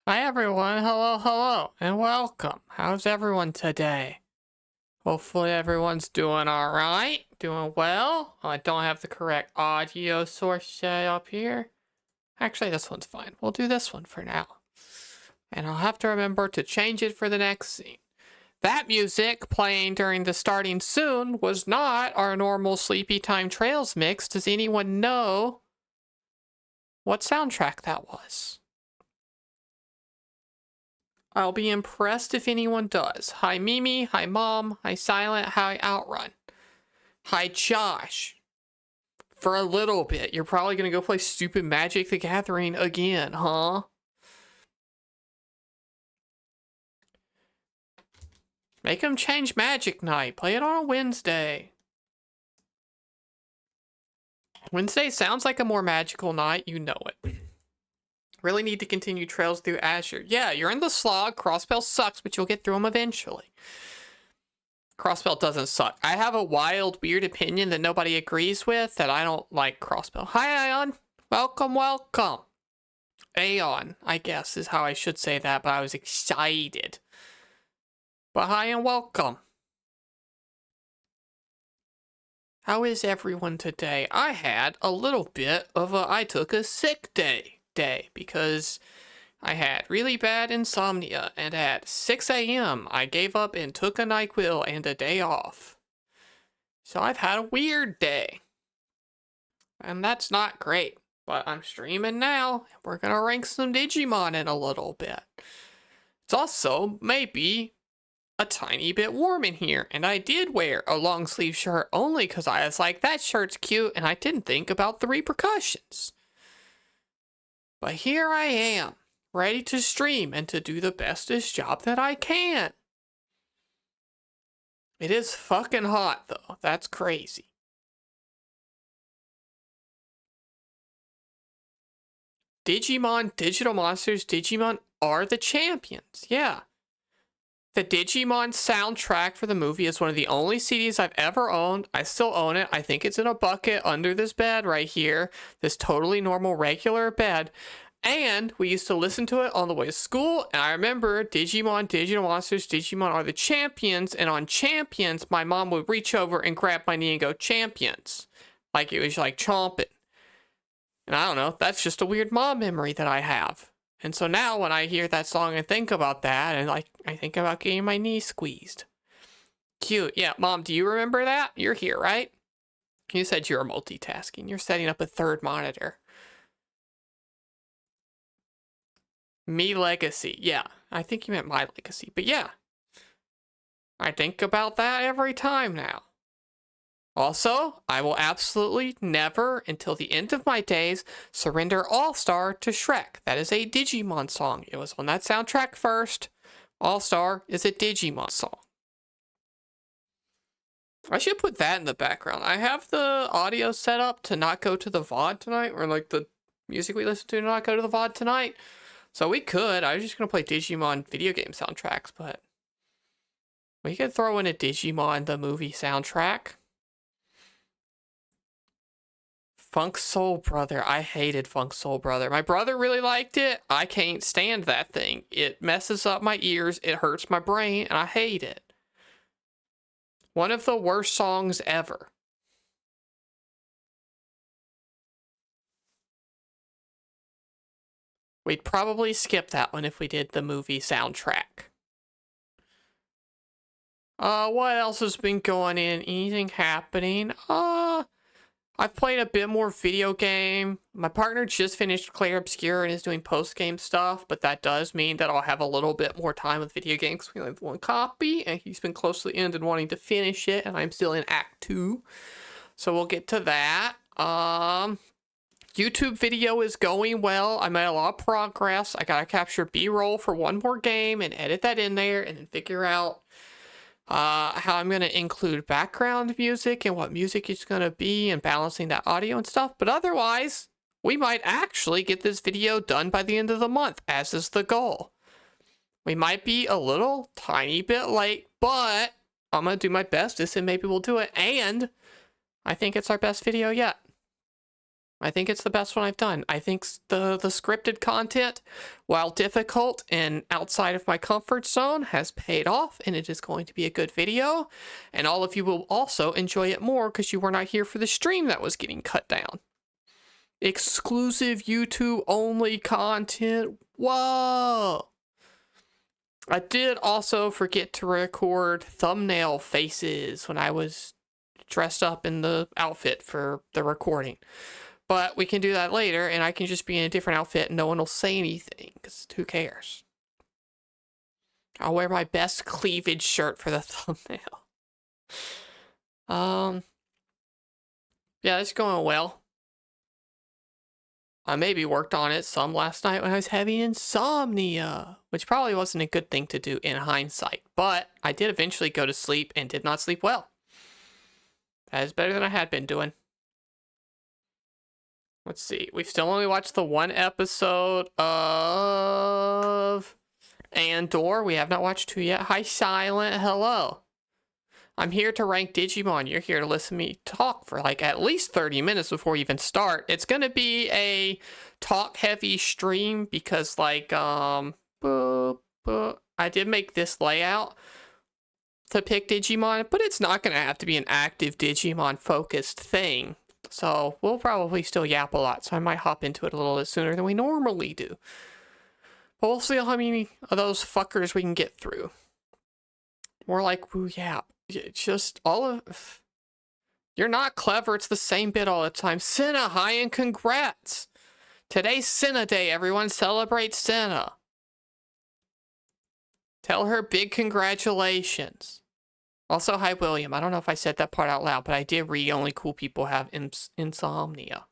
Hi everyone, hello, and welcome. How's everyone today? Hopefully everyone's doing alright, doing well. I don't have the correct audio source set up here. Actually, this one's fine. We'll do this one for now. And I'll have to remember to change it for the next scene. That music playing during the starting soon was not our normal Sleepy Time Trails mix. Does anyone know what soundtrack that was? I'll be impressed if anyone does. Hi Mimi, hi Mom, hi Silent, hi Outrun. Hi Josh. For a little bit, you're probably gonna go play stupid Magic the Gathering again, huh? Make them change Magic Night. Play it on a Wednesday. Wednesday sounds like a more magical night, you know it. Really need to continue Trails through Azure. Yeah, you're in the slog. Crossbell sucks, but you'll get through them eventually. Crossbell doesn't suck. I have a wild, weird opinion that nobody agrees with, that I don't like Crossbell. Hi, Ion. Welcome. Aeon, I guess, is how I should say that, but I was excited. But hi and welcome. How is everyone today? I had a little bit of I took a sick day because I had really bad insomnia, and at 6 a.m. I gave up and took a NyQuil and a day off. So I've had a weird day. And that's not great. But I'm streaming now, and we're gonna rank some Digimon in a little bit. It's also maybe a tiny bit warm in here, and I did wear a long sleeve shirt only because I was like, that shirt's cute, and I didn't think about the repercussions. But here I am, ready to stream and to do the bestest job that I can. It is fucking hot though, that's crazy. Digimon, Digital Monsters, Digimon are the champions, yeah. The Digimon soundtrack for the movie is one of the only CDs I've ever owned. I still own it. I think it's in a bucket under this bed right here. This totally normal, regular bed. And we used to listen to it on the way to school. And I remember Digimon, Digital Monsters, Digimon are the champions. And on champions, my mom would reach over and grab my knee and go, champions. Like it was like chomping. And I don't know. That's just a weird mom memory that I have. And so now when I hear that song and think about that, and like I think about getting my knee squeezed. Cute. Yeah, Mom, do you remember that? You're here, right? You said you were multitasking. You're setting up a third monitor. Me Legacy. Yeah, I think you meant My Legacy. But yeah, I think about that every time now. Also, I will absolutely never, until the end of my days, surrender All-Star to Shrek. That is a Digimon song. It was on that soundtrack first. All-Star is a Digimon song. I should put that in the background. I have the audio set up to not go to the VOD tonight, or like the music we listen to not go to the VOD tonight. So we could. I was just going to play Digimon video game soundtracks, but we could throw in a Digimon the movie soundtrack. Funk Soul Brother. I hated Funk Soul Brother. My brother really liked it. I can't stand that thing. It messes up my ears. It hurts my brain, and I hate it. One of the worst songs ever. We'd probably skip that one if we did the movie soundtrack. What else has been going in? Anything happening? I've played a bit more video game. My partner just finished Clair Obscure and is doing post-game stuff, but that does mean that I'll have a little bit more time with video games. We only have one copy, and he's been closely in and wanting to finish it, and I'm still in Act 2. So we'll get to that. YouTube video is going well. I made a lot of progress. I gotta capture B-roll for one more game and edit that in there, and then figure out how I'm going to include background music and what music it's going to be and balancing that audio and stuff. But otherwise, we might actually get this video done by the end of the month, as is the goal. We might be a little tiny bit late, but I'm going to do my bestest and maybe we'll do it. And I think it's our best video yet. I think it's the best one I've done. I think the scripted content, while difficult and outside of my comfort zone, has paid off, and it is going to be a good video. And all of you will also enjoy it more because you were not here for the stream that was getting cut down. Exclusive YouTube only content. Whoa! I did also forget to record thumbnail faces when I was dressed up in the outfit for the recording. But we can do that later, and I can just be in a different outfit and no one will say anything, because who cares? I'll wear my best cleavage shirt for the thumbnail. Yeah, it's going well. I maybe worked on it some last night when I was having insomnia, which probably wasn't a good thing to do in hindsight, but I did eventually go to sleep and did not sleep well. That is better than I had been doing. Let's see. We've still only watched the one episode of Andor. We have not watched 2 yet. Hi, Silent. Hello. I'm here to rank Digimon. You're here to listen to me talk for like at least 30 minutes before we even start. It's going to be a talk-heavy stream because like, I did make this layout to pick Digimon, but it's not going to have to be an active Digimon-focused thing. So we'll probably still yap a lot, so I might hop into it a little bit sooner than we normally do. But we'll see how many of those fuckers we can get through. More like woo yap. Just all of... You're not clever, it's the same bit all the time. Senna, hi and congrats! Today's Senna Day, everyone. Celebrate Senna. Tell her big congratulations. Also, hi, William. I don't know if I said that part out loud, but I did read only cool people have insomnia.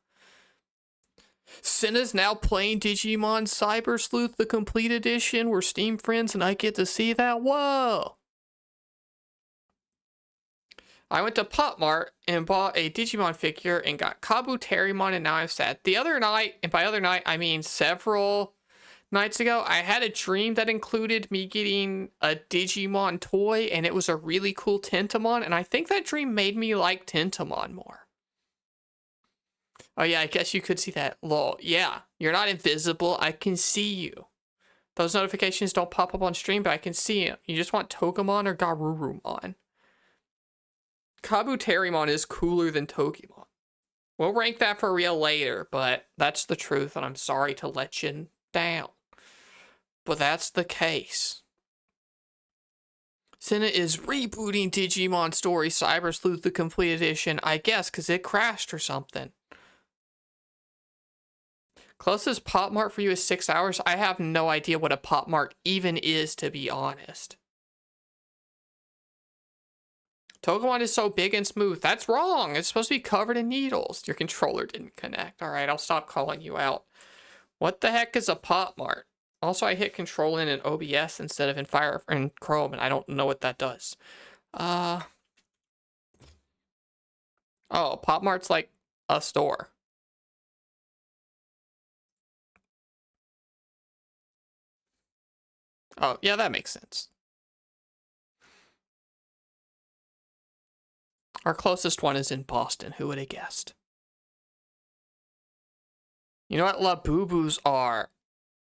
Senna's now playing Digimon Cyber Sleuth, the complete edition. We're Steam friends, and I get to see that. Whoa! I went to Pop Mart and bought a Digimon figure and got Kabuterimon, and now I'm sad. The other night, and by other night, I mean several nights ago, I had a dream that included me getting a Digimon toy, and it was a really cool Tentomon, and I think that dream made me like Tentomon more. Oh yeah, I guess you could see that. Lol. Yeah, you're not invisible. I can see you. Those notifications don't pop up on stream, but I can see you. You just want Togemon or Garurumon. Kabuterimon is cooler than Togemon. We'll rank that for real later, but that's the truth, and I'm sorry to let you down. But that's the case. Senna is rebooting Digimon Story Cyber Sleuth the Complete Edition, I guess, because it crashed or something. Closest Pop Mart for you is 6 hours? I have no idea what a Pop Mart even is, to be honest. Togemon is so big and smooth. That's wrong. It's supposed to be covered in needles. Your controller didn't connect. All right, I'll stop calling you out. What the heck is a Pop Mart? Also, I hit Control in OBS instead of in Chrome, and I don't know what that does. Oh, Pop Mart's like a store. Oh, yeah, that makes sense. Our closest one is in Boston. Who would have guessed? You know what Labubus are?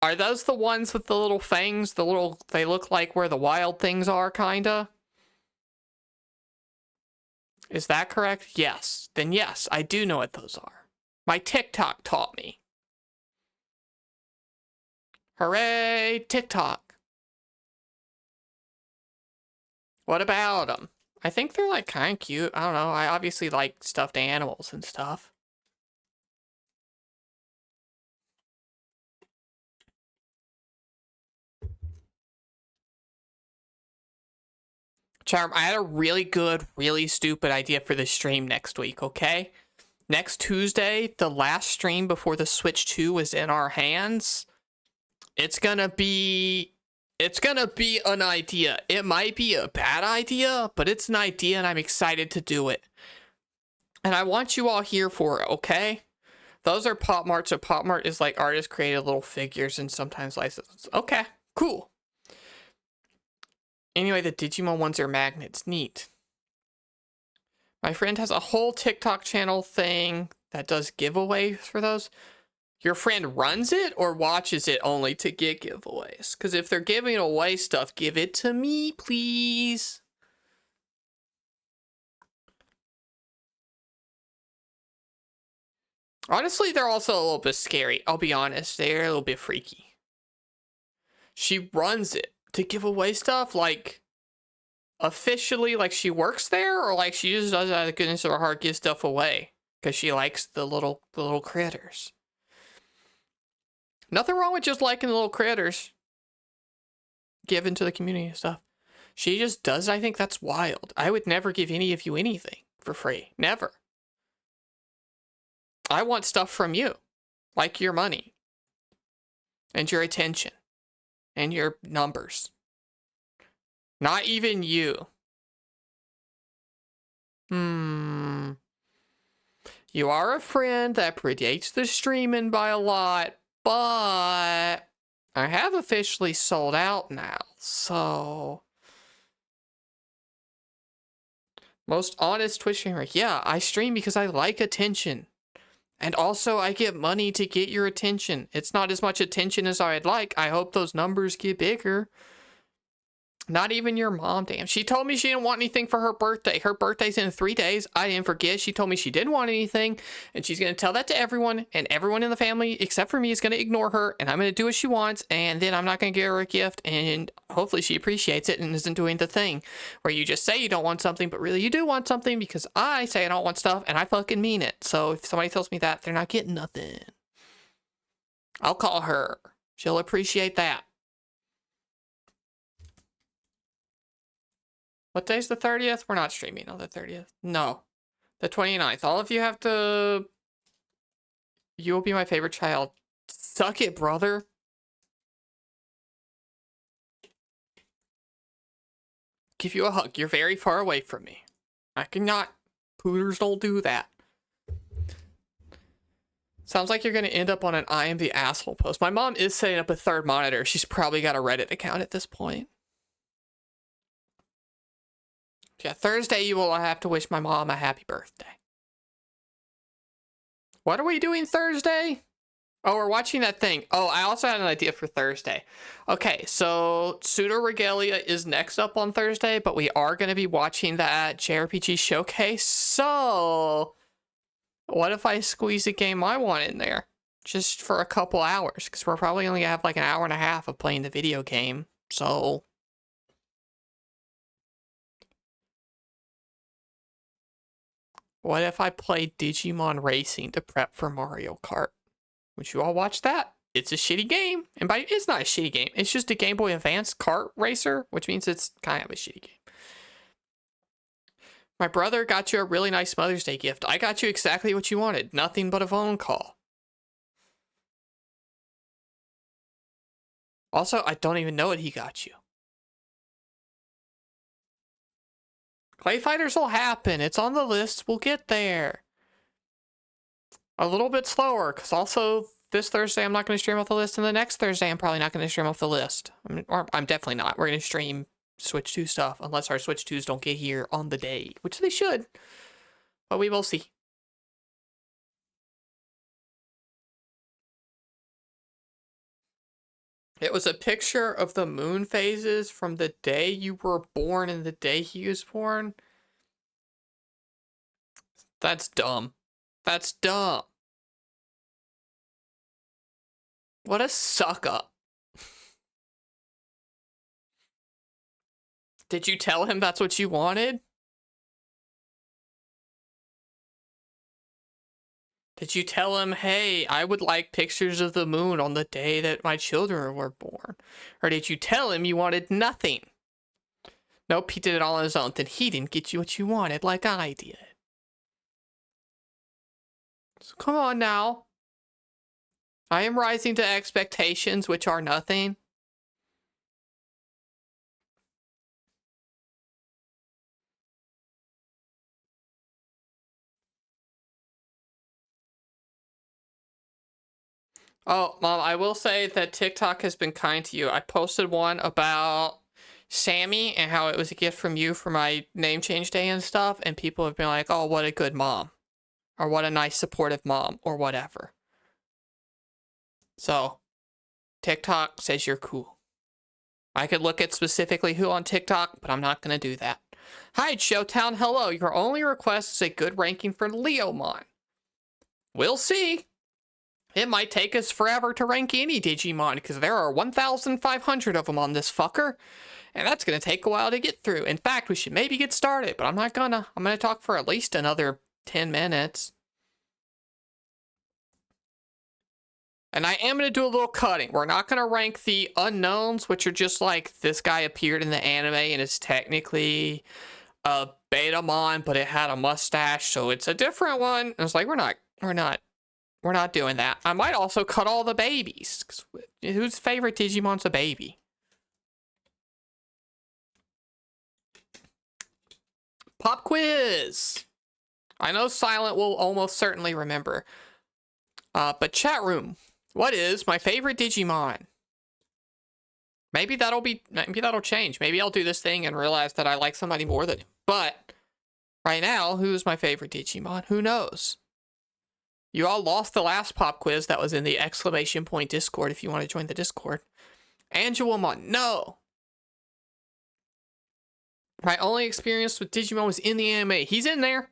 Are those the ones with the little fangs? They look like where the wild things are, kinda? Is that correct? Yes. Then yes, I do know what those are. My TikTok taught me. Hooray, TikTok. What about them? I think they're like kind of cute. I don't know. I obviously like stuffed animals and stuff. Charm, I had a really good, really stupid idea for the stream next week, okay? Next Tuesday, the last stream before the Switch 2 is in our hands. It's gonna be an idea. It might be a bad idea, but it's an idea and I'm excited to do it. And I want you all here for it, okay? Those are Pop Mart. So Pop Mart is like artist created little figures and sometimes licenses. Okay, cool. Anyway, the Digimon ones are magnets. Neat. My friend has a whole TikTok channel thing that does giveaways for those. Your friend runs it or watches it only to get giveaways? Because if they're giving away stuff, give it to me, please. Honestly, they're also a little bit scary. I'll be honest. They're a little bit freaky. She runs it to give away stuff, like, officially, like she works there, or like she just does it out of the goodness of her heart, gives stuff away because she likes the little critters. Nothing wrong with just liking the little critters. Given to the community and stuff. She just does. I think that's wild. I would never give any of you anything for free. Never. I want stuff from you. Like your money. And your attention. And your numbers. Not even you. You are a friend that predates the streaming by a lot, but I have officially sold out now, so... Most honest Twitch streamer. Yeah, I stream because I like attention. And also, I get money to get your attention. It's not as much attention as I'd like. I hope those numbers get bigger. Not even your mom, damn. She told me she didn't want anything for her birthday. Her birthday's in 3 days. I didn't forget. She told me she didn't want anything. And she's going to tell that to everyone. And everyone in the family, except for me, is going to ignore her. And I'm going to do what she wants. And then I'm not going to give her a gift. And hopefully she appreciates it and isn't doing the thing where you just say you don't want something, but really you do want something because I say I don't want stuff and I fucking mean it. So if somebody tells me that, they're not getting nothing. I'll call her. She'll appreciate that. What day's the 30th? We're not streaming on the 30th. No. The 29th. All of you have to... You will be my favorite child. Suck it, brother. Give you a hug. You're very far away from me. I cannot. Pooders don't do that. Sounds like you're going to end up on an I am the asshole post. My mom is setting up a third monitor. She's probably got a Reddit account at this point. Yeah, Thursday you will have to wish my mom a happy birthday. What are we doing Thursday? Oh, we're watching that thing. Oh, I also had an idea for Thursday. Okay, so Pseudo Regalia is next up on Thursday, but we are going to be watching that JRPG showcase. So, what if I squeeze a game I want in there? Just for a couple hours, because we're probably only going to have like an hour and a half of playing the video game. So... What if I played Digimon Racing to prep for Mario Kart? Would you all watch that? It's a shitty game. And it's not a shitty game. It's just a Game Boy Advance kart racer, which means it's kind of a shitty game. My brother got you a really nice Mother's Day gift. I got you exactly what you wanted. Nothing but a phone call. Also, I don't even know what he got you. Clay Fighters will happen. It's on the list. We'll get there. A little bit slower, because also this Thursday I'm not going to stream off the list, and the next Thursday I'm probably not going to stream off the list. I'm definitely not. We're going to stream Switch 2 stuff, unless our Switch 2s don't get here on the day, which they should. But we will see. It was a picture of the moon phases from the day you were born and the day he was born. That's dumb. That's dumb. What a suck up. Did you tell him that's what you wanted? Did you tell him, hey, I would like pictures of the moon on the day that my children were born? Or did you tell him you wanted nothing? Nope, he did it all on his own. Then he didn't get you what you wanted like I did. So come on now. I am rising to expectations, which are nothing. Oh, Mom, I will say that TikTok has been kind to you. I posted one about Sammy and how it was a gift from you for my name change day and stuff, and people have been like, oh, what a good mom. or what a nice supportive mom, or whatever. So, TikTok says you're cool. I could look at specifically who on TikTok, but I'm not going to do that. Hi, Showtown. Hello. Your only request is a good ranking for Leomon. We'll see. It might take us forever to rank any Digimon, because there are 1,500 of them on this fucker. And that's going to take a while to get through. In fact, we should maybe get started, but I'm not gonna. I'm going to talk for at least another 10 minutes. And I am going to do a little cutting. We're not going to rank the unknowns, which are just like, this guy appeared in the anime and it's technically a Betamon, but it had a mustache, so it's a different one. And it's like, we're not doing that. I might also cut all the babies. Whose favorite Digimon's a baby? Pop quiz. I know Silent will almost certainly remember. But chat room. What is my favorite Digimon? Maybe that'll change. Maybe I'll do this thing and realize that I like somebody more than him. But right now, who's my favorite Digimon? Who knows? You all lost the last pop quiz that was in the ! Discord if you want to join the Discord. Angelomon, no! My only experience with Digimon was in the anime. He's in there.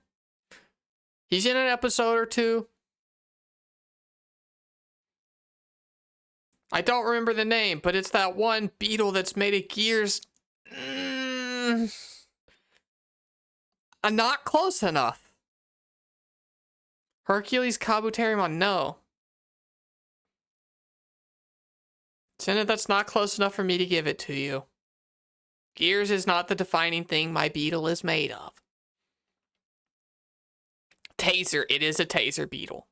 He's in an episode or two. I don't remember the name, but it's that one beetle that's made of gears. Not close enough. Hercules Kabuterimon, no. Senna, that's not close enough for me to give it to you. Gears is not the defining thing my beetle is made of. Taser, it is a taser beetle.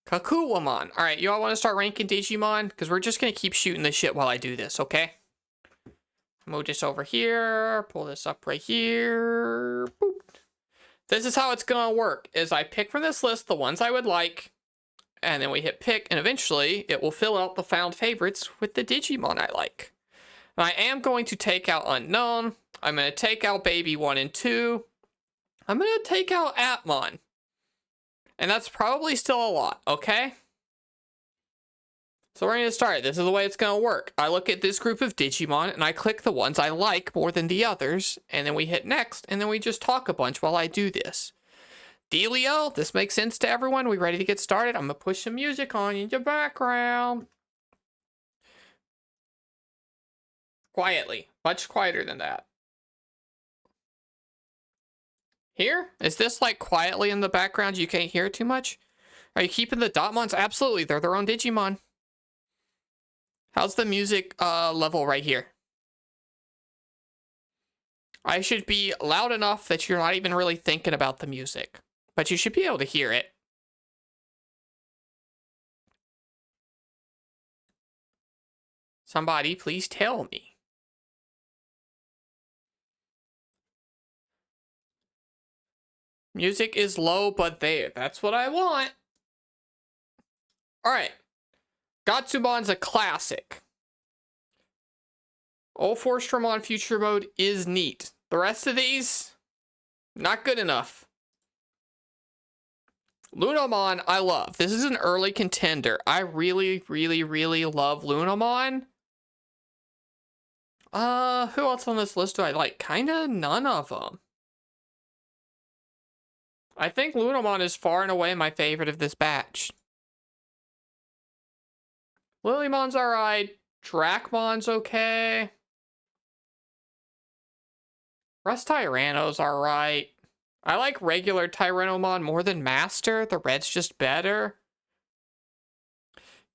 Kakuwamon. Alright, you all want to start ranking Digimon? Because we're just going to keep shooting this shit while I do this, okay? Move this over here. Pull this up right here. Boop. This is how it's going to work, is I pick from this list the ones I would like, and then we hit pick, and eventually it will fill out the found favorites with the Digimon I like. And I am going to take out Unknown. I'm going to take out Baby 1 and 2. I'm going to take out Atmon. And that's probably still a lot, okay? So we're going to start. This is the way it's going to work. I look at this group of Digimon, and I click the ones I like more than the others, and then we hit next, and then we just talk a bunch while I do this. Dealio, this makes sense to everyone. We ready to get started? I'm going to push some music on in your background. Quietly. Much quieter than that. Here? Is this like quietly in the background? You can't hear it too much? Are you keeping the Dotmons? Absolutely. They're their own Digimon. How's the music level right here? I should be loud enough that you're not even really thinking about the music. But you should be able to hear it. Somebody please tell me. Music is low, but there. That's what I want. Alright. Gatsumon's a classic. 04 Stramon Future Mode is neat. The rest of these, not good enough. Lunamon, I love. This is an early contender. I really, really, really love Lunamon. Who else on this list do I like? Kinda none of them. I think Lunamon is far and away my favorite of this batch. Lilymon's alright. Dracmon's okay. Rust Tyranno's alright. I like regular Tyrannomon more than Master. The red's just better.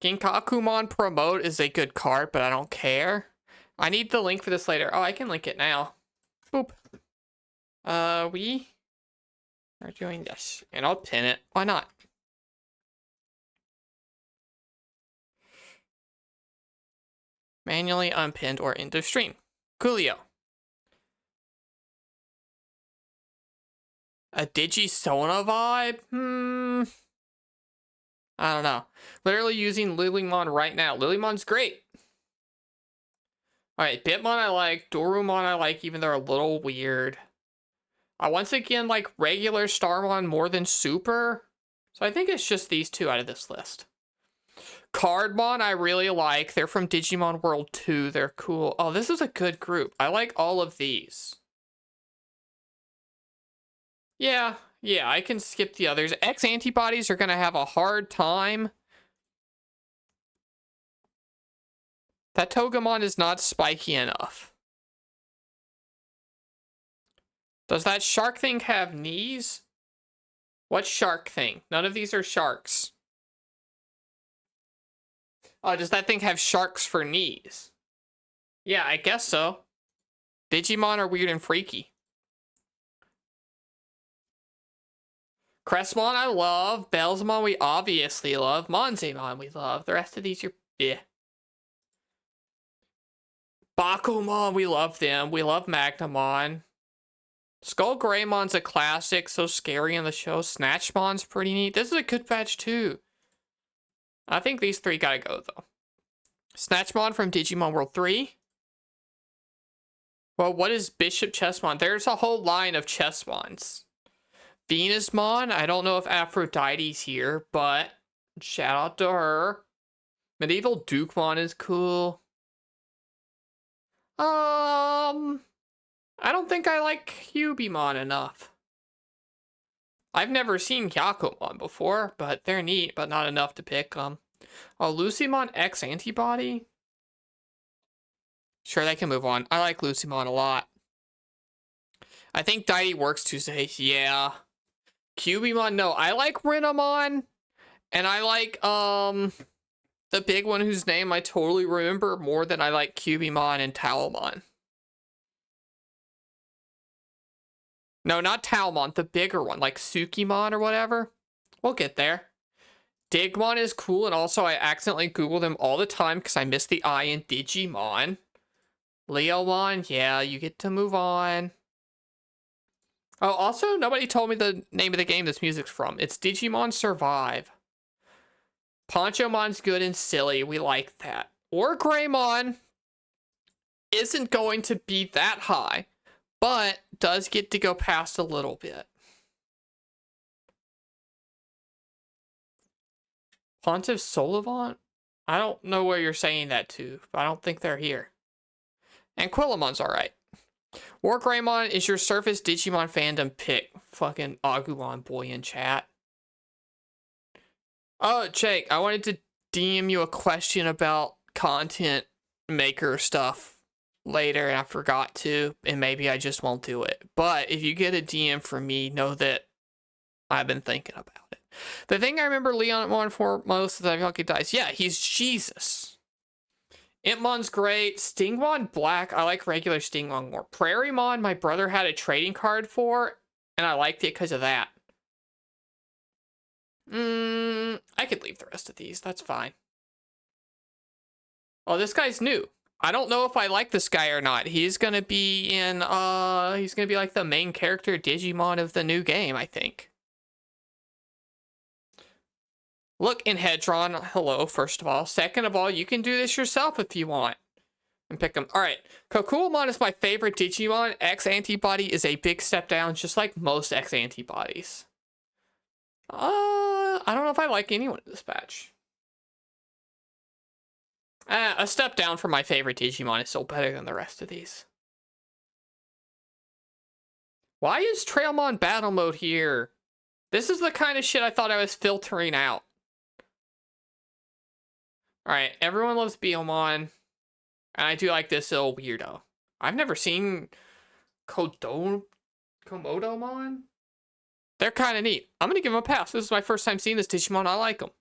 Ginkakumon Promote is a good card, but I don't care. I need the link for this later. Oh, I can link it now. Boop. We are doing this. And I'll pin it. Why not? Manually unpinned or end of stream. Coolio. A Digisona vibe? I don't know. Literally using Lilymon right now. Lilymon's great. Alright, Bitmon I like. Dorumon I like, even though they're a little weird. I once again like regular Starmon more than Super. So I think it's just these two out of this list. Cardmon I really like. They're from Digimon World 2. They're cool. Oh, this is a good group. I like all of these. Yeah, I can skip the others. X antibodies are going to have a hard time. That Togemon is not spiky enough. Does that shark thing have knees? What shark thing? None of these are sharks. Oh, does that thing have sharks for knees? Yeah, I guess so. Digimon are weird and freaky. Crestmon I love. Bellsmon we obviously love. Monzemon we love. The rest of these are bleh. Bakumon, we love them. We love Magnamon. Skull Greymon's a classic, so scary in the show. Snatchmon's pretty neat. This is a good batch too. I think these three gotta go though. Snatchmon from Digimon World 3. Well, what is Bishop Chessmon? There's a whole line of Chessmons. Venusmon, I don't know if Aphrodite's here, but shout out to her. Medieval Dukemon is cool. I don't think I like Cubimon enough. I've never seen Hyakumon before, but they're neat, but not enough to pick them. Oh, Lucymon X Antibody? Sure, they can move on. I like Lucymon a lot. I think Deity works Tuesdays. Yeah. Cubimon, no. I like Renamon. And I like, the big one whose name I totally remember more than I like Cubimon and Talmon. No, not Talmon, the bigger one, like Sukimon or whatever. We'll get there. Digmon is cool, and also I accidentally Google them all the time because I miss the I in Digimon. Leomon, yeah, you get to move on. Oh, also, nobody told me the name of the game this music's from. It's Digimon Survive. Ponchomon's good and silly. We like that. Or Greymon isn't going to be that high, but does get to go past a little bit. Pontiff Solivant? I don't know where you're saying that to, but I don't think they're here. And Quillamon's alright. War Greymon is your Surface Digimon fandom pick. Fucking Agumon boy in chat. Oh, Jake, I wanted to DM you a question about content maker stuff later, and I forgot to, and maybe I just won't do it. But if you get a DM from me, know that I've been thinking about it. The thing I remember Leonmon for most is that Yucky dies. Yeah, he's Jesus. Impmon's great. Stingmon Black, I like regular Stingmon more. Prairiemon, my brother had a trading card for, and I liked it because of that. I could leave the rest of these. That's fine. Oh, this guy's new. I don't know if I like this guy or not. He's gonna be in, he's gonna be like the main character Digimon of the new game, I think. Look, in Hedron, hello, first of all. Second of all, you can do this yourself if you want. And pick them. Alright, Kokuamon is my favorite Digimon. X Antibody is a big step down, just like most X Antibodies. I don't know if I like anyone in this batch. A step down from my favorite Digimon is still better than the rest of these. Why is Trailmon Battle Mode here? This is the kind of shit I thought I was filtering out. Alright, everyone loves Beomon. And I do like this little weirdo. I've never seen Komodomon? They're kind of neat. I'm going to give them a pass. This is my first time seeing this Digimon. I like them.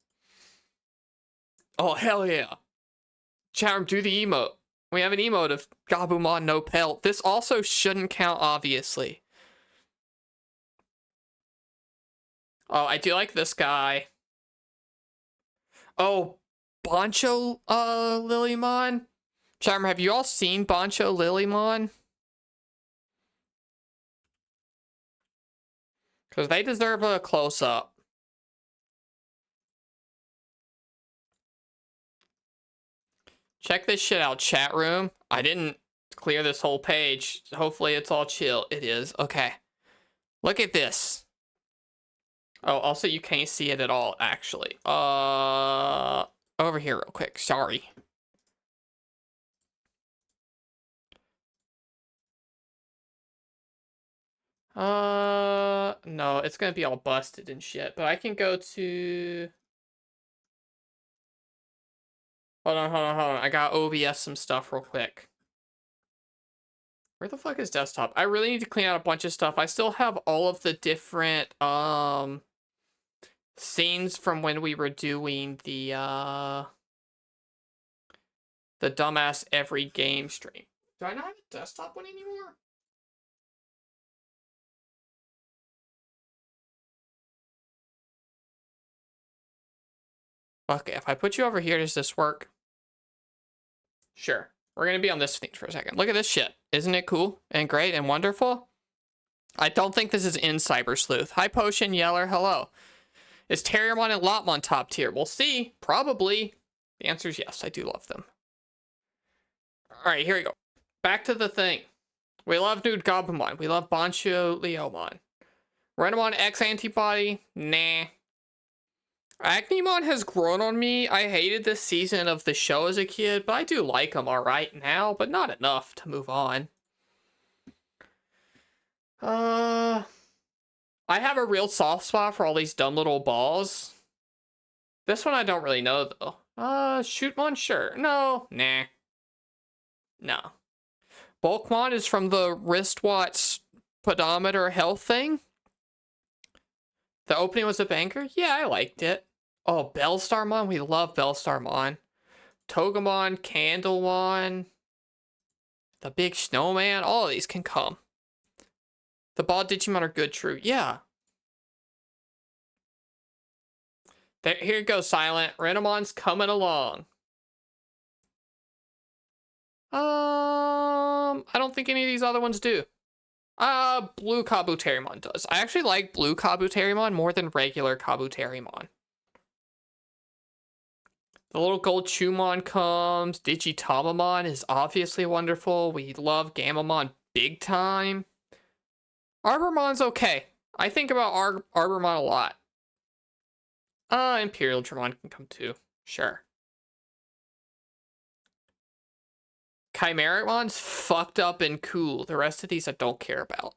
Oh, hell yeah. Charm, do the emote. We have an emote of Gabumon no pelt. This also shouldn't count, obviously. Oh, I do like this guy. Oh, Boncho Lilymon? Charmer, have you all seen Boncho Lilymon? Because they deserve a close-up. Check this shit out, chat room. I didn't clear this whole page. Hopefully it's all chill. It is. Okay. Look at this. Oh, also you can't see it at all, actually. Over here real quick. Sorry. No, it's gonna be all busted and shit. But I can go to. Hold on. I got OBS some stuff real quick. Where the fuck is desktop? I really need to clean out a bunch of stuff. I still have all of the different scenes from when we were doing the dumbass every game stream. Do I not have a desktop one anymore? Okay, if I put you over here, does this work? Sure. We're gonna be on this thing for a second. Look at this shit. Isn't it cool and great and wonderful? I don't think this is in Cyber Sleuth. Hi, Potion Yeller. Hello. Is Terriermon and Lotmon top tier? We'll see. Probably. The answer is yes. I do love them. All right, here we go. Back to the thing. We love Nude Goblimon. We love Bancho Leomon. Renamon X antibody? Nah. Agnemon has grown on me. I hated this season of the show as a kid, but I do like him alright now, but not enough to move on. I have a real soft spot for all these dumb little balls. This one I don't really know, though. Shootmon? Sure. No. Nah. No. Bulkmon is from the wristwatch pedometer health thing. The opening was a banger? Yeah, I liked it. Oh, Bellstarmon? We love Bellstarmon. Togemon, Candlemon, the Big Snowman, all of these can come. The ball Digimon are good, true. Yeah. There, here goes Silent. Renamon's coming along. I don't think any of these other ones do. Blue Kabuterimon does. I actually like Blue Kabuterimon more than regular Kabuterimon. The little gold Chumon comes. Digitamamon is obviously wonderful. We love Gamamon big time. Arbormon's okay. I think about Arbormon a lot. Imperial Dramon can come too. Sure. Chimeramon's fucked up and cool. The rest of these I don't care about.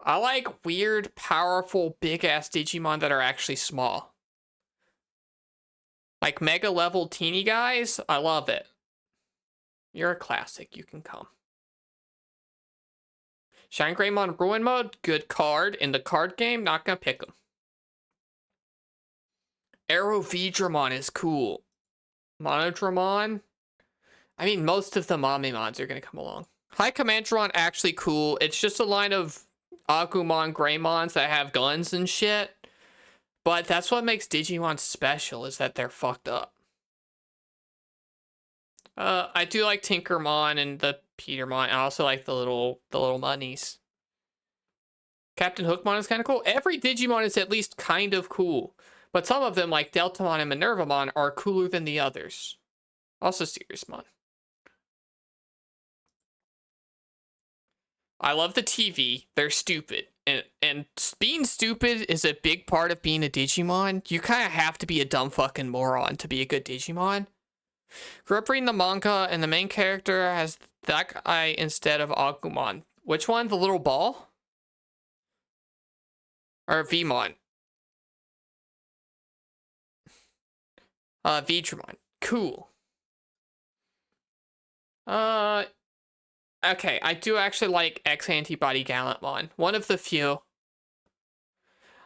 I like weird, powerful, big-ass Digimon that are actually small. Like mega level teeny guys, I love it. You're a classic, you can come. Shine Greymon Ruin Mode, good card. In the card game, not gonna pick him. Aerovedramon is cool. Monodramon? I mean, most of the Mamimons are gonna come along. Hi Commandron, actually cool. It's just a line of Agumon Greymons that have guns and shit. But that's what makes Digimon special, is that they're fucked up. I do like Tinkermon and the Petermon. I also like the little monies. Captain Hookmon is kind of cool. Every Digimon is at least kind of cool. But some of them, like Deltamon and Minervamon, are cooler than the others. Also Seriousmon. I love the TV. They're stupid. And being stupid is a big part of being a Digimon. You kind of have to be a dumb fucking moron to be a good Digimon. Grew up reading the manga, and the main character has that guy instead of Agumon. Which one? The little ball? Or Vmon? Vidramon. Cool. Okay, I do actually like X-Antibody Gallantmon. One of the few.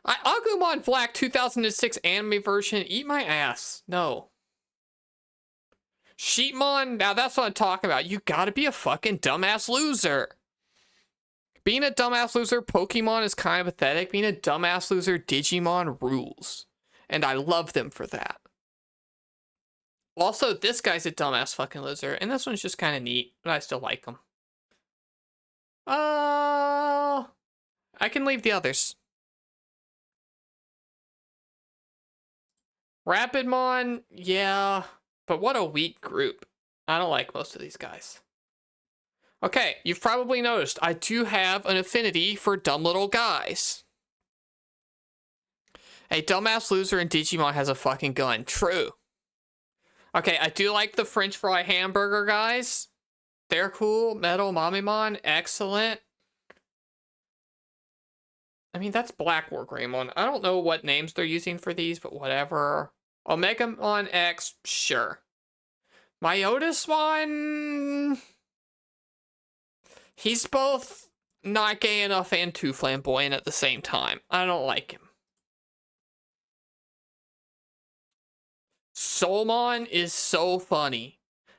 Agumon Black 2006 anime version, eat my ass. No. Sheepmon, now that's what I'm talking about. You gotta be a fucking dumbass loser. Being a dumbass loser Pokemon is kind of pathetic. Being a dumbass loser Digimon rules. And I love them for that. Also, this guy's a dumbass fucking loser, and this one's just kind of neat, but I still like him. I can leave the others. Rapidmon, yeah, but what a weak group. I don't like most of these guys. Okay, you've probably noticed I do have an affinity for dumb little guys. A dumbass loser in Digimon has a fucking gun. True. Okay, I do like the French fry hamburger guys. They're cool. Metal Mamimon, excellent. I mean, that's Black War Greymon. I don't know what names they're using for these, but whatever. Omegamon X, sure. Myotismon... He's both not gay enough and too flamboyant at the same time. I don't like him. Soulmon is so funny.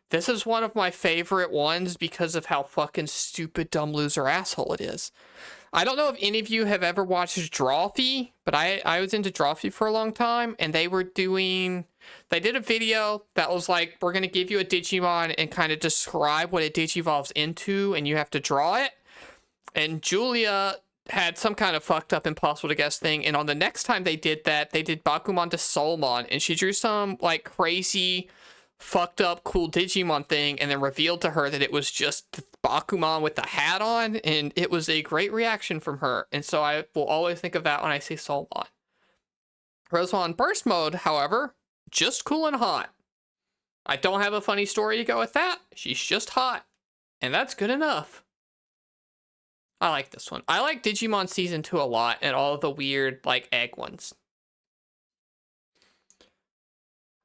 This is one of my favorite ones because of how fucking stupid, dumb, loser, asshole it is. I don't know if any of you have ever watched Drawfee, but I was into Drawfee for a long time, and they did a video that was like, we're going to give you a Digimon and kind of describe what it digivolves into, and you have to draw it. And Julia had some kind of fucked up impossible to guess thing, and on the next time they did that, they did Bakumon to Soulmon, and she drew some like crazy fucked up cool Digimon thing, and then revealed to her that it was just Bakumon with the hat on, and it was a great reaction from her, and so I will always think of that when I see Soulmon. Rosemon Burst Mode, however, just cool and hot. I don't have a funny story to go with that. She's just hot, and that's good enough. I like this one. I like Digimon Season 2 a lot, and all of the weird, like, egg ones.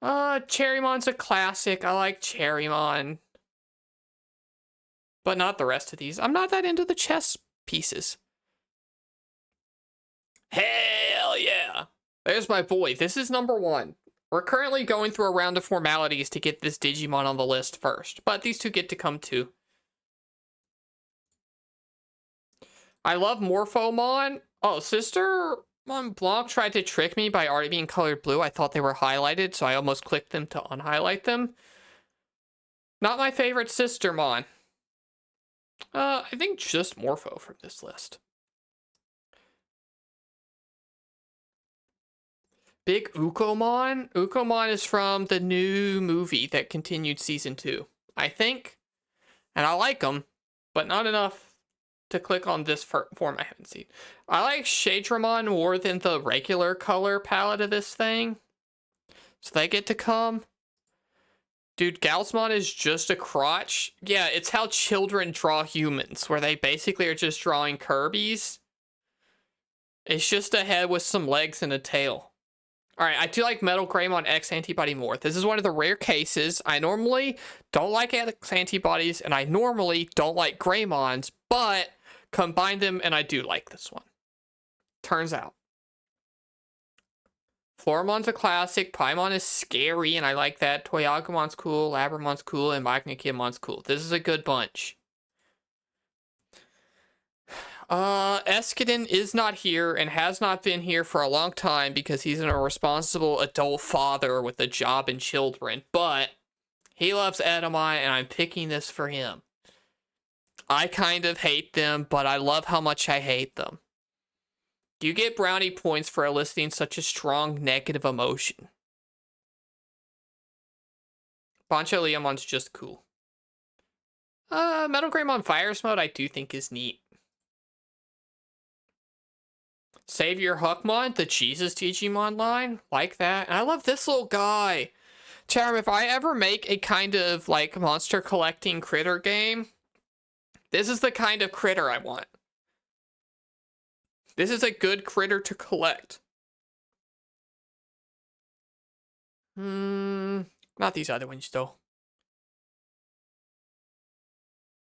Cherrymon's a classic. I like Cherrymon. But not the rest of these. I'm not that into the chess pieces. Hell yeah! There's my boy. This is number 1. We're currently going through a round of formalities to get this Digimon on the list first, but these two get to come too. I love Morphomon. Oh, Sister Blanc tried to trick me by already being colored blue. I thought they were highlighted, so I almost clicked them to unhighlight them. Not my favorite Sistermon. I think just Morpho from this list. Big Ukomon. Ukomon is from the new movie that continued season 2, I think. And I like them, but not enough to click on this form I haven't seen. I like Shadramon more than the regular color palette of this thing, so they get to come. Dude, Galsmon is just a crotch. Yeah, it's how children draw humans, where they basically are just drawing Kirby's. It's just a head with some legs and a tail. Alright, I do like Metal Greymon X Antibody more. This is one of the rare cases. I normally don't like X Antibodies, and I normally don't like Greymons, but combine them, and I do like this one. Turns out. Floramon's a classic. Paimon is scary, and I like that. Toyagamon's cool. Labramon's cool, and Magnakimon's cool. This is a good bunch. Escadin is not here and has not been here for a long time because he's a responsible adult father with a job and children, but he loves Edamon, and I'm picking this for him. I kind of hate them, but I love how much I hate them. You get brownie points for eliciting such a strong negative emotion. Bancho Leomon's just cool. Metal Greymon Virus Mode I do think is neat. Savior Huckmon, the Jesus Digimon line, like that. And I love this little guy. Charm, if I ever make a kind of like monster collecting critter game, this is the kind of critter I want. This is a good critter to collect. Not these other ones though.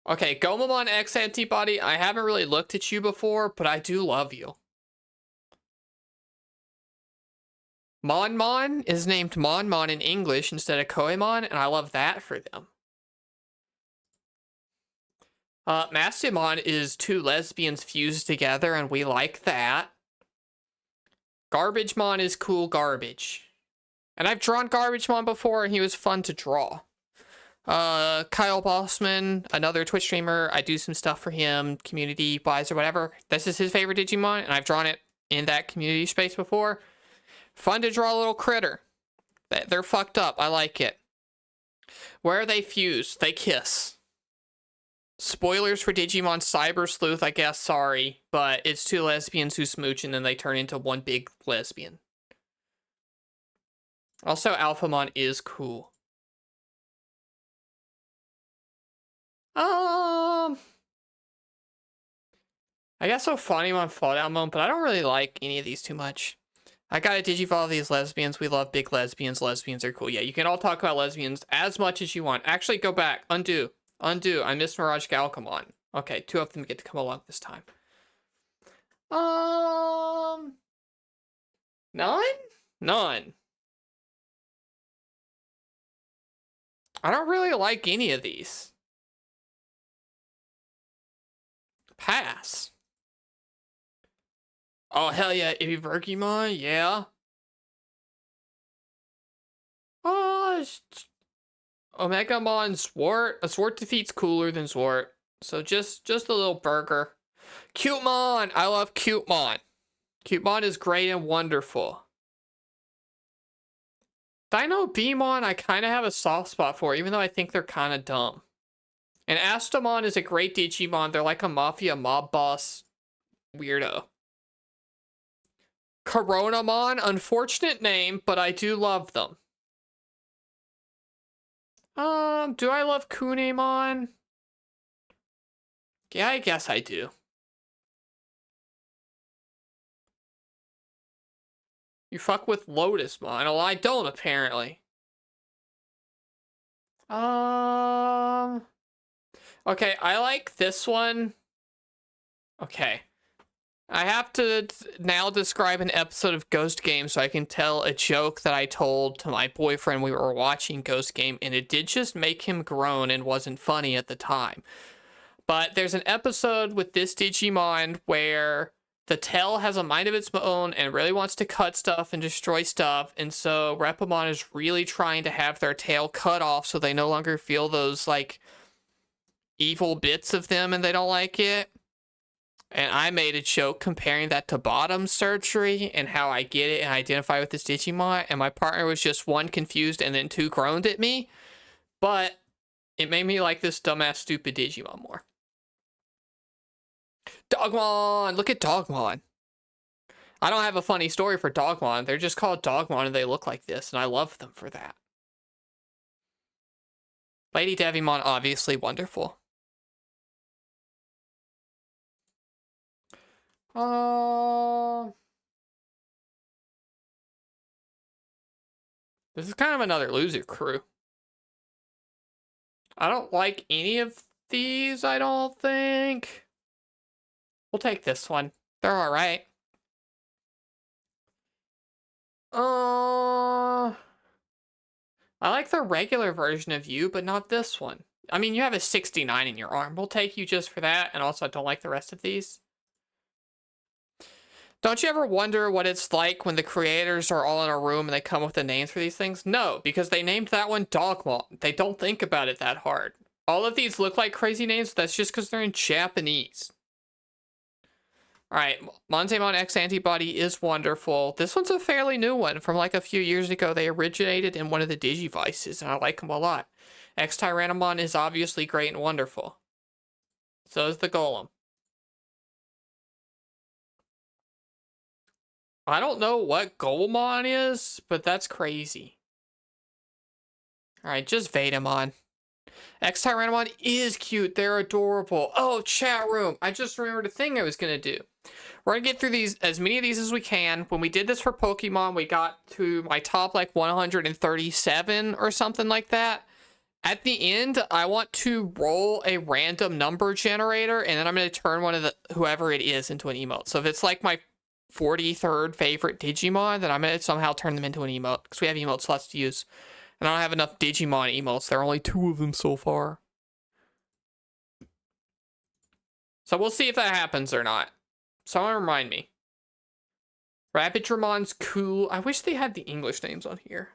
Okay, Gomamon X Antibody, I haven't really looked at you before, but I do love you. Monmon is named Monmon in English instead of Koemon, and I love that for them. Mastimon is two lesbians fused together, and we like that. Garbagemon is cool garbage. And I've drawn Garbagemon before, and he was fun to draw. Kyle Bossman, another Twitch streamer, I do some stuff for him, community-wise or whatever. This is his favorite Digimon, and I've drawn it in that community space before. Fun to draw a little critter. They're fucked up. I like it. Where are they fused? They kiss. Spoilers for Digimon Cyber Sleuth, I guess, sorry. But it's two lesbians who smooch and then they turn into one big lesbian. Also, Alphamon is cool. I guess so Funnymon Falloutmon, but I don't really like any of these too much. I gotta digivolve these lesbians. We love big lesbians. Lesbians are cool. Yeah, you can all talk about lesbians as much as you want. Actually, go back. Undo. Undo. I missed Mirage Galcamon. Okay, 2 of them get to come along this time. None? None. I don't really like any of these. Pass. Oh, hell yeah. Ibivergimon, yeah. Oh, Omegamon Swart. A Swart defeat's cooler than Swart. So just a little burger. Cutemon! I love Cutemon. Cutemon is great and wonderful. Dino Beamon, I kind of have a soft spot for, even though I think they're kind of dumb. And Astamon is a great Digimon. They're like a mafia mob boss weirdo. Coronamon, unfortunate name, but I do love them. Do I love Kunemon? Yeah, I guess I do. You fuck with Lotusmon. Well, I don't, apparently. Okay, I like this one. Okay. I have to now describe an episode of Ghost Game so I can tell a joke that I told to my boyfriend we were watching Ghost Game, and it did just make him groan and wasn't funny at the time. But there's an episode with this Digimon where the tail has a mind of its own and really wants to cut stuff and destroy stuff, and so Repamon is really trying to have their tail cut off so they no longer feel those, like, evil bits of them and they don't like it. And I made a joke comparing that to bottom surgery and how I get it and identify with this Digimon. And my partner was just 1, confused, and then 2, groaned at me. But it made me like this dumbass, stupid Digimon more. Dogmon! Look at Dogmon. I don't have a funny story for Dogmon. They're just called Dogmon and they look like this. And I love them for that. Lady Devimon, obviously wonderful. This is kind of another loser crew. I don't like any of these, I don't think. We'll take this one. They're alright. I like the regular version of you, but not this one. I mean, you have a 69 in your arm. We'll take you just for that, and also I don't like the rest of these. Don't you ever wonder what it's like when the creators are all in a room and they come up with the names for these things? No, because they named that one Dogmon. They don't think about it that hard. All of these look like crazy names, but that's just because they're in Japanese. Alright, Montemon X Antibody is wonderful. This one's a fairly new one. From like a few years ago, they originated in one of the Digivices, and I like them a lot. X Tyrannomon is obviously great and wonderful. So is the Golem. I don't know what Golemon is, but that's crazy. Alright, just Vetamon. X Tyrannomon is cute. They're adorable. Oh, chat room. I just remembered a thing I was going to do. We're going to get through these, as many of these as we can. When we did this for Pokemon, we got to my top like 137 or something like that. At the end, I want to roll a random number generator, and then I'm going to turn one of the whoever it is into an emote. So if it's like my 43rd favorite Digimon, then I'm going to somehow turn them into an emote, because we have emote slots to use. And I don't have enough Digimon emotes. There are only 2 of them so far. So we'll see if that happens or not. Someone remind me. Rabbitdramon's cool. I wish they had the English names on here.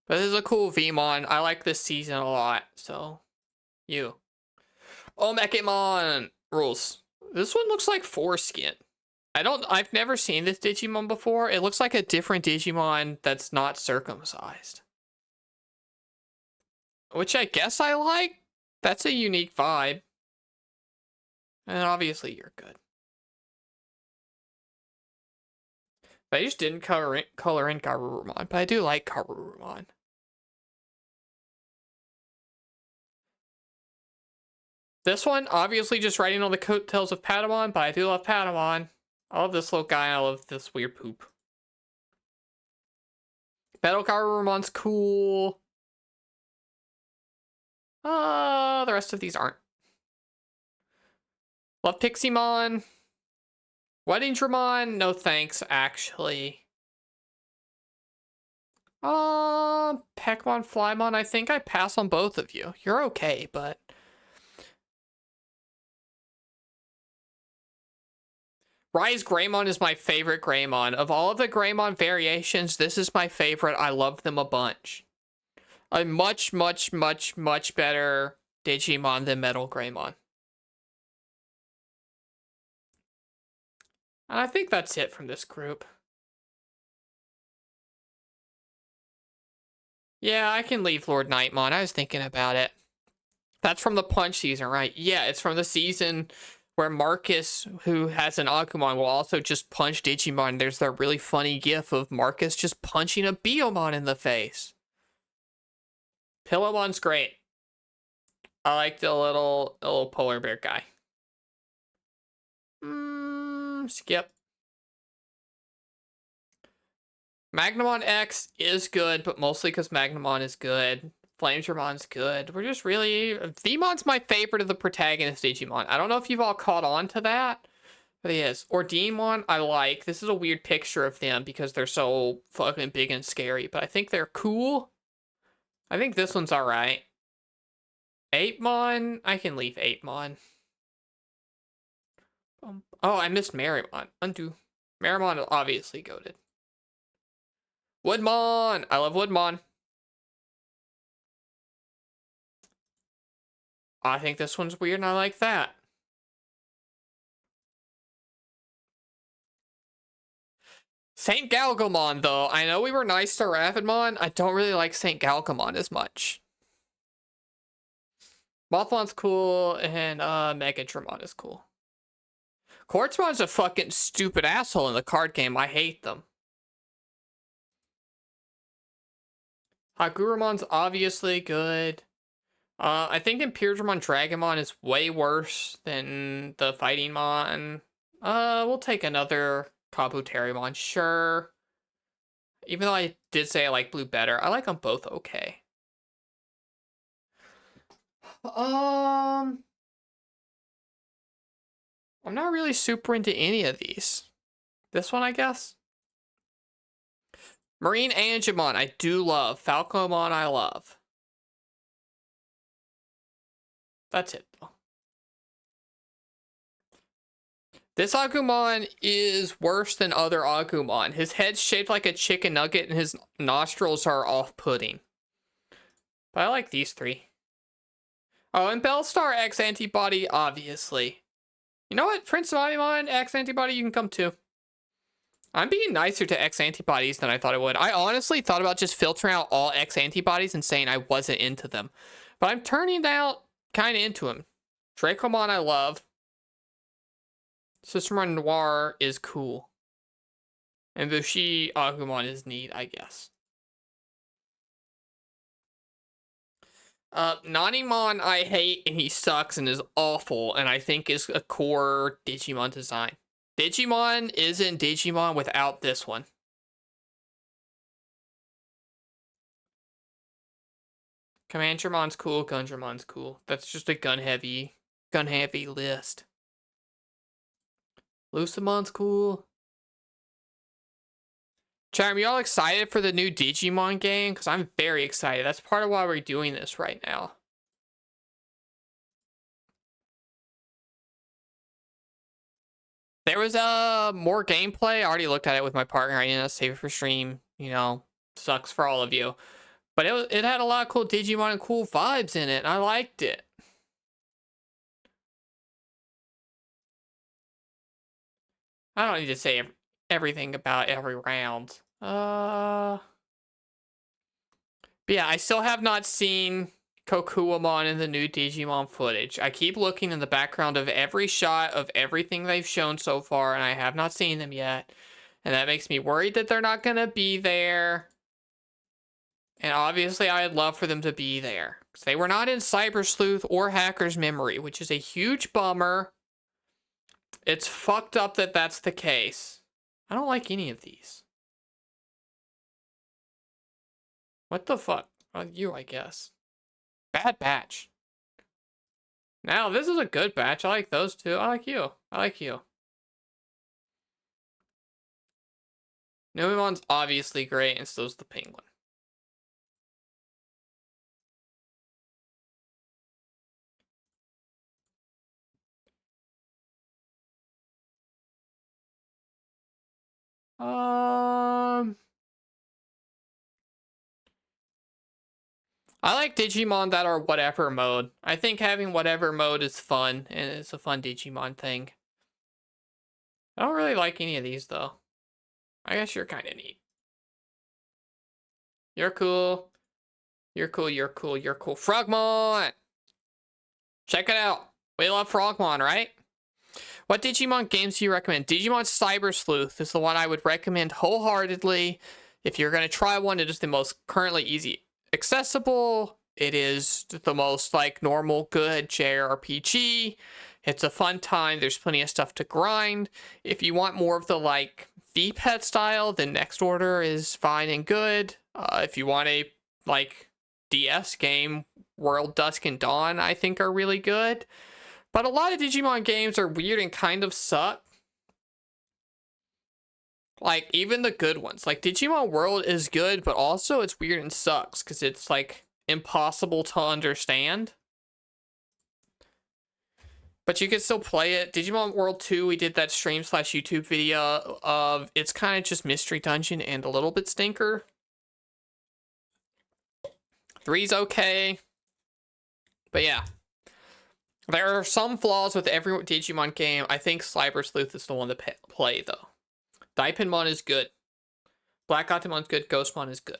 But this is a cool Vmon. I like this season a lot. So, you. Omekimon rules. This one looks like foreskin. I've never seen this Digimon before. It looks like a different Digimon that's not circumcised. Which I guess I like. That's a unique vibe. And obviously you're good. But I just didn't color in Garurumon, but I do like Garurumon. This one, obviously just riding on the coattails of Patamon, but I do love Patamon. I love this little guy, I love this weird poop. Metal Garurumon's cool. The rest of these aren't. Love Piximon. Wedding Dramon, no thanks, actually. Pekmon, Flymon, I think I pass on both of you. You're okay, but... Rise Greymon is my favorite Greymon. Of all of the Greymon variations, this is my favorite. I love them a bunch. A much, much, much, much better Digimon than Metal Greymon. And I think that's it from this group. Yeah, I can leave Lord Nightmon. I was thinking about it. That's from the Punch season, right? Yeah, it's from the season where Marcus, who has an Agumon, will also just punch Digimon. There's that really funny gif of Marcus just punching a Biyomon in the face. Pillamon's great. I like the little polar bear guy. Skip. Magnamon X is good, but mostly because Magnamon is good. Flamedramon's good. We're just really... Veemon's my favorite of the protagonist Digimon. I don't know if you've all caught on to that, but he is. Or Demon, I like. This is a weird picture of them because they're so fucking big and scary, but I think they're cool. I think this one's alright. Apemon, I can leave Apemon. Oh, I missed Marymon. Undo. Marymon is obviously goated. Woodmon! I love Woodmon. I think this one's weird and I like that. St. Galgamon, though. I know we were nice to Ravidmon. I don't really like St. Galgamon as much. Mothmon's cool, and Megadramon is cool. Quartzmon's a fucking stupid asshole in the card game. I hate them. Hagurumon's obviously good. I think Imperialmon Dragonmon is way worse than the Fighting Mon. We'll take another Kabuterimon, sure. Even though I did say I like blue better, I like them both okay. I'm not really super into any of these. This one, I guess. Marine Angemon, I do love. Falcomon, I love. That's it, though. This Agumon is worse than other Agumon. His head's shaped like a chicken nugget and his nostrils are off-putting. But I like these three. Oh, and Bellstar X Antibody, obviously. You know what? Prince of Agumon X Antibody, you can come too. I'm being nicer to X Antibodies than I thought I would. I honestly thought about just filtering out all X Antibodies and saying I wasn't into them. But I'm turning out kind of into them. Dracomon I love. Systemon Noir is cool. And Bushi Agumon is neat, I guess. Nanimon I hate and he sucks and is awful and I think is a core Digimon design. Digimon isn't Digimon without this one. Commandermon's cool, Gundramon's cool. That's just a gun heavy list. Lucimon's cool. Charm, you all excited for the new Digimon game? Because I'm very excited. That's part of why we're doing this right now. There was more gameplay. I already looked at it with my partner. I didn't save it for stream. You know, sucks for all of you. But it had a lot of cool Digimon and cool vibes in it. And I liked it. I don't need to say everything about every round. But yeah, I still have not seen Kokuamon in the new Digimon footage. I keep looking in the background of every shot of everything they've shown so far, and I have not seen them yet. And that makes me worried that they're not going to be there. And obviously, I'd love for them to be there. Because they were not in Cyber Sleuth or Hacker's Memory, which is a huge bummer. It's fucked up that that's the case. I don't like any of these. What the fuck? Well, you, I guess. Bad batch. Now, this is a good batch. I like those two. I like you. I like you. Nuimon's obviously great, and so's the penguin. I like Digimon that are whatever mode. I think having whatever mode is fun, and it's a fun Digimon thing. I don't really like any of these, though. I guess you're kind of neat. You're cool. You're cool, you're cool, you're cool. Frogmon! Check it out. We love Frogmon, right? What Digimon games do you recommend? Digimon Cyber Sleuth is the one I would recommend wholeheartedly. If you're going to try one, it is the most currently easy accessible. It is the most like normal good JRPG. It's a fun time. There's plenty of stuff to grind. If you want more of the like V-Pet style, then Next Order is fine and good. If you want a like DS game, World Dusk and Dawn I think are really good. But a lot of Digimon games are weird and kind of suck. Like, even the good ones. Like, Digimon World is good, but also it's weird and sucks. Because it's, like, impossible to understand. But you can still play it. Digimon World 2, we did that stream/YouTube video of... It's kind of just Mystery Dungeon and a little bit stinker. 3's okay. But yeah. There are some flaws with every Digimon game. I think Cyber Sleuth is the one to play, though. Diapinmon is good. Black Agumon good. Ghostmon is good.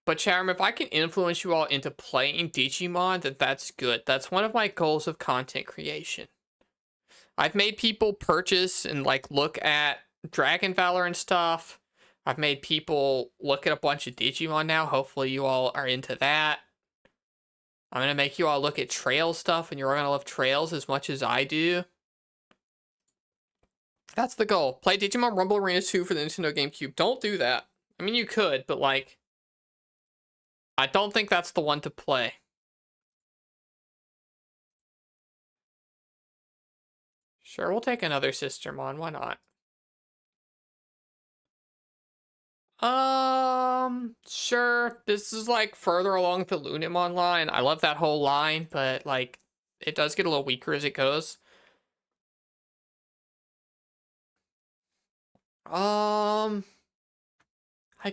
But Charum, if I can influence you all into playing Digimon, then that's good. That's one of my goals of content creation. I've made people purchase and like look at Dragon Valor and stuff. I've made people look at a bunch of Digimon now. Hopefully you all are into that. I'm going to make you all look at Trails stuff, and you're all going to love Trails as much as I do. That's the goal. Play Digimon Rumble Arena 2 for the Nintendo GameCube. Don't do that. I mean, you could, but like... I don't think that's the one to play. Sure, we'll take another Sistermon. Why not? Sure. This is like further along the Lunamon line. I love that whole line, but like it does get a little weaker as it goes. I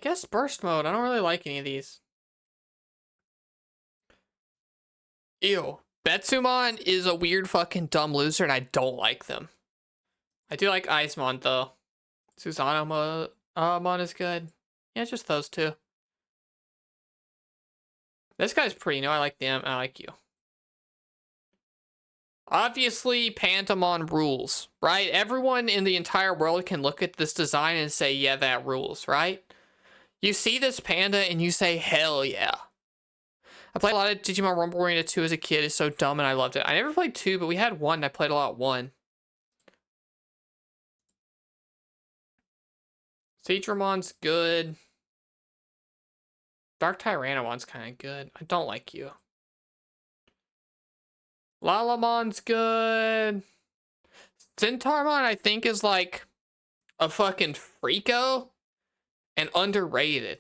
guess burst mode. I don't really like any of these. Ew. Betsumon is a weird fucking dumb loser, and I don't like them. I do like Icemon though. Susanoo-mon is good. Yeah, just those two. This guy's pretty new. I like them. I like you. Obviously, Pantomon rules, right? Everyone in the entire world can look at this design and say, yeah, that rules, right? You see this panda and you say, hell yeah. I played a lot of Digimon Rumble Arena 2 as a kid. It's so dumb and I loved it. I never played 2, but we had 1. I played a lot 1. Seadramon's good. Dark Tyrannomon's kind of good. I don't like you. Lalamon's good. Centaurmon, I think, is like a fucking freako and underrated.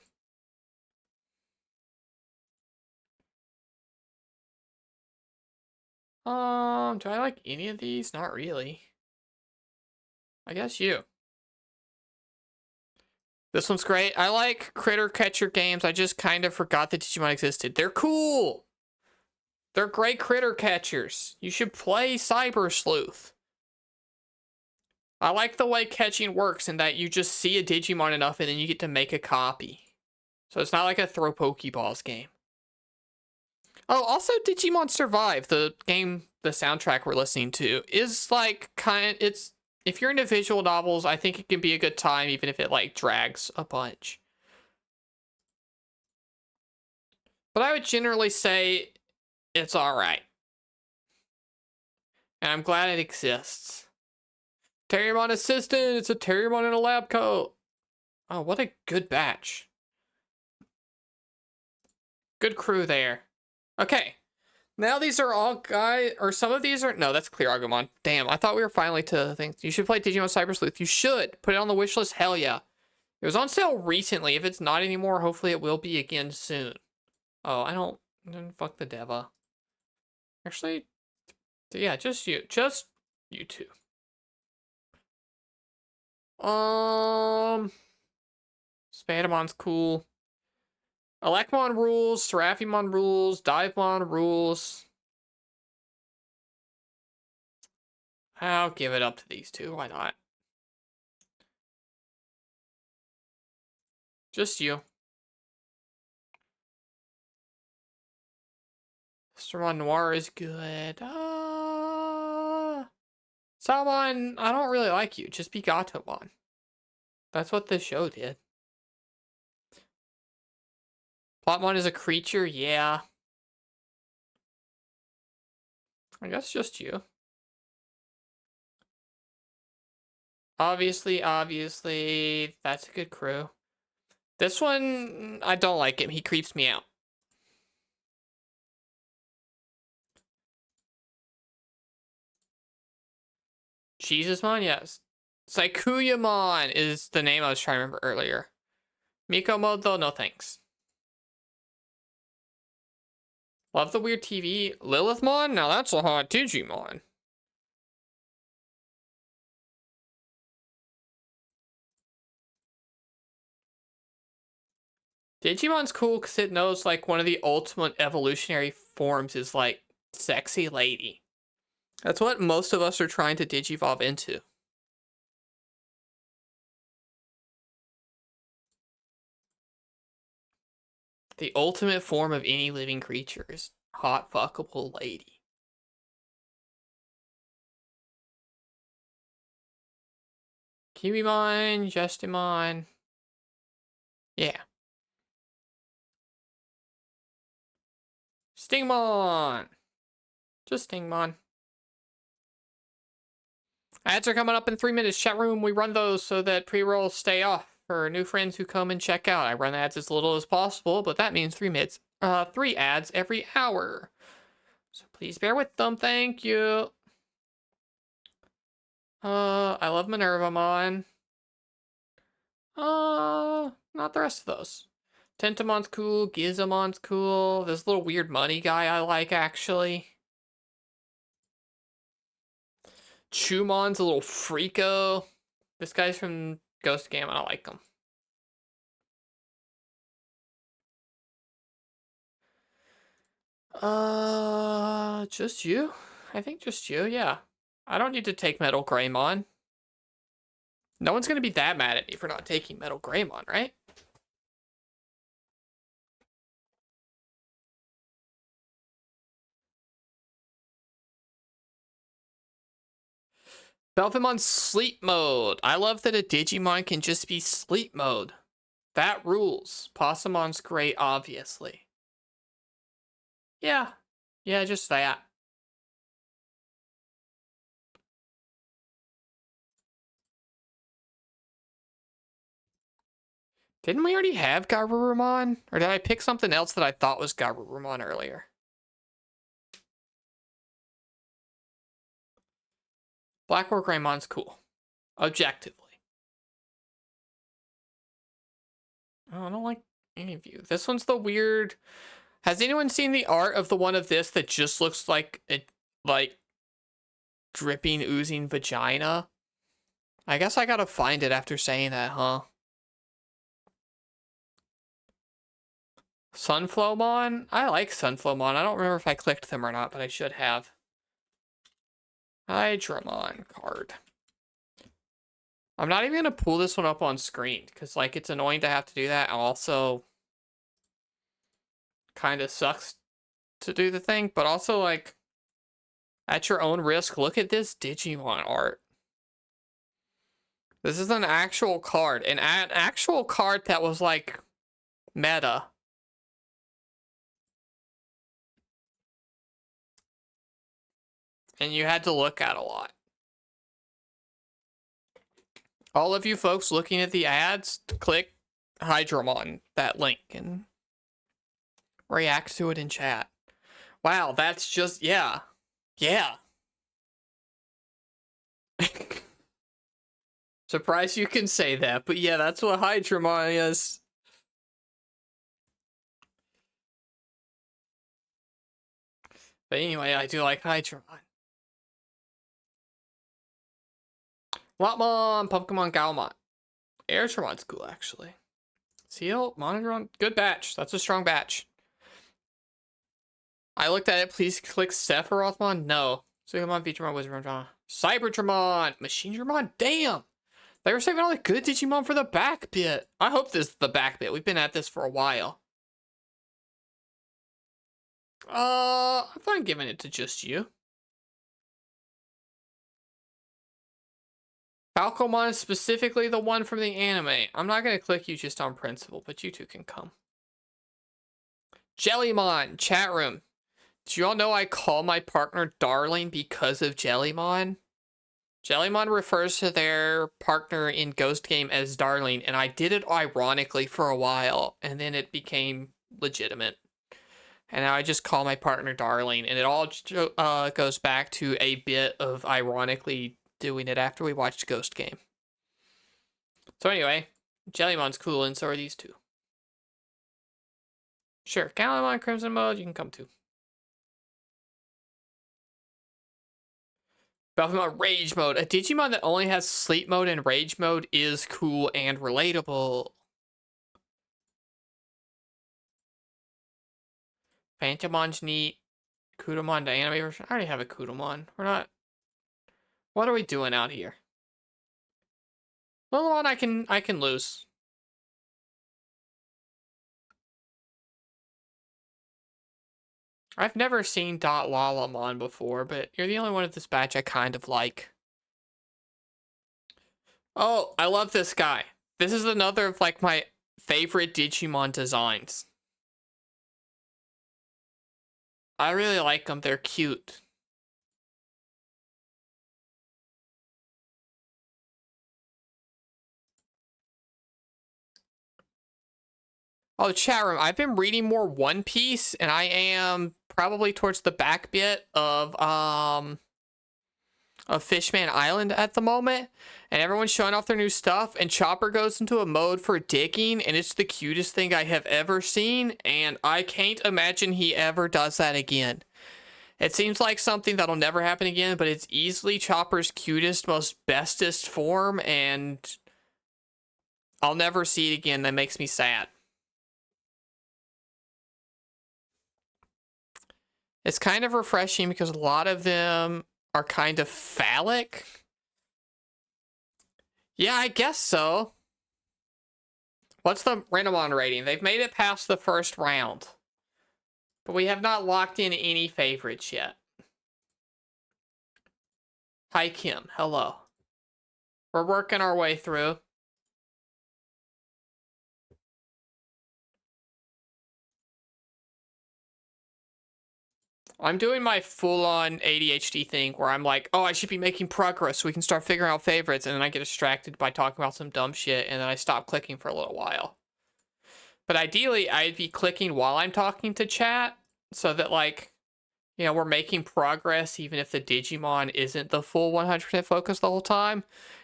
Do I like any of these? Not really. I guess you. This one's great. I like Critter Catcher games. I just kind of forgot that Digimon existed. They're cool. They're great critter catchers. You should play Cyber Sleuth. I like the way catching works in that you just see a Digimon enough and then you get to make a copy. So it's not like a throw Pokeballs game. Oh, also Digimon Survive, the game, the soundtrack we're listening to, is like it's if you're into visual novels, I think it can be a good time even if it like drags a bunch. But I would generally say it's alright. And I'm glad it exists. Terriermon Assistant, it's a Terriermon in a lab coat. Oh, what a good batch. Good crew there. Okay. Now these are all guys, or some of these are, no, that's Clear Agumon. Damn, I thought we were finally to things. You should play Digimon Cyber Sleuth. You should. Put it on the wish list, hell yeah. It was on sale recently. If it's not anymore, hopefully it will be again soon. Oh, I don't, fuck the Deva. Actually, yeah, just you two. Spadamon's cool. Elecmon rules, Seraphimon rules, Divemon rules. I'll give it up to these two, why not? Just you. Starmon Noir is good. Salmon, I don't really like you. Just be Gatomon. That's what this show did. Plotmon is a creature, yeah. I guess just you. Obviously, that's a good crew. This one, I don't like him. He creeps me out. Jesusmon, yes. Saikuyamon is the name I was trying to remember earlier. Miko mode, though, no thanks. Love the weird TV. Lilithmon? Now that's a hot Digimon. Digimon's cool because it knows, like, one of the ultimate evolutionary forms is, like, sexy lady. That's what most of us are trying to digivolve into. The ultimate form of any living creature is hot, fuckable lady. Kiwimon, Justimon. Yeah. Stingmon. Just Stingmon. Ads are coming up in 3 minutes. Chat room, we run those so that pre-rolls stay off for new friends who come and check out. I run ads as little as possible, but that means 3 minutes. 3 ads every hour. So please bear with them. Thank you. I love Minervamon. Not the rest of those. Tentamon's cool. Gizamon's cool. This little weird money guy I like, actually. Chumon's a little freako. This guy's from Ghost Game, and I like him. Just you? I think just you, yeah. I don't need to take Metal Greymon. No one's gonna be that mad at me for not taking Metal Greymon, right? Belphimon's sleep mode. I love that a Digimon can just be sleep mode. That rules. Possumon's great, obviously. Yeah. Yeah, just that. Didn't we already have Garurumon? Or did I pick something else that I thought was Garurumon earlier? Black War Greymon's cool. Objectively. Oh, I don't like any of you. This one's the weird... Has anyone seen the art of the one of this that just looks like a, like, dripping, oozing vagina? I guess I gotta find it after saying that, huh? Sunflowmon? I like Sunflowmon. I don't remember if I clicked them or not, but I should have. Hydramon card. I'm not even gonna pull this one up on screen, because, like, it's annoying to have to do that. Also, kind of sucks to do the thing, but also, like, at your own risk, look at this Digimon art. This is an actual card, an actual card that was, like, meta. And you had to look at a lot. All of you folks looking at the ads, click Hydramon, that link, and react to it in chat. Wow, that's just, yeah. Yeah. Surprised you can say that, but yeah, that's what Hydramon is. But anyway, I do like Hydramon. Lotmon, Pumpkinmon, Galmon. Airtramon's cool, actually. Seal, Monodron, good batch. That's a strong batch. I looked at it. Please click Sephirothmon. No. Sugamon, Vigimon, Wizardmon, Cyberdramon, Machinedramon. Damn! They were saving all the good Digimon for the back bit. I hope this is the back bit. We've been at this for a while. I'm fine giving it to just you. Falcomon is specifically the one from the anime. I'm not going to click you just on principle, but you two can come. Jellymon, chat room. Do you all know I call my partner Darling because of Jellymon? Jellymon refers to their partner in Ghost Game as Darling, and I did it ironically for a while, and then it became legitimate. And now I just call my partner Darling, and it all goes back to a bit of ironically doing it after we watched Ghost Game. So anyway, Jellymon's cool, and so are these two. Sure, Calamon, Crimson Mode, you can come too. Baphomet Rage Mode. A Digimon that only has Sleep Mode and Rage Mode is cool and relatable. Phantomon's neat. Kudamon, the anime version. I already have a Kudamon. We're not... What are we doing out here? Lilymon I can lose. I've never seen Lalamon before, but you're the only one of this batch I kind of like. Oh, I love this guy. This is another of, like, my favorite Digimon designs. I really like them. They're cute. Oh, chat room. I've been reading more One Piece, and I am probably towards the back bit of Fishman Island at the moment, and everyone's showing off their new stuff, and Chopper goes into a mode for digging, and it's the cutest thing I have ever seen, and I can't imagine he ever does that again. It seems like something that'll never happen again, but it's easily Chopper's cutest, most bestest form, and I'll never see it again. That makes me sad. It's kind of refreshing because a lot of them are kind of phallic. Yeah, I guess so. What's the Renamon rating? They've made it past the first round. But we have not locked in any favorites yet. Hi, Kim. Hello. We're working our way through. I'm doing my full-on ADHD thing where I'm like, oh, I should be making progress so we can start figuring out favorites, and then I get distracted by talking about some dumb shit, and then I stop clicking for a little while. But ideally, I'd be clicking while I'm talking to chat, so that, like, you know, we're making progress even if the Digimon isn't the full 100% focus the whole time.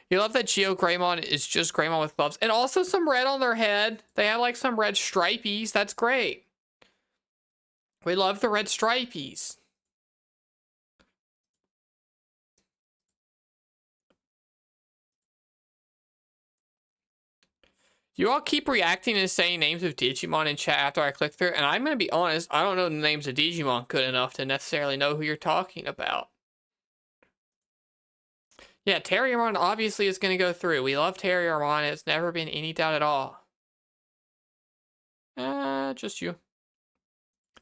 You love that Geo Greymon is just Greymon with gloves, and also some red on their head. They have, like, some red stripies. That's great. We love the red stripies. You all keep reacting and saying names of Digimon in chat after I click through, and I'm going to be honest, I don't know the names of Digimon good enough to necessarily know who you're talking about. Yeah, Terriermon obviously is going to go through. We love Terriermon. It's never been any doubt at all. Just you.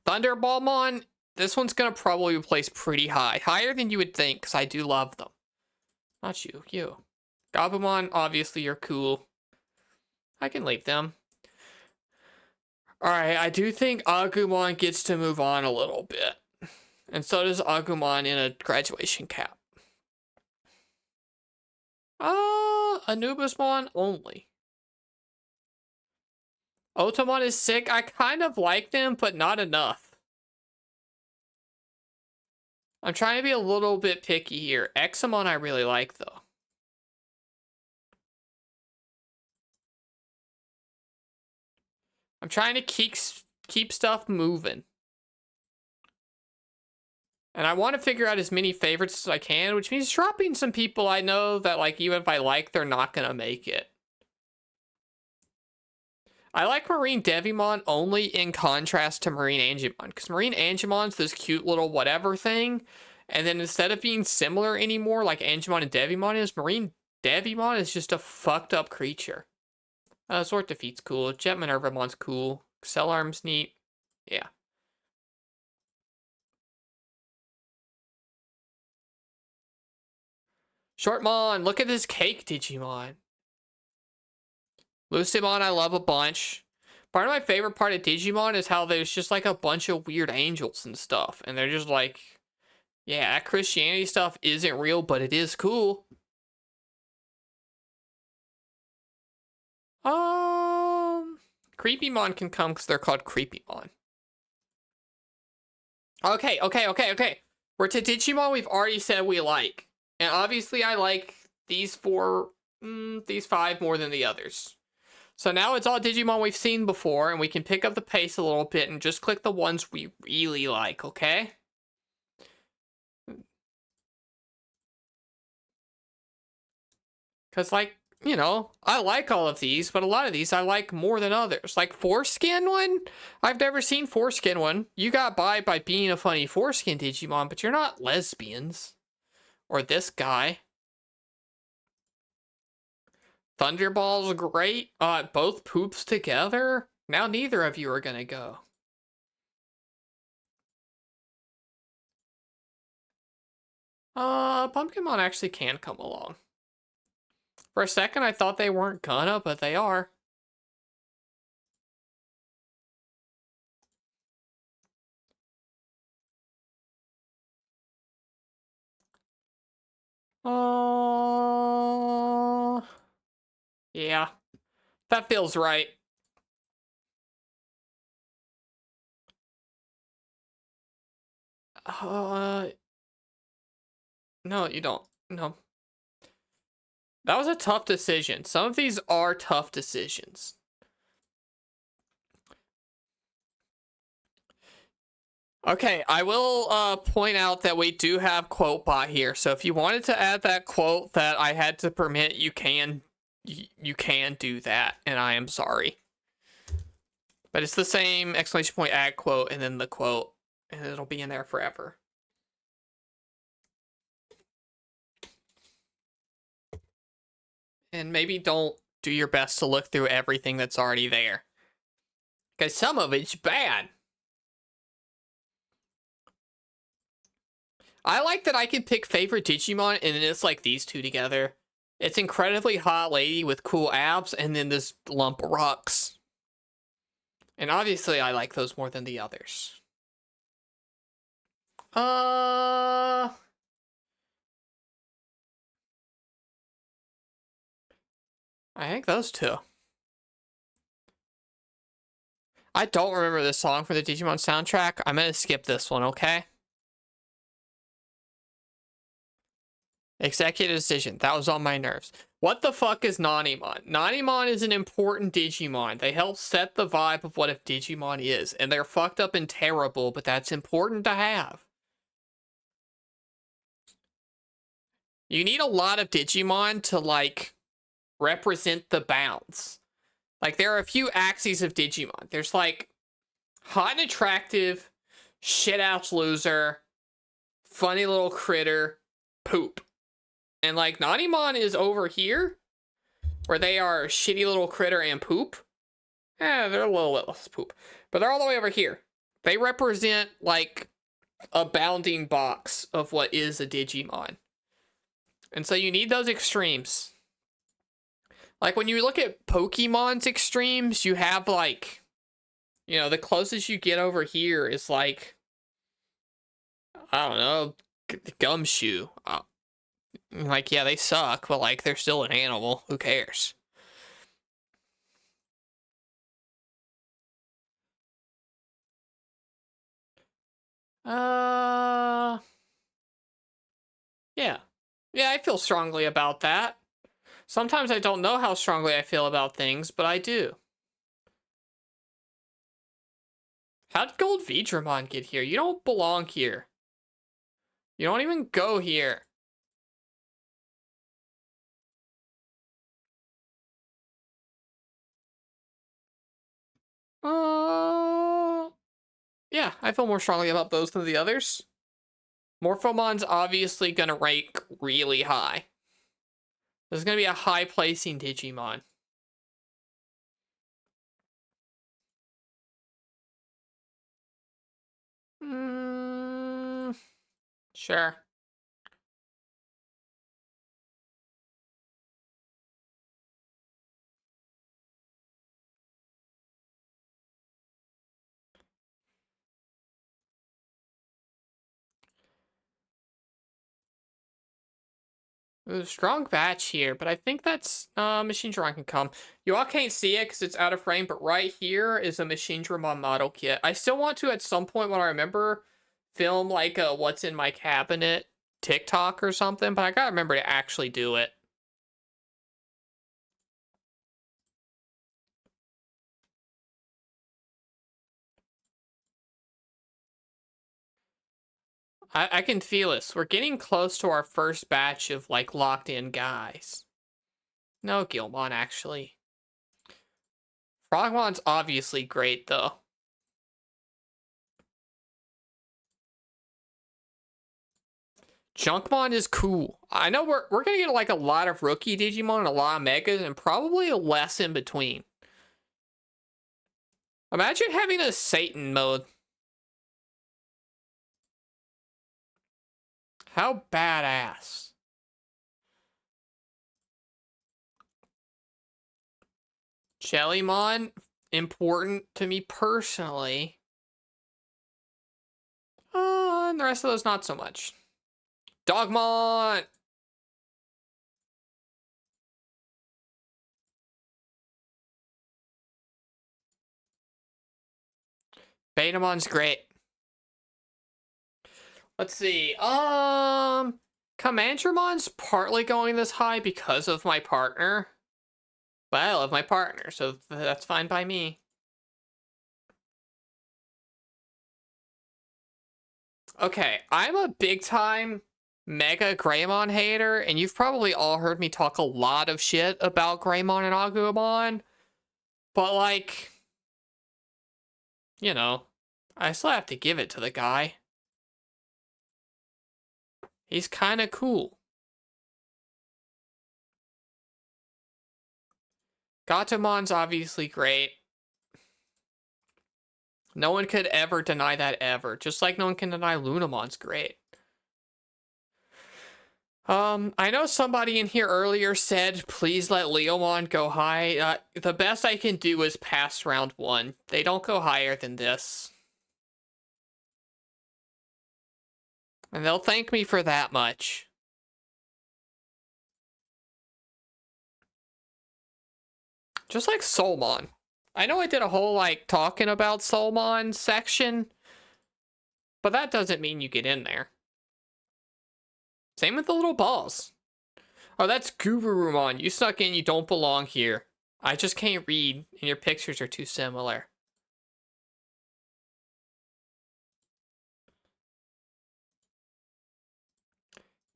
Thunderballmon, this one's gonna probably be placed pretty high. Higher than you would think, because I do love them. Not you, you. Gabumon, obviously you're cool. I can leave them. Alright, I do think Agumon gets to move on a little bit. And so does Agumon in a graduation cap. Anubismon only. Otamon is sick. I kind of like them, but not enough. I'm trying to be a little bit picky here. Examon I really like, though. I'm trying to keep stuff moving. And I want to figure out as many favorites as I can, which means dropping some people I know that, like, even if I like, they're not going to make it. I like Marine Devimon only in contrast to Marine Angemon, because Marine Angemon's this cute little whatever thing, and then instead of being similar anymore like Angemon and Devimon is, Marine Devimon is just a fucked up creature. Sword Defeat's cool, Jet Minervamon's cool, Excelarm's neat, yeah. Shortmon, look at this cake Digimon. Lucimon I love a bunch. Part of my favorite part of Digimon is how there's just like a bunch of weird angels and stuff. And they're just like, yeah, that Christianity stuff isn't real, but it is cool. Creepymon can come because they're called Creepymon. Okay. We're to Digimon we've already said we like. And obviously I like these these 5 more than the others. So now it's all Digimon we've seen before, and we can pick up the pace a little bit and just click the ones we really like, okay? Because, like, you know, I like all of these, but a lot of these I like more than others. Like, Foreskin one? I've never seen Foreskin one. You got by being a funny Foreskin Digimon, but you're not lesbians. Or this guy. Thunderball's great. Both poops together? Now neither of you are gonna go. Pumpkinmon actually can come along. For a second I thought they weren't gonna, but they are. Yeah. That feels right. No, you don't. No. That was a tough decision. Some of these are tough decisions. Okay, I will point out that we do have quote bot here. So if you wanted to add that quote that I had to permit, you can do that, and I am sorry. But it's the same exclamation point add quote and then the quote, and it'll be in there forever. And maybe don't do your best to look through everything that's already there, because some of it's bad. I like that I can pick favorite Digimon and then it's like these two together. It's incredibly hot lady with cool abs and then this lump of rocks. And obviously I like those more than the others. I think those two. I don't remember this song for the Digimon soundtrack. I'm gonna skip this one, okay? Executive decision. That was on my nerves. What the fuck is Nanimon? Nanimon is an important Digimon. They help set the vibe of what a Digimon is. And they're fucked up and terrible, but that's important to have. You need a lot of Digimon to, like, represent the bounds. Like, there are a few axes of Digimon. There's, like, hot and attractive, shit-outs loser, funny little critter, poop. And, like, Nanimon is over here, where they are shitty little critter and poop. They're a little less poop. But they're all the way over here. They represent, like, a bounding box of what is a Digimon. And so you need those extremes. Like, when you look at Pokemon's extremes, you have, like, you know, the closest you get over here is, like, I don't know, Gumshoe. Like, yeah, they suck, but, like, they're still an animal. Who cares? Uh, yeah. Yeah, I feel strongly about that. Sometimes I don't know how strongly I feel about things, but I do. How did Gold Vidramon get here? You don't belong here. You don't even go here. Yeah, I feel more strongly about those than the others. Morphomon's obviously gonna rank really high. This is gonna be a high placing Digimon. Sure. Ooh, strong batch here, but I think that's Machine Dramon can come. You all can't see it because it's out of frame, but right here is a Machine Dramon model kit. I still want to, at some point when I remember, film like a what's in my cabinet TikTok or something, but I gotta remember to actually do it. I can feel this. We're getting close to our first batch of like locked in guys. No Gilmon, actually. Frogmon's obviously great though. Junkmon is cool. I know we're gonna get like a lot of rookie Digimon and a lot of megas and probably less in between. Imagine having a Satan mode. How badass. Jellymon, important to me personally. And the rest of those not so much. Dogmon! Betamon's great. Let's see. Commandermon's partly going this high because of my partner. But I love my partner, so that's fine by me. Okay, I'm a big time Mega Greymon hater, and you've probably all heard me talk a lot of shit about Greymon and Agumon. But like, you know, I still have to give it to the guy. He's kind of cool. Gatomon's obviously great. No one could ever deny that ever. Just like no one can deny Lunamon's great. I know somebody in here earlier said, please let Leomon go high. The best I can do is pass round 1. They don't go higher than this. And they'll thank me for that much. Just like Soulmon. I know I did a whole, like, talking about Soulmon section, but that doesn't mean you get in there. Same with the little balls. Oh, that's Gururumon. You snuck in, you don't belong here. I just can't read, and your pictures are too similar.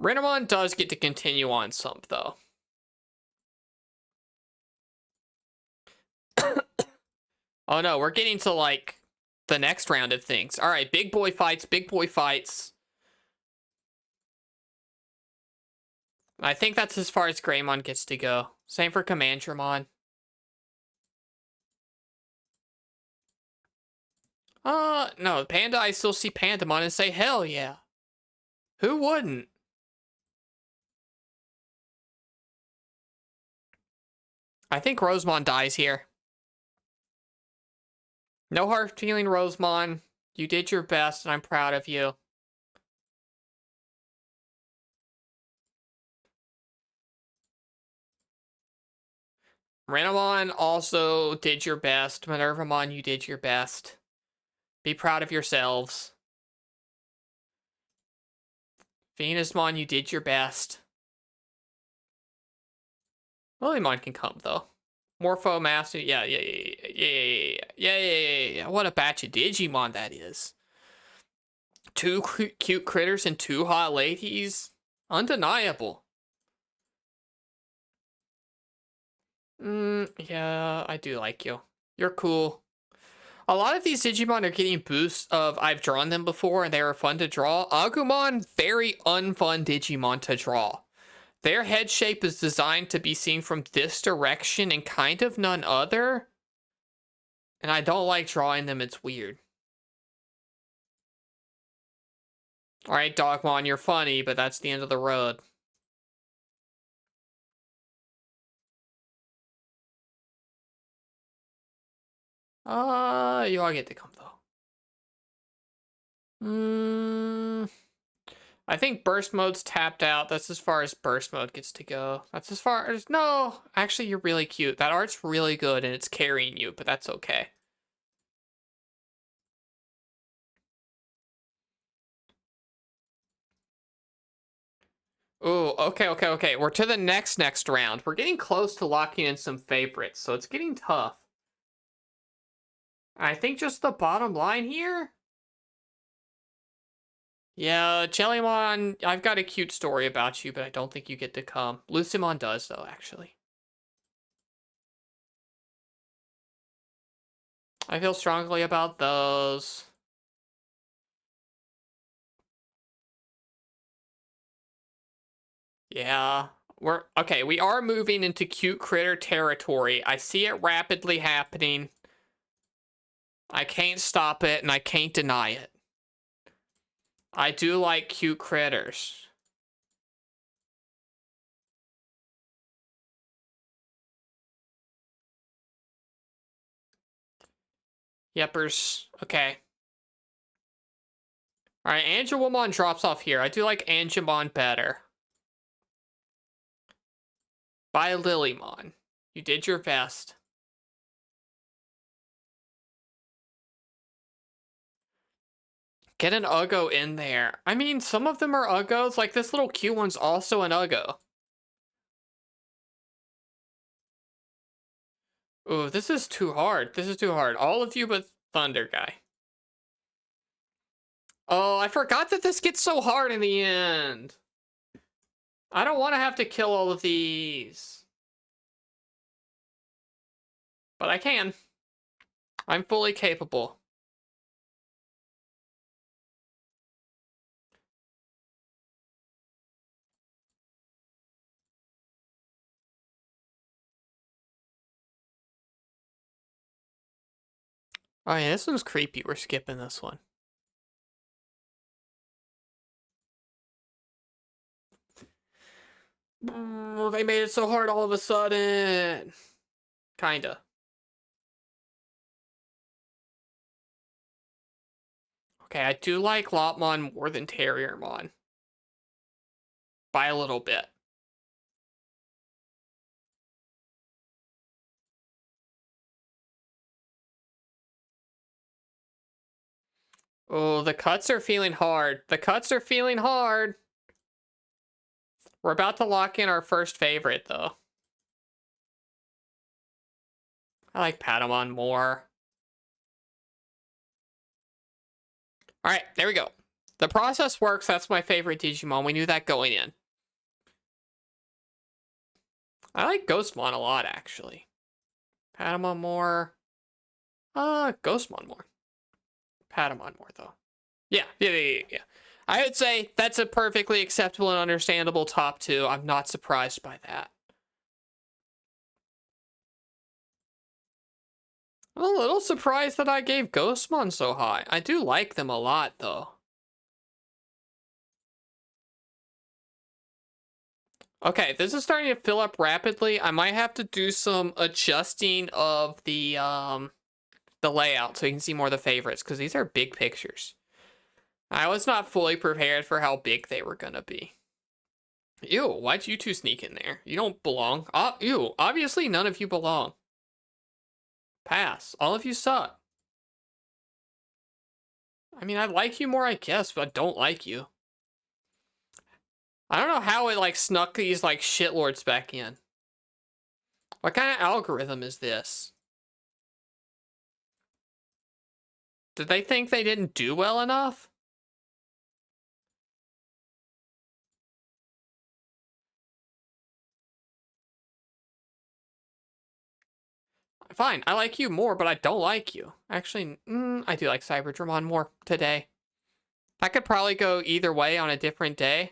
Renamon does get to continue on some, though. Oh no, we're getting to, like, the next round of things. Alright, big boy fights, big boy fights. I think that's as far as Greymon gets to go. Same for Commandramon. No, Panda, I still see Pandamon and say, hell yeah. Who wouldn't? I think Rosemon dies here. No hard feeling, Rosemon. You did your best, and I'm proud of you. Renamon also did your best. Minervamon, you did your best. Be proud of yourselves. Venusmon, you did your best. Lilymon can come, though. Morpho Master, yeah. What a batch of Digimon that is. Two cute critters and two hot ladies. Undeniable. Yeah, I do like you. You're cool. A lot of these Digimon are getting boosts of I've drawn them before and they were fun to draw. Agumon, very unfun Digimon to draw. Their head shape is designed to be seen from this direction and kind of none other. And I don't like drawing them, it's weird. Alright, Dogmon, you're funny, but that's the end of the road. You all get to come, though. I think burst mode's tapped out. That's as far as burst mode gets to go. That's as far as... No, actually, you're really cute. That art's really good, and it's carrying you, but that's okay. Ooh, okay. We're to the next round. We're getting close to locking in some favorites, so it's getting tough. I think just the bottom line here... Yeah, Jellymon, I've got a cute story about you, but I don't think you get to come. Lucimon does, though, actually. I feel strongly about those. Yeah. We are moving into cute critter territory. I see it rapidly happening. I can't stop it, and I can't deny it. I do like cute critters. Yeppers. Okay. Alright, Angelwomon drops off here. I do like Angemon better. Bye, Lilymon. You did your best. Get an Uggo in there. I mean, some of them are Uggos. Like, this little cute one's also an Uggo. Ooh, this is too hard. This is too hard. All of you but Thunder Guy. Oh, I forgot that this gets so hard in the end. I don't want to have to kill all of these. But I can. I'm fully capable. Oh yeah, this one's creepy. We're skipping this one. Oh, they made it so hard all of a sudden. Kinda. Okay, I do like Lopmon more than Terriermon. By a little bit. Oh, the cuts are feeling hard. The cuts are feeling hard. We're about to lock in our first favorite, though. I like Patamon more. Alright, there we go. The process works. That's my favorite Digimon. We knew that going in. I like Ghostmon a lot, actually. Patamon more. Ghostmon more. Patamon more, though. Yeah. I would say that's a perfectly acceptable and understandable top two. I'm not surprised by that. I'm a little surprised that I gave Ghostmon so high. I do like them a lot, though. Okay, this is starting to fill up rapidly. I might have to do some adjusting of the layout so you can see more of the favorites, because these are big pictures. I was not fully prepared for how big they were gonna be. Ew, why'd you two sneak in there? You don't belong. Ew, obviously none of you belong. Pass. All of you suck. I mean, I like you more, I guess, but I don't like you. I don't know how it, like, snuck these, like, shitlords back in. What kind of algorithm is this? Did they think they didn't do well enough? Fine, I like you more, but I don't like you. Actually, I do like Cyberdramon more today. I could probably go either way on a different day.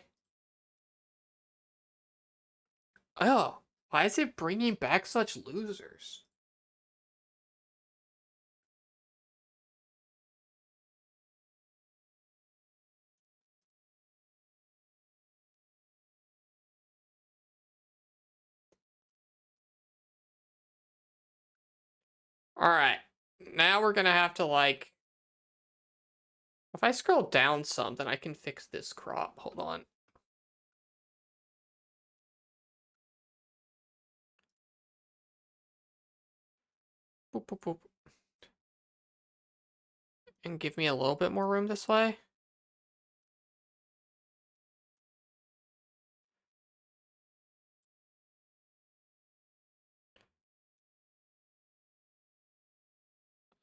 Oh, why is it bringing back such losers? Alright, now we're gonna have to, like... If I scroll down some, then I can fix this crop. Hold on. Boop, boop, boop. And give me a little bit more room this way.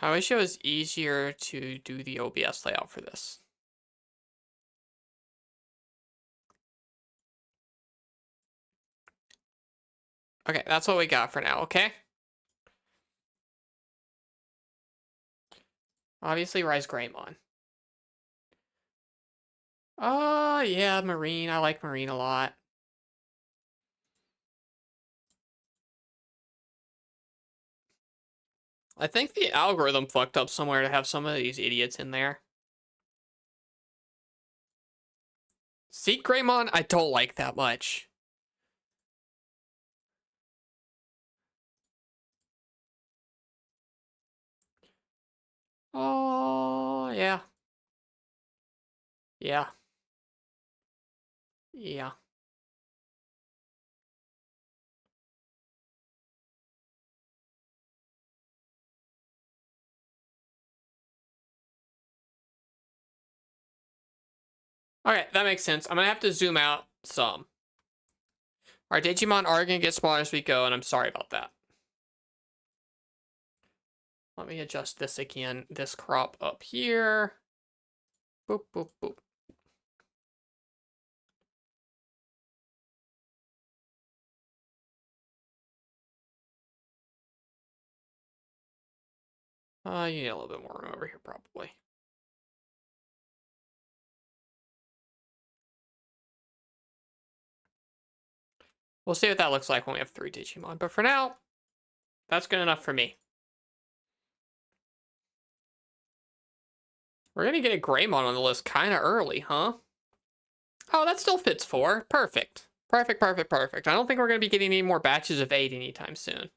I wish it was easier to do the OBS layout for this. Okay, that's what we got for now, okay? Obviously, Rise Greymon. Oh, yeah, Marine. I like Marine a lot. I think the algorithm fucked up somewhere to have some of these idiots in there. Seek Greymon, I don't like that much. Oh, yeah. Yeah. Yeah. Okay, that makes sense. I'm gonna have to zoom out some. Our Digimon are gonna get smaller as we go, and I'm sorry about that. Let me adjust this again. This crop up here. Boop, boop, boop. You need a little bit more room over here, probably. We'll see what that looks like when we have 3 Digimon. But for now, that's good enough for me. We're gonna get a Greymon on the list kind of early, huh? Oh, that still fits 4. Perfect. Perfect, perfect, perfect. I don't think we're gonna be getting any more batches of 8 anytime soon.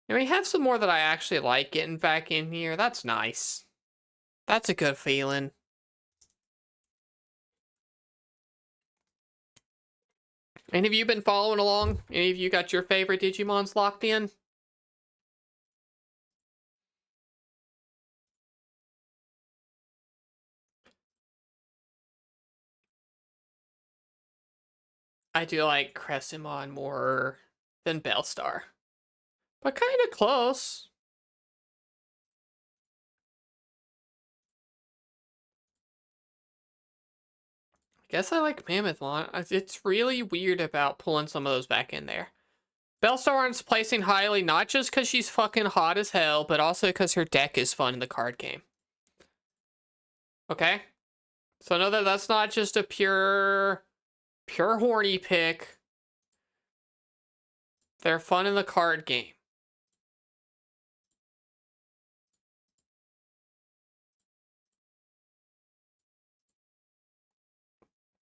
And we have some more that I actually like getting back in here. That's nice. That's a good feeling. And have you been following along? Any of you got your favorite Digimons locked in? I do like Crescimon more than Bellstar. But kind of close. I guess I like Mammothmon. It's really weird about pulling some of those back in there. Bellstar's placing highly not just because she's fucking hot as hell, but also because her deck is fun in the card game. Okay? So know that that's not just a pure horny pick They're fun in the card game.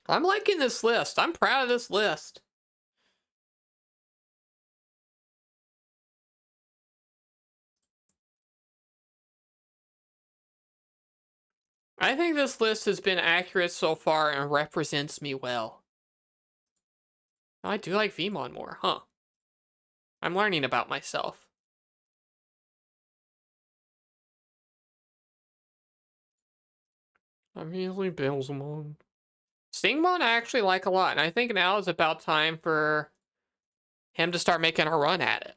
I'm liking this list. I'm proud of this list. I think this list has been accurate so far and represents me well. I do like Vmon more, huh? I'm learning about myself. I'm usually Billsmon. Stingmon I actually like a lot, and I think now is about time for him to start making a run at it.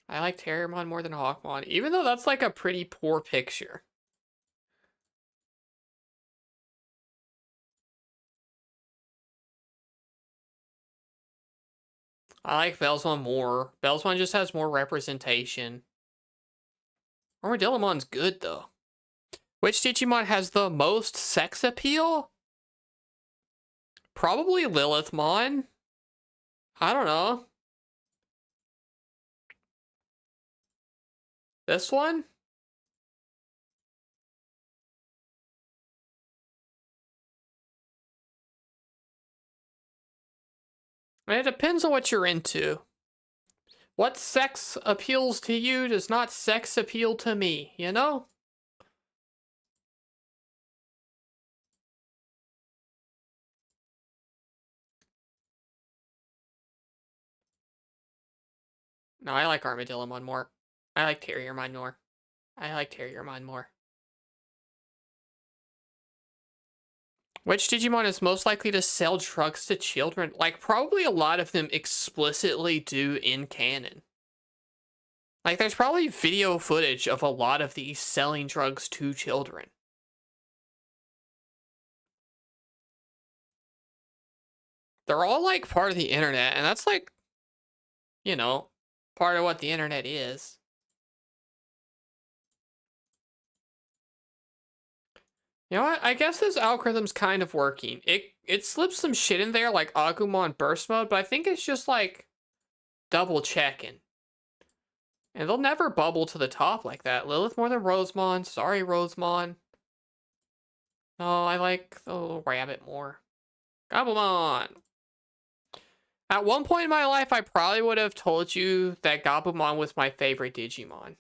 I like Terriermon more than Hawkmon, even though that's like a pretty poor picture. I like Bellsmon more. Bellsmon just has more representation. Armadillomon's good, though. Which Digimon has the most sex appeal? Probably Lilithmon. I don't know. This one? It depends on what you're into. What sex appeals to you does not sex appeal to me, you know? No, I like Armadillomon more. I like Terriermon more. I like Terriermon more. Which Digimon is most likely to sell drugs to children? Like, probably a lot of them explicitly do in canon. Like, there's probably video footage of a lot of these selling drugs to children. They're all, like, part of the internet, and that's, like, you know, part of what the internet is. You know what? I guess this algorithm's kind of working. It slips some shit in there, like Agumon burst mode, but I think it's just, like, double checking. And they'll never bubble to the top like that. Lilith more than Rosemon. Sorry, Rosemon. No, I like the little rabbit more. Gabumon. At one point in my life, I probably would have told you that Gabumon was my favorite Digimon.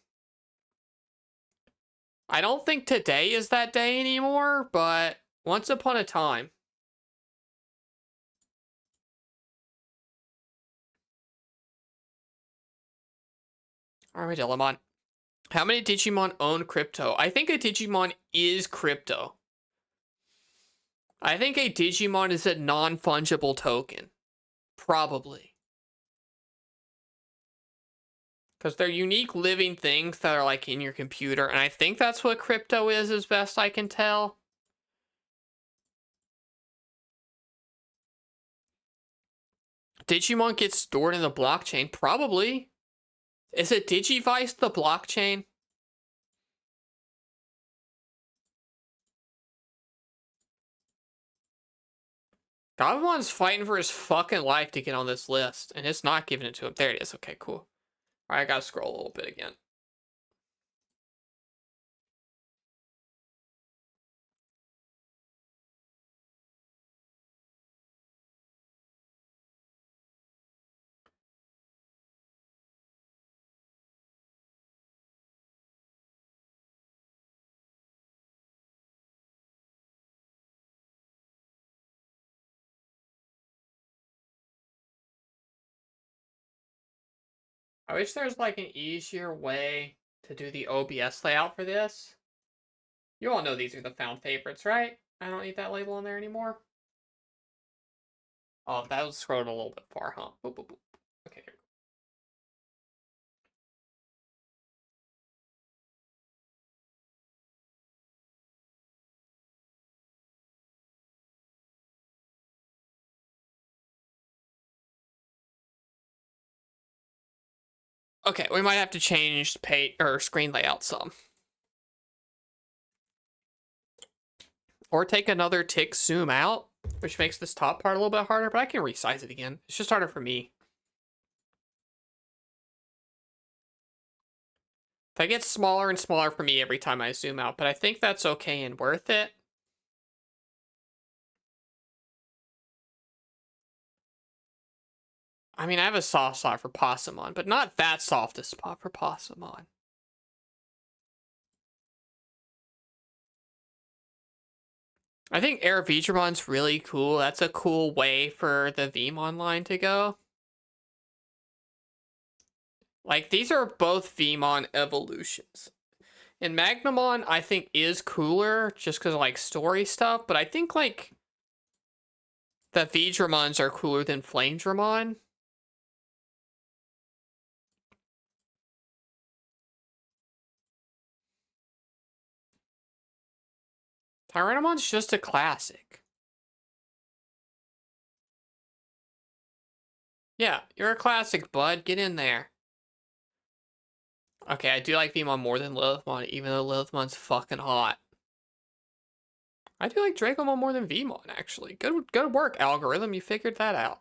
I don't think today is that day anymore, but once upon a time. Armadillomon. How many Digimon own crypto? I think a Digimon is crypto. I think a Digimon is a non-fungible token. Probably. Because they're unique living things that are like in your computer. And I think that's what crypto is, as best I can tell. Digimon gets stored in the blockchain? Probably. Is it Digivice the blockchain? Gabumon's fighting for his fucking life to get on this list. And it's not giving it to him. There it is. Okay, cool. Alright, I gotta scroll a little bit again. I wish there was like an easier way to do the OBS layout for this. You all know these are the found favorites, right? I don't need that label on there anymore. Oh, that was scrolled a little bit far, huh? Boop, boop, boop. Okay, here. Okay, we might have to change page or screen layout some. Or take another tick zoom out. which makes this top part a little bit harder, but I can resize it again. It's just harder for me. That gets smaller and smaller for me every time I zoom out, but I think that's okay and worth it. I mean, I have a soft spot for Passamon, but not that soft a spot for Passamon. I think Air Vidramon's really cool. That's a cool way for the Vmon line to go. Like, these are both Vmon evolutions. And Magnamon, I think, is cooler just because of, like, story stuff. But I think, like, the Vidramons are cooler than Flame Dramon. Tyrannomon's just a classic. Yeah, you're a classic, bud. Get in there. Okay, I do like Vmon more than Lilithmon, even though Lilithmon's fucking hot. I do like Dracomon more than Vmon, actually. Good work, algorithm. You figured that out.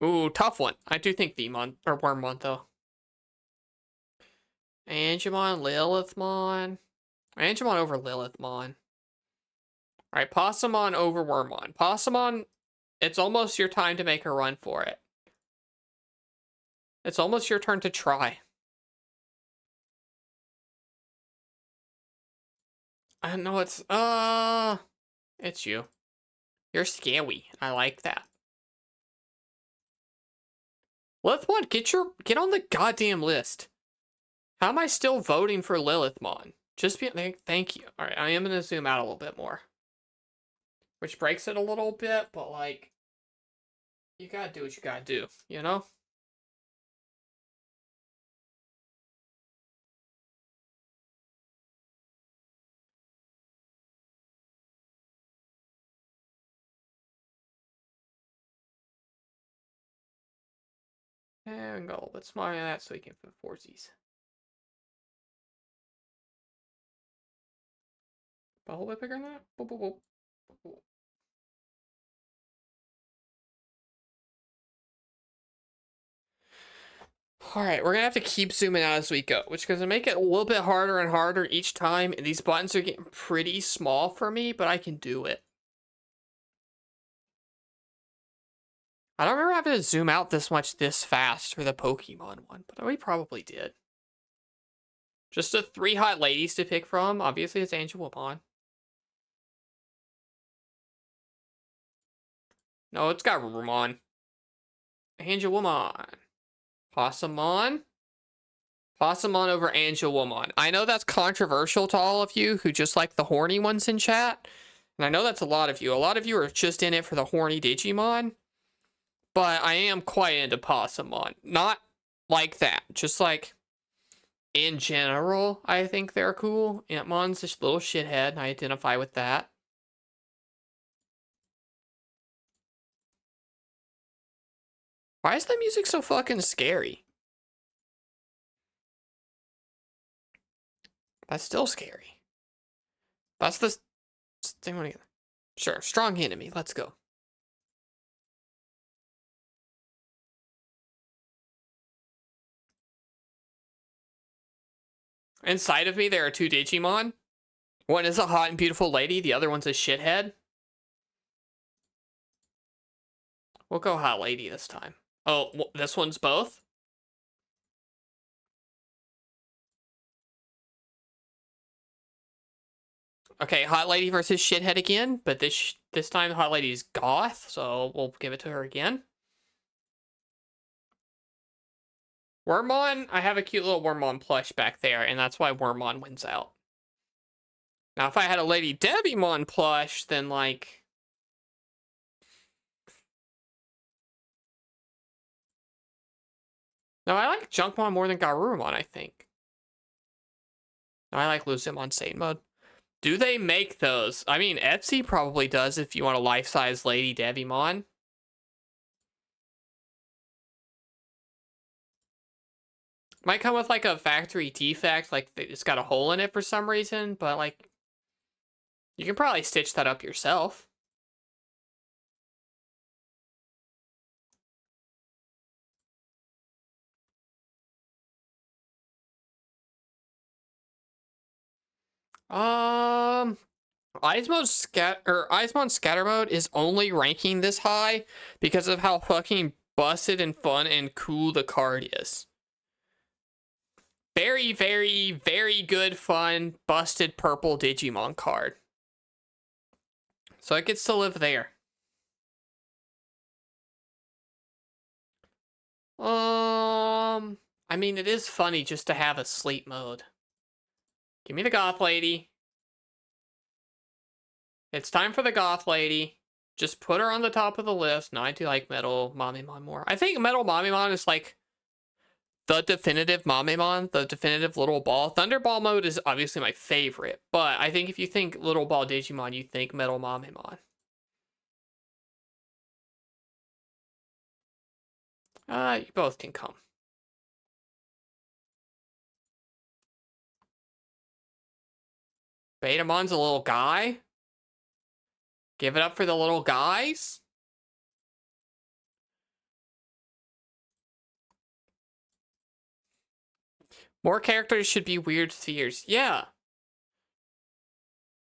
Ooh, tough one. I do think Vmon, or Wormmon, though. Angemon, Lilithmon. Angemon over Lilithmon. Alright, Passamon over Wormmon. Passamon, it's almost your time to make a run for it. It's almost your turn to try. I know it's you. You're scary. I like that. Lilithmon, get on the goddamn list. How am I still voting for Lilithmon? Just be thank you. Alright, I am gonna zoom out a little bit more. Which breaks it a little bit, but like you gotta do what you gotta do, you know? And go a little bit smaller than that so we can fit foursies. A little bit bigger than that? Boop, boop, boop. Boop. Alright, we're gonna have to keep zooming out as we go, which is gonna make it a little bit harder and harder each time, and these buttons are getting pretty small for me, but I can do it. I don't remember having to zoom out this much this fast for the Pokemon one, but we probably did. Just the 3 hot ladies to pick from. Obviously, it's Angelomon. No, it's got Rumon. Angelomon. Passamon. Passamon over Angelomon. I know that's controversial to all of you who just like the horny ones in chat. And I know that's a lot of you. A lot of you are just in it for the horny Digimon. But I am quite into Passamon. Not like that. Just like, in general, I think they're cool. Antmon's this little shithead, and I identify with that. Why is the music so fucking scary? That's still scary. That's the thing. Sure, strong enemy. Let's go. Inside of me, there are 2 Digimon. One is a hot and beautiful lady. The other one's a shithead. We'll go hot lady this time. Oh, this one's both? Okay, hot lady versus shithead again, but this time hot lady's goth, so we'll give it to her again. Wormmon, I have a cute little Wormmon plush back there, and that's why Wormmon wins out. Now, if I had a Lady Devimon plush, then, like... No, I like Junkmon more than Garurumon, I think. No, I like Lucemon Satan mode. Do they make those? I mean, Etsy probably does if you want a life-size Lady Devimon. Might come with, like, a factory defect, like, it's got a hole in it for some reason, but, like, You can probably stitch that up yourself. Eismon scatter mode is only ranking this high because of how fucking busted and fun and cool the card is. Very, very, very good, fun, busted purple Digimon card. So it gets to live there. I mean, it is funny just to have a sleep mode. Give me the Goth Lady. It's time for the Goth Lady. Just put her on the top of the list. No, I do like Metal Mamemon more. I think Metal Mamemon is like the definitive Mamemon, the definitive little ball. Thunderball mode is obviously my favorite, but I think if you think little ball Digimon, you think Metal Mamemon. You both can come. Betamon's a little guy. Give it up for the little guys. More characters should be weird spheres. Yeah.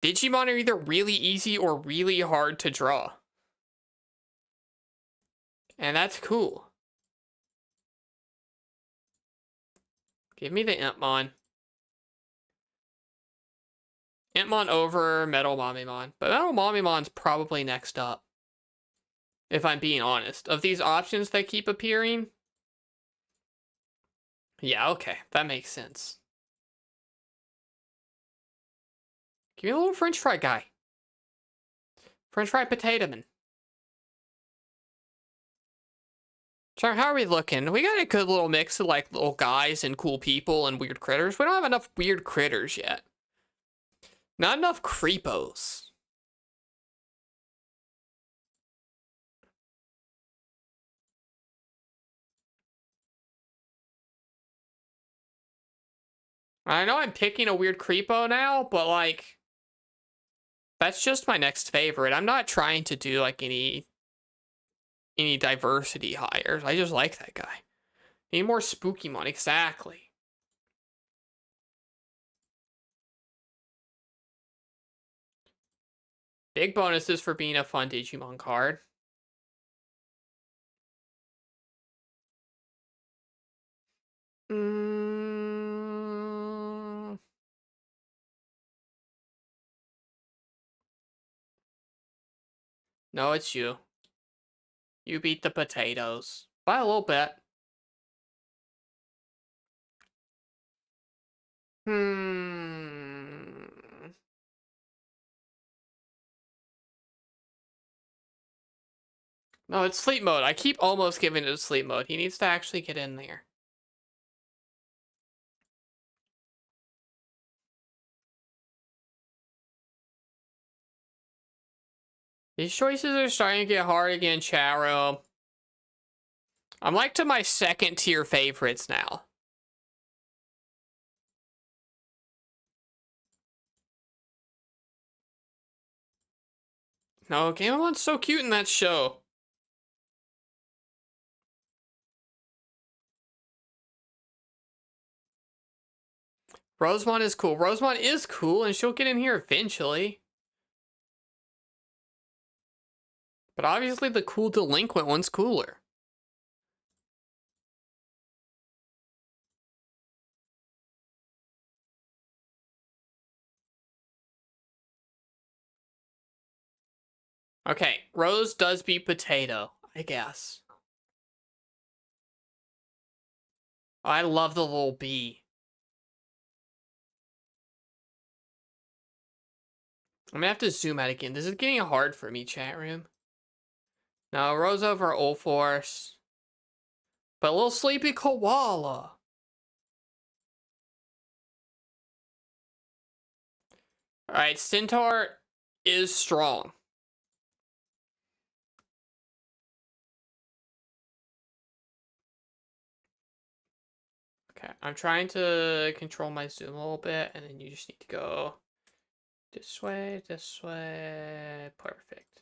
Digimon are either really easy or really hard to draw. And that's cool. Give me the Impmon. Impmon over Metal Mamemon. But Metal Mamemon's probably next up. If I'm being honest. Of these options that keep appearing. Yeah, okay. That makes sense. Give me a little French fry guy. French fry potato man. So how are we looking? We got a good little mix of like little guys and cool people and weird critters. We don't have enough weird critters yet. Not enough creepos. I know I'm picking a weird creepo now, but like that's just my next favorite. I'm not trying to do like any diversity hires. I just like that guy. Need more spooky mon, exactly. Big bonuses for being a fun Digimon card. No, it's you. You beat the potatoes. By a little bit. No, it's sleep mode. I keep almost giving it a sleep mode. He needs to actually get in there. These choices are starting to get hard again, chat room. I'm like to my second tier favorites now. No, Game of One's so cute in that show. Rosemont is cool. Rosemont is cool, and she'll get in here eventually. But obviously the cool delinquent one's cooler. Okay, Rose does beat Potato, I guess. I love the little bee. I'm gonna have to zoom out again. This is getting hard for me, chat room. Now, Rose over Ulforce. But a little sleepy koala. Alright, Centaur is strong. Okay, I'm trying to control my zoom a little bit, and then you just need to go This way, this way. Perfect.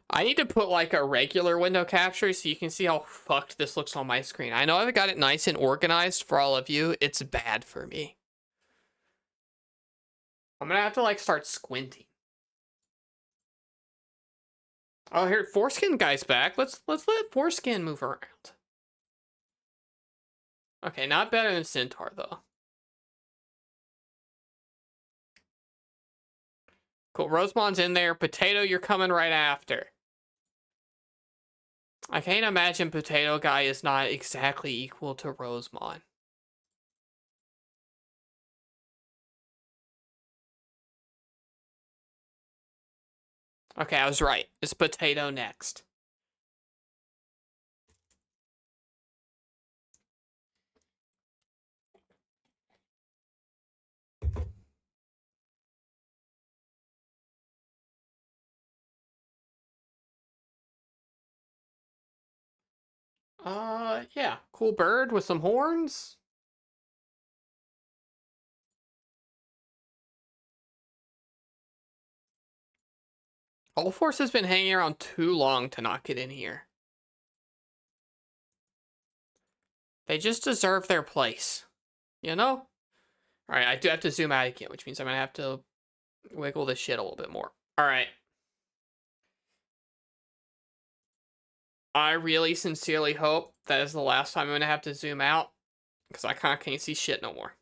I need to put like a regular window capture so you can see how fucked this looks on my screen. I know I've got it nice and organized for all of you. It's bad for me. I'm gonna have to like start squinting. Oh, here, Foreskin guy's back. Let's let Foreskin move around. Okay, not better than Centaur though. Cool, Rosemon's in there. Potato, you're coming right after. I can't imagine Potato Guy is not exactly equal to Rosemon. Okay, I was right. It's Potato next. Yeah. Cool bird with some horns. All Force has been hanging around too long to not get in here. They just deserve their place. You know? Alright, I do have to zoom out again, which means I'm gonna have to wiggle this shit a little bit more. Alright. I really sincerely hope that is the last time I'm gonna have to zoom out, because I kinda can't see shit no more.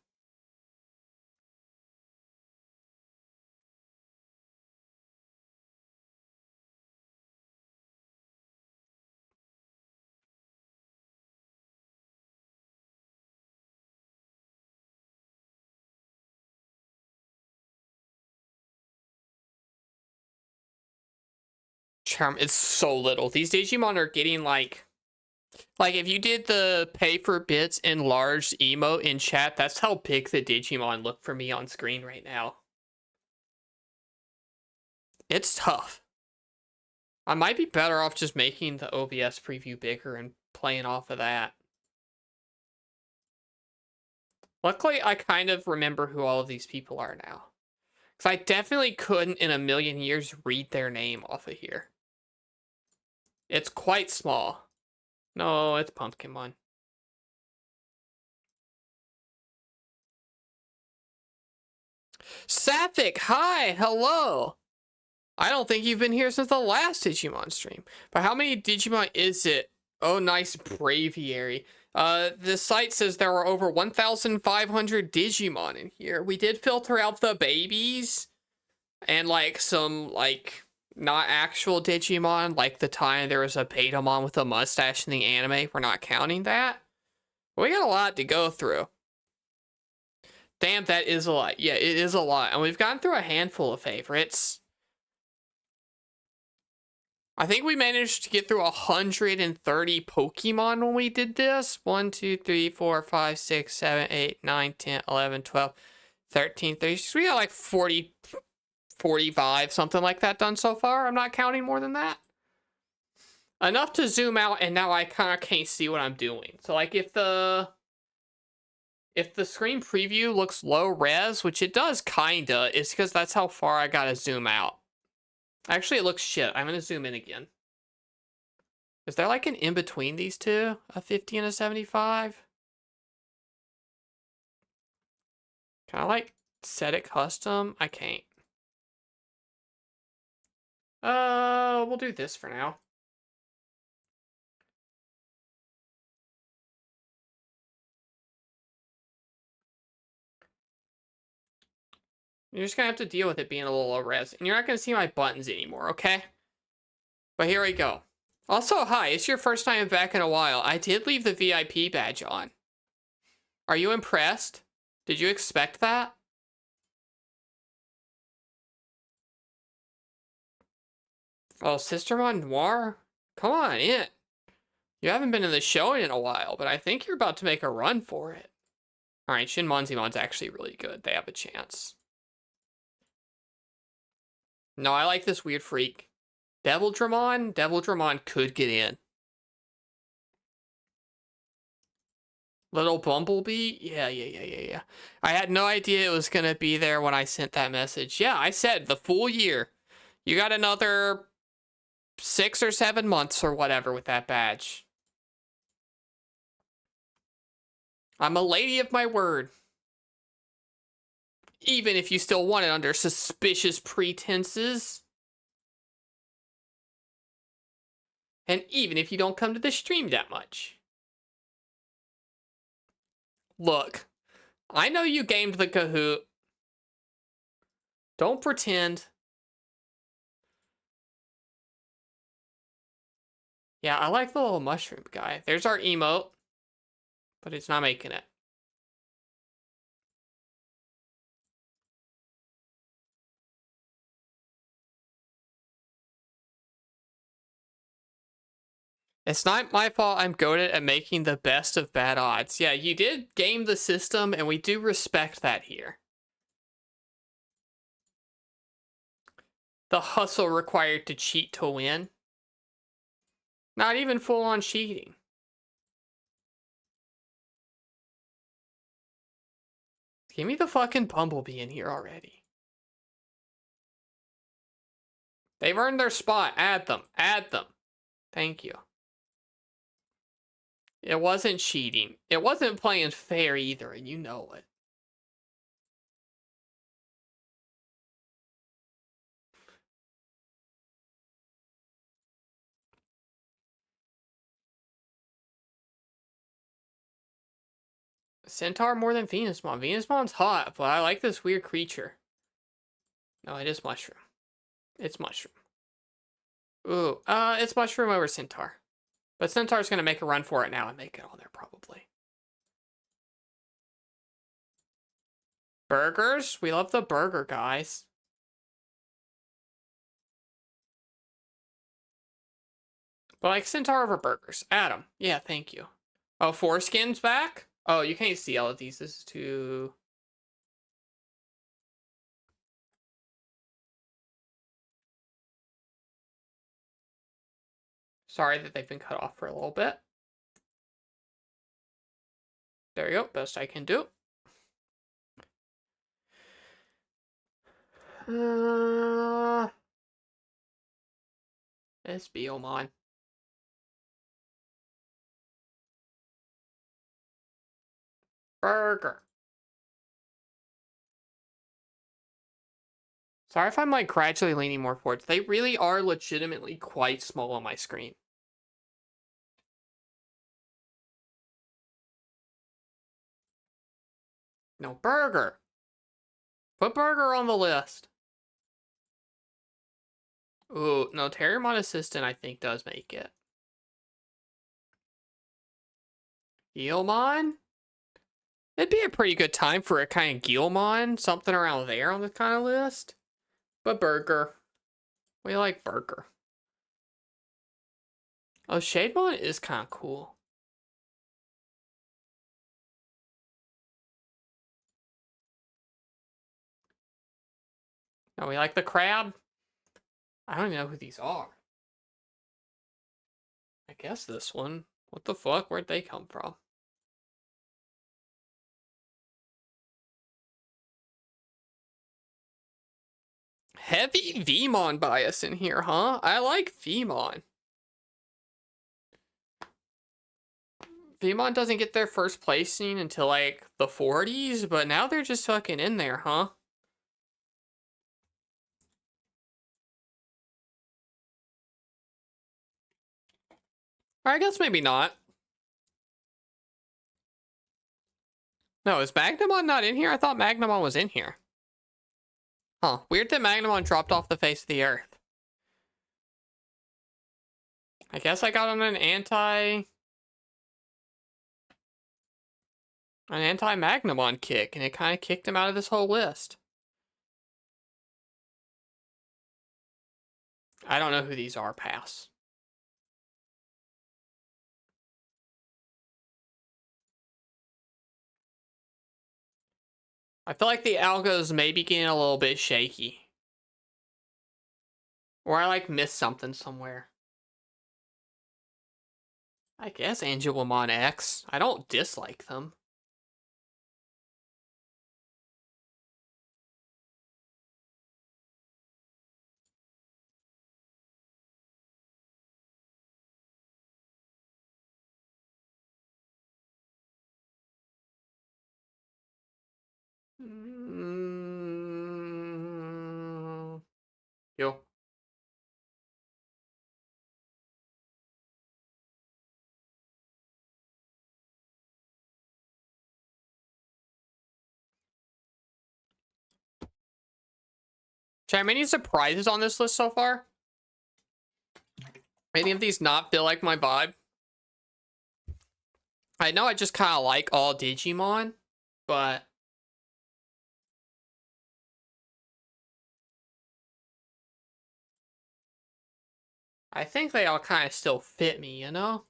Charm is so little. These Digimon are getting like if you did the pay for bits enlarged emote in chat, that's how big the Digimon look for me on screen right now. It's tough. I might be better off just making the OBS preview bigger and playing off of that. Luckily, I kind of remember who all of these people are now. Because I definitely couldn't in a million years read their name off of here. It's quite small. No, it's Pumpkinmon. Sapphic, hi, hello. I don't think you've been here since the last Digimon stream. But how many Digimon is it? Oh, nice braviary. The site says there were over 1,500 Digimon in here. We did filter out the babies and like some like not actual Digimon, like the time there was a Betamon with a mustache in the anime. We're not counting that. We got a lot to go through. Damn, that is a lot. Yeah, it is a lot. And we've gone through a handful of favorites. I think we managed to get through 130 Pokemon when we did this. 1, 2, 3, 4, 5, 6, 7, 8, 9, 10, 11, 12, 13, 36. We got like 40, 45, something like that done so far. I'm not counting more than that. Enough to zoom out, and now I kind of can't see what I'm doing. So like if the screen preview looks low res, which it does kinda, it's because that's how far I gotta zoom out. Actually, it looks shit. I'm gonna zoom in again. Is there like an in between these two? A 50 and a 75? Can I like set it custom? I can't. We'll do this for now. You're just gonna have to deal with it being a little low res. And you're not gonna see my buttons anymore, okay? But here we go. Also, hi, it's your first time back in a while. I did leave the VIP badge on. Are you impressed? Did you expect that? Oh, Sistermon Noir? Come on in. You haven't been in the show in a while, but I think you're about to make a run for it. Alright, Shinmonzimon's actually really good. They have a chance. No, I like this weird freak. Devil Dramon? Devil Dramon could get in. Little Bumblebee? Yeah. I had no idea it was gonna be there when I sent that message. Yeah, I said the full year. You got another 6 or 7 months or whatever with that badge. I'm a lady of my word. Even if you still want it under suspicious pretenses. And even if you don't come to the stream that much. Look, I know you gamed the Kahoot. Don't pretend. Yeah, I like the little mushroom guy. There's our emote. But it's not making it. It's not my fault I'm goated at making the best of bad odds. Yeah, you did game the system, and we do respect that here. The hustle required to cheat to win. Not even full-on cheating. Give me the fucking Bumblebee in here already. They've earned their spot. Add them. Add them. Thank you. It wasn't cheating. It wasn't playing fair either, and you know it. Centaur more than Venusmon. Venusmon's hot, but I like this weird creature. No, it is Mushroom. It's Mushroom. Ooh, it's Mushroom over Centaur. But Centaur's gonna make a run for it now and make it on there, probably. Burgers? We love the burger, guys. But like Centaur over burgers. Adam. Yeah, thank you. Oh, Foreskin's back? Oh, you can't see all of these. This is too... Sorry that they've been cut off for a little bit. There you go. Best I can do. It's Biomon. Burger. Sorry if I'm like gradually leaning more forward. They really are legitimately quite small on my screen. No, burger. Put burger on the list. Ooh, no, Terriermon Assistant I think does make it. Guilmon? It'd be a pretty good time for a kind of Guilmon, something around there on the kind of list. But burger. We like burger. Oh, Shademon is kind of cool. No, we like the crab. I don't even know who these are. I guess this one. What the fuck? Where'd they come from? Heavy Vmon bias in here, huh? I like Vmon. Vmon doesn't get their first placing until like the 40s, but now they're just fucking in there, huh? Or I guess maybe not. No, is Magnamon not in here? I thought Magnamon was in here. Huh. Weird that Magnamon dropped off the face of the earth. I guess I got on an anti-Magnamon kick, and it kind of kicked him out of this whole list. I don't know who these are, pass. I feel like the algos may be getting a little bit shaky. Or I like missed something somewhere. I guess Angelomon X. I don't dislike them. Yo. Chat, any surprises on this list so far? Any of these not feel like my vibe? I know I just kind of like all Digimon, but I think they all kind of still fit me, you know?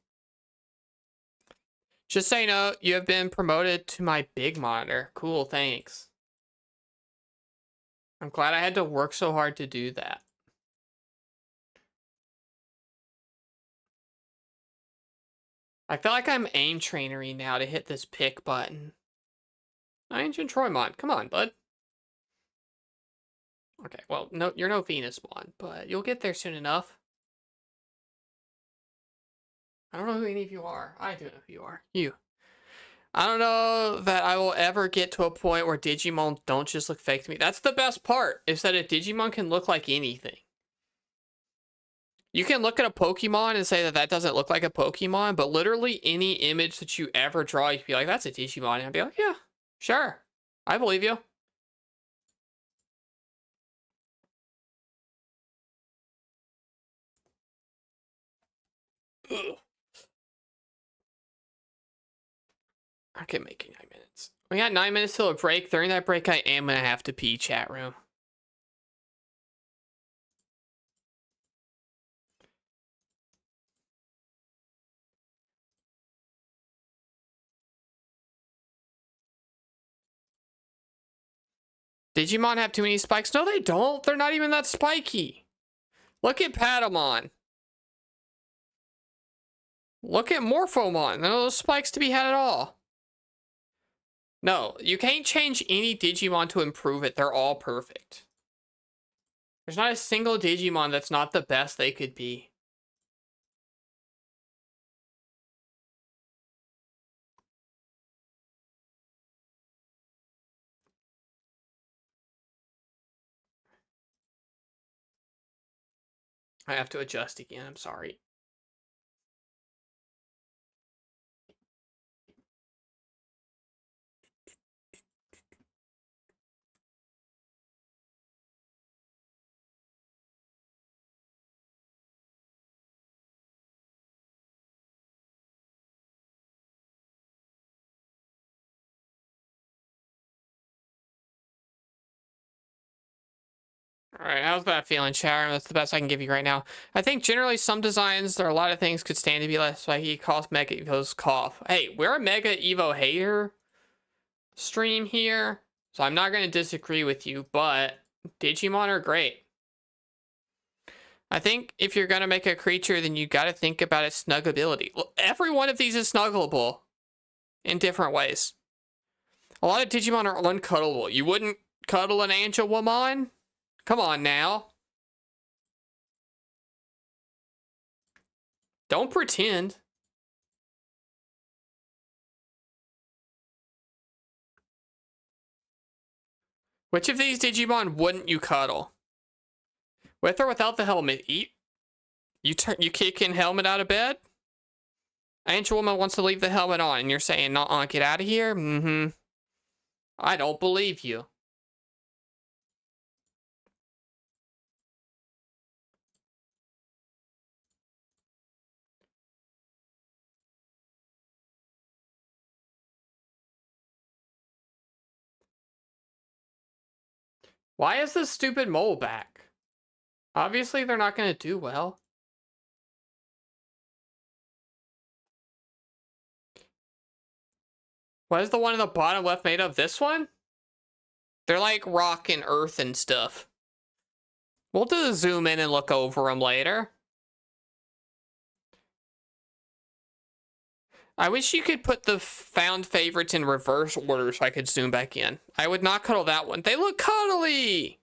Just so you know, you have been promoted to my big monitor. Cool, thanks. I'm glad I had to work so hard to do that. I feel like I'm aim trainery now to hit this pick button. Ancient Troymon, come on, bud. Okay, well, no, you're no Venusmon, but you'll get there soon enough. I don't know who any of you are. I do know who you are. You. I don't know that I will ever get to a point where Digimon don't just look fake to me. That's the best part, is that a Digimon can look like anything. You can look at a Pokemon and say that that doesn't look like a Pokemon, but literally any image that you ever draw, you can be like, that's a Digimon. And I'd be like, yeah, sure. I believe you. Ugh. I can make it 9 minutes. We got 9 minutes till a break. During that break, I am going to have to pee, chat room. Digimon have too many spikes? No, they don't. They're not even that spiky. Look at Patamon. Look at Morphomon. None of those spikes to be had at all. No, you can't change any Digimon to improve it. They're all perfect. There's not a single Digimon that's not the best they could be. I have to adjust again. I'm sorry. All right, how's that feeling, Sharon? That's the best I can give you right now. I think generally some designs, there are a lot of things could stand to be less spiky. Cost Mega Evo's cough. Hey, we're a Mega Evo hater stream here, so I'm not going to disagree with you, but Digimon are great. I think if you're going to make a creature, then you got to think about its snuggability. Well, every one of these is snuggleable in different ways. A lot of Digimon are uncuddleable. You wouldn't cuddle an Angelomon? Come on now. Don't pretend. Which of these Digimon wouldn't you cuddle? With or without the helmet? Eat. You kicking helmet out of bed? Angelwoman wants to leave the helmet on, and you're saying, "Nah, get out of here." Mm-hmm. I don't believe you. Why is this stupid mole back? Obviously, they're not going to do well. What is the one in the bottom left made of? This one? They're like rock and earth and stuff. We'll do the zoom in and look over them later. I wish you could put the found favorites in reverse order so I could zoom back in. I would not cuddle that one. They look cuddly!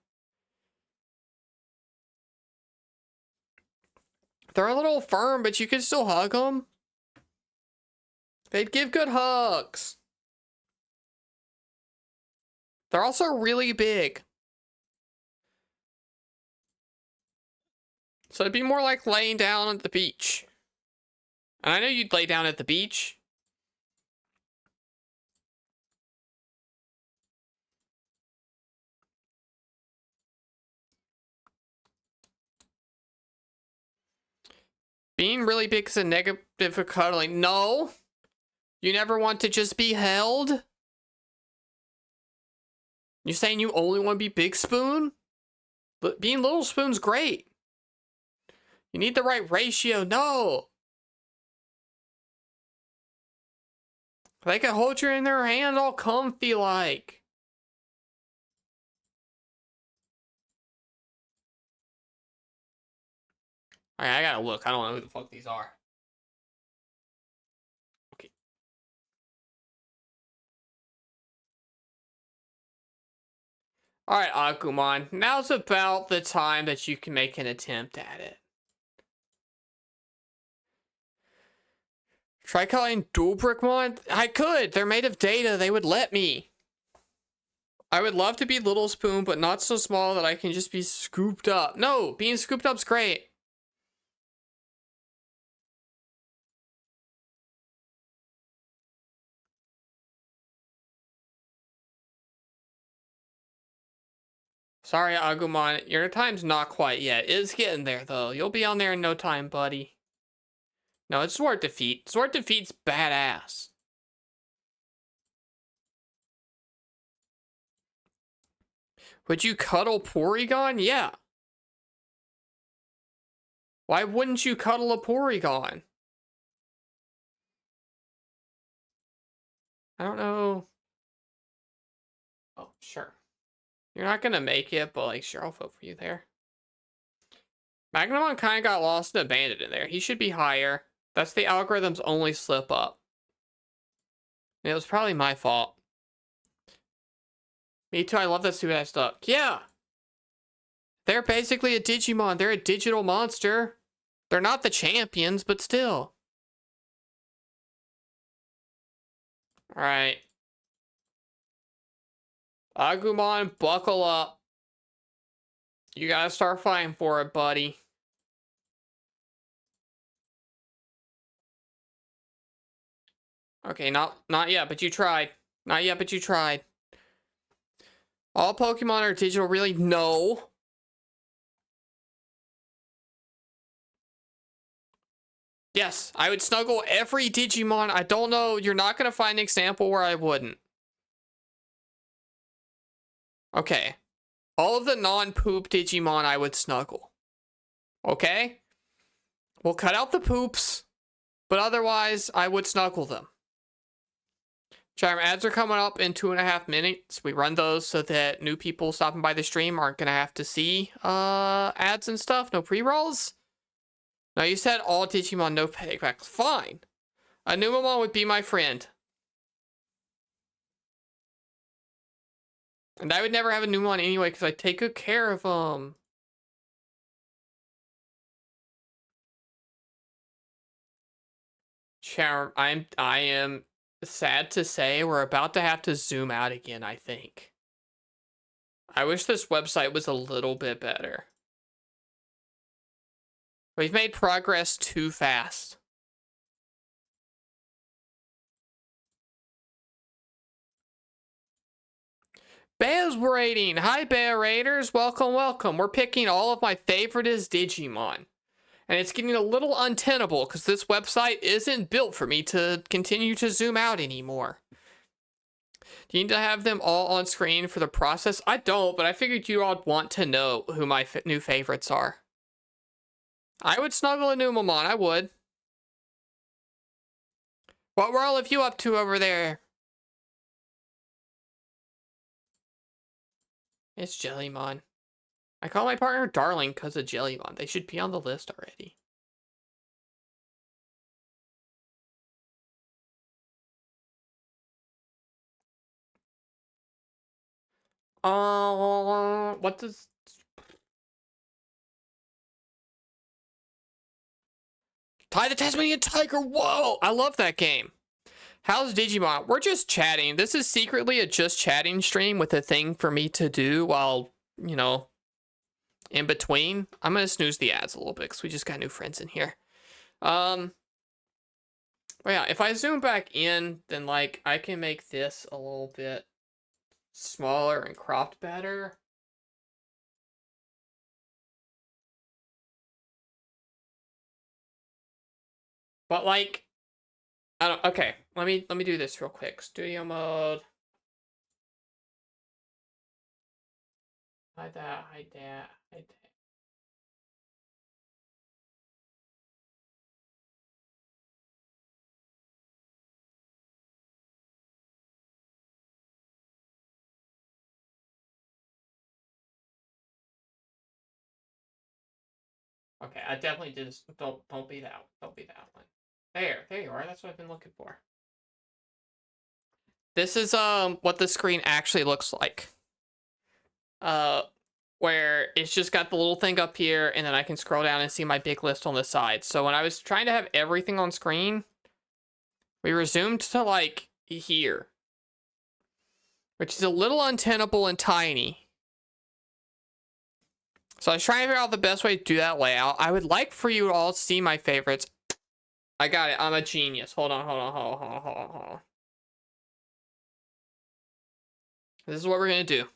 They're a little firm, but you could still hug them. They'd give good hugs. They're also really big. So it'd be more like laying down at the beach. And I know you'd lay down at the beach. Being really big is a negative for cuddling. No. You never want to just be held? You're saying you only want to be Big Spoon? But being Little Spoon's great. You need the right ratio. No. They can hold you in their hand all comfy like. Alright, I gotta look. I don't know who the fuck these are. Okay. Alright, Agumon. Now's about the time that you can make an attempt at it. Try calling Dualbrickmon? I could. They're made of data. They would let me. I would love to be Little Spoon, but not so small that I can just be scooped up. No, being scooped up's great. Sorry, Agumon. Your time's not quite yet. It's getting there, though. You'll be on there in no time, buddy. No, it's Sword Defeat. Sword Defeat's badass. Would you cuddle Porygon? Yeah. Why wouldn't you cuddle a Porygon? I don't know. Oh, sure. You're not gonna make it, but like, sure, I'll vote for you there. Magnamon kind of got lost and abandoned in there. He should be higher. That's the algorithm's only slip up. And it was probably my fault. Me too, I love that stupid ass stuff. Yeah! They're basically a Digimon. They're a digital monster. They're not the champions, but still. Alright. Agumon, buckle up. You gotta start fighting for it, buddy. Okay, not yet, but you tried. Not yet, but you tried. All Pokemon are digital, really? No. Yes, I would snuggle every Digimon. I don't know, you're not gonna find an example where I wouldn't. Okay. All of the non-poop Digimon I would snuggle. Okay? We'll cut out the poops, but otherwise, I would snuggle them. Charm, ads are coming up in 2.5 minutes. We run those so that new people stopping by the stream aren't gonna have to see ads and stuff. No pre-rolls. No, you said all Digimon, no paybacks. Fine. A Numemon would be my friend. And I would never have a Numemon anyway because I take good care of them. Charm, I am sad to say we're about to have to zoom out again, I think. I wish this website was a little bit better. We've made progress too fast. Bea's rating. Hi, Bea Raiders. Welcome, welcome. We're picking all of my favorite is Digimon. And it's getting a little untenable because this website isn't built for me to continue to zoom out anymore. Do you need to have them all on screen for the process? I don't, but I figured you all want to know who my new favorites are. I would snuggle a Numemon. I would. What were all of you up to over there? It's Jellymon. I call my partner Darling because of Jellymon. They should be on the list already. What does... Ty the Tasmanian Tiger, whoa! I love that game. How's Digimon? We're just chatting. This is secretly a just chatting stream with a thing for me to do while, you know, in between. I'm gonna snooze the ads a little bit because we just got new friends in here. But yeah, if I zoom back in, then like I can make this a little bit smaller and cropped better. But like, I don't. Okay, let me do this real quick. Studio mode. Hide that. Hide that. Hide that. Okay, I definitely did this. Don't be that. Don't be that one. There you are. That's what I've been looking for. This is what the screen actually looks like. Where it's just got the little thing up here, and then I can scroll down and see my big list on the side. So when I was trying to have everything on screen, we resumed to like here, which is a little untenable and tiny. So I was trying to figure out the best way to do that layout. I would like for you all to see my favorites. I got it. I'm a genius. Hold on. This is what we're gonna do.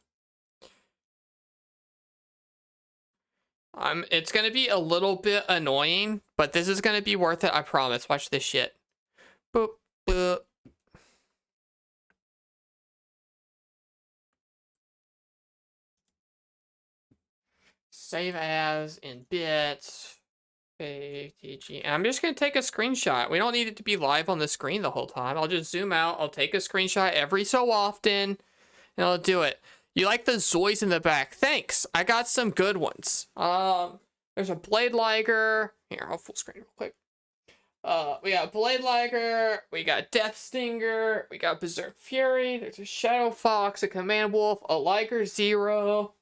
It's gonna be a little bit annoying, but this is gonna be worth it. I promise. Watch this shit. Boop, boop. Save as in bits. And I'm just gonna take a screenshot. We don't need it to be live on the screen the whole time. I'll just zoom out. I'll take a screenshot every so often, and I'll do it. You like the Zoys in the back? Thanks. I got some good ones. There's a Blade Liger. Here, I'll full screen real quick. We got Blade Liger. We got Death Stinger. We got Berserk Fury. There's a Shadow Fox, a Command Wolf, a Liger Zero,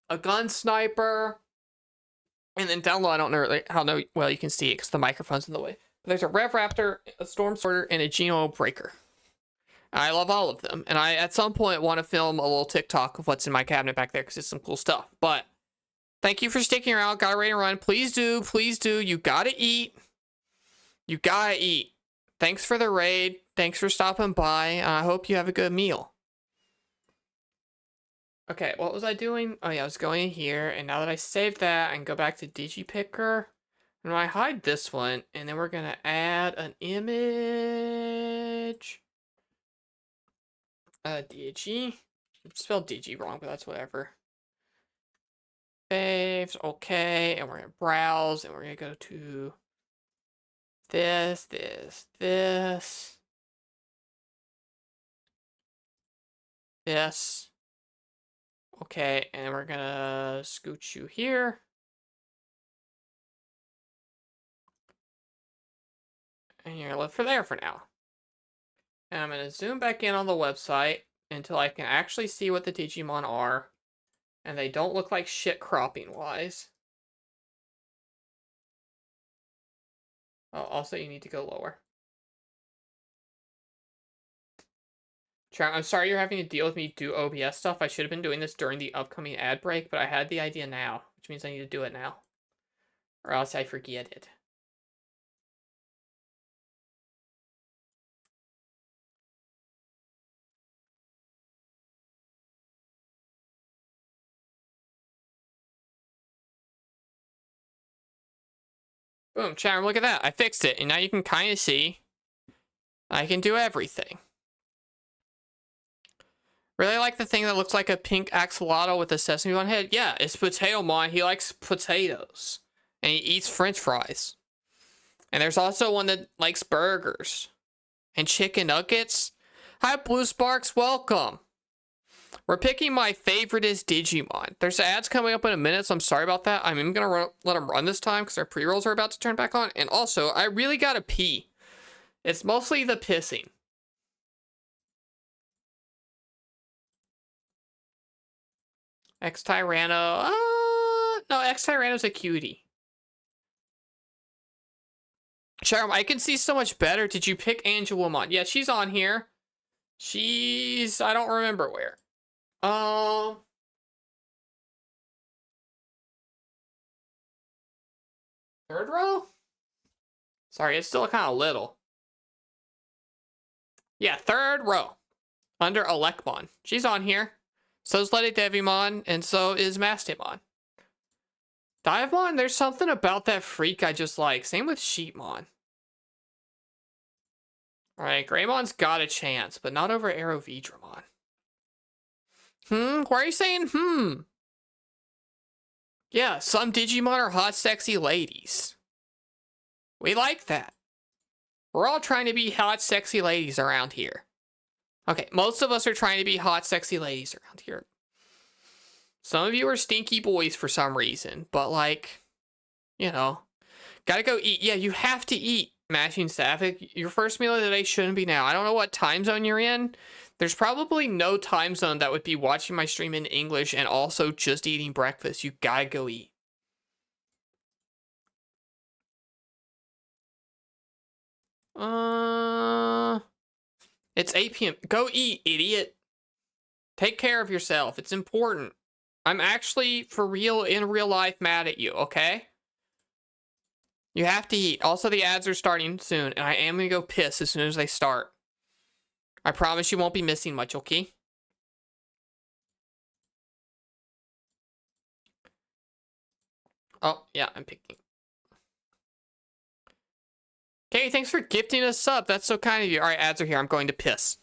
a Gun Sniper. And then down low, I don't know how well you can see it because the microphone's in the way. But there's a Rev Raptor, a Storm Sorter, and a Geno Breaker. I love all of them. And I, at some point, want to film a little TikTok of what's in my cabinet back there because it's some cool stuff. But thank you for sticking around. Got ready to run. Please do. Please do. You gotta eat. You gotta eat. Thanks for the raid. Thanks for stopping by. I hope you have a good meal. Okay, what was I doing? Oh yeah, I was going in here, and now that I saved that, I can go back to DigiPicker. And I hide this one, and then we're gonna add an image. Digi. Spelled Digi wrong, but that's whatever. Saves, okay, and we're gonna browse, and we're gonna go to this. This. Okay, and we're gonna scooch you here. And you're gonna live for there for now. And I'm gonna zoom back in on the website until I can actually see what the Digimon are. And they don't look like shit cropping wise. Oh, also you need to go lower. I'm sorry you're having to deal with me do OBS stuff. I should have been doing this during the upcoming ad break, but I had the idea now, which means I need to do it now. Or else I forget it. Boom, chat room, look at that. I fixed it, and now you can kind of see I can do everything. Really like the thing that looks like a pink axolotl with a sesame on head. Yeah, it's Potatomon. He likes potatoes. And he eats french fries. And there's also one that likes burgers. And chicken nuggets. Hi, Blue Sparks. Welcome. We're picking my favorite is Digimon. There's ads coming up in a minute, so I'm sorry about that. I'm even going to let them run this time because our pre-rolls are about to turn back on. And also, I really got to pee. It's mostly the pissing. X-Tyranno. No, X-Tyranno's a cutie. Sharon, I can see so much better. Did you pick Angelomon? Yeah, she's on here. She's... I don't remember where. Third row? Sorry, it's still kind of little. Yeah, third row. Under Elecmon. She's on here. So's Lady Devimon, and so is Mastamon. Divemon, there's something about that freak I just like. Same with Sheepmon. Alright, Greymon's got a chance, but not over Aerovedramon. Why are you saying Yeah, some Digimon are hot, sexy ladies. We like that. We're all trying to be hot, sexy ladies around here. Okay, most of us are trying to be hot, sexy ladies around here. Some of you are stinky boys for some reason, but like, you know, gotta go eat. Yeah, you have to eat, Mashing Sapphic. Your first meal of the day shouldn't be now. I don't know what time zone you're in. There's probably no time zone that would be watching my stream in English and also just eating breakfast. You gotta go eat. It's 8 p.m. Go eat, idiot. Take care of yourself. It's important. I'm actually, for real, in real life, mad at you, okay? You have to eat. Also, the ads are starting soon, and I am gonna go piss as soon as they start. I promise you won't be missing much, okay? Oh, yeah, I'm picking. Okay, thanks for gifting us a sub. That's so kind of you. All right, ads are here. I'm going to piss.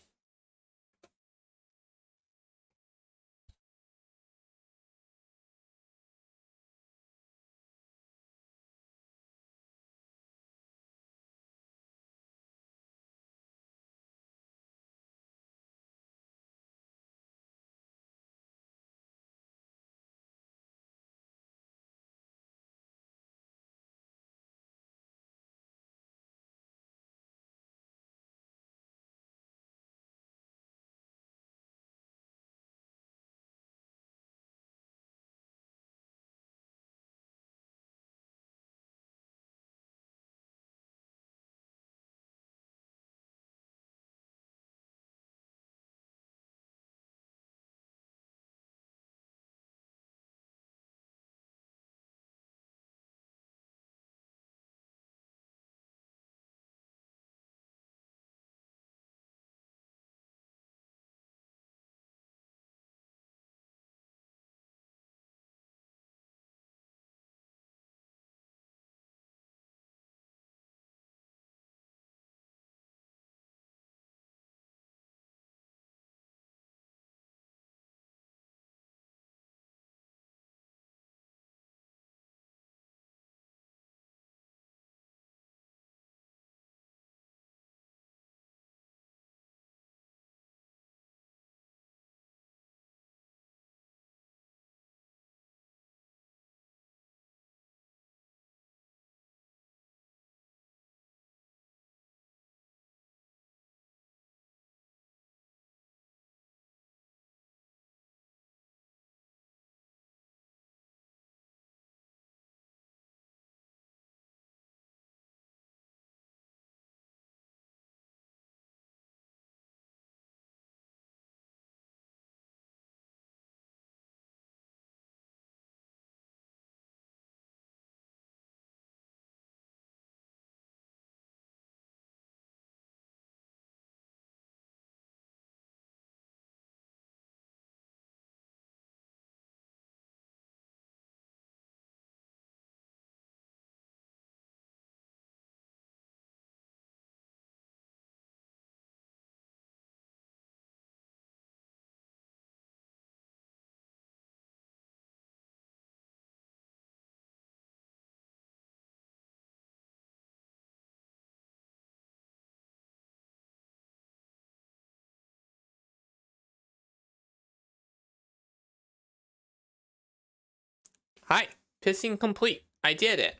Hi, pissing complete. I did it.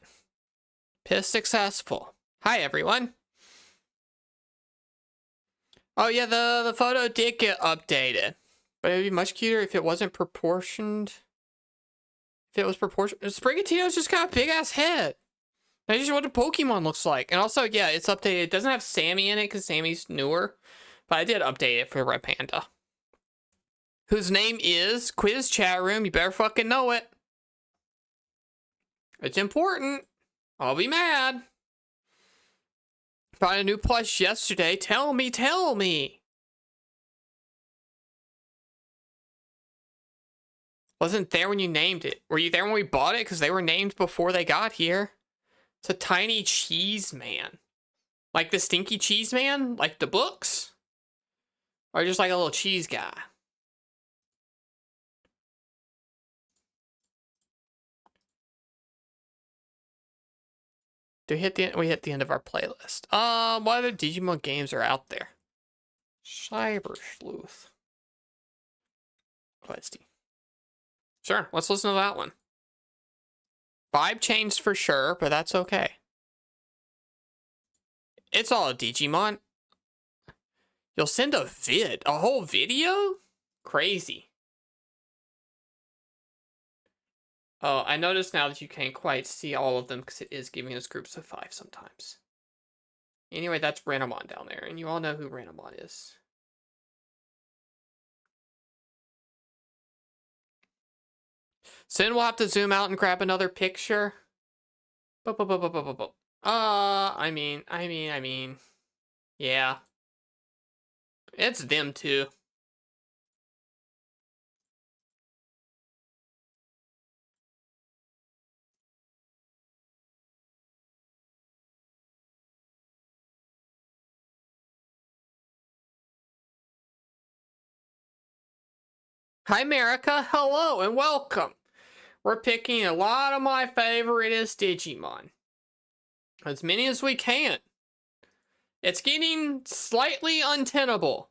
Piss successful. Hi, everyone. Oh, yeah, the photo did get updated. But it'd be much cuter if it wasn't proportioned. If it was proportioned. Sprigatito's just got a big ass head. That's just what a Pokemon looks like. And also, yeah, it's updated. It doesn't have Sammy in it because Sammy's newer. But I did update it for Red Panda. Whose name is Quiz Chat Room. You better fucking know it. It's important. I'll be mad. Bought a new plush yesterday. Tell me, tell me. Wasn't there when you named it. Were you there when we bought it? Because they were named before they got here. It's a tiny cheese man. Like the Stinky Cheese Man? Like the books? Or just like a little cheese guy? We hit the end of our playlist. What other Digimon games are out there? Cyber Sleuth. Questy. Sure, let's listen to that one. Vibe changed for sure, but that's okay. It's all a Digimon. You'll send a whole video? Crazy. Oh, I noticed now that you can't quite see all of them because it is giving us groups of 5 sometimes. Anyway, that's Renamon down there, and you all know who Renamon is. Soon we'll have to zoom out and grab another picture. I mean, yeah. It's them too. Hi, America. Hello and welcome. We're picking a lot of my favoriteest Digimon. As many as we can. It's getting slightly untenable.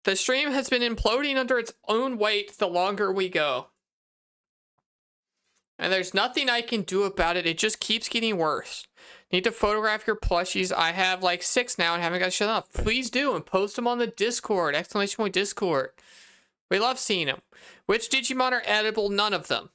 The stream has been imploding under its own weight the longer we go. And there's nothing I can do about it. It just keeps getting worse. Need to photograph your plushies. I have like 6 now and haven't got shut off. Please do and post them on the Discord. ! Discord. We love seeing them. Which Digimon are edible? None of them.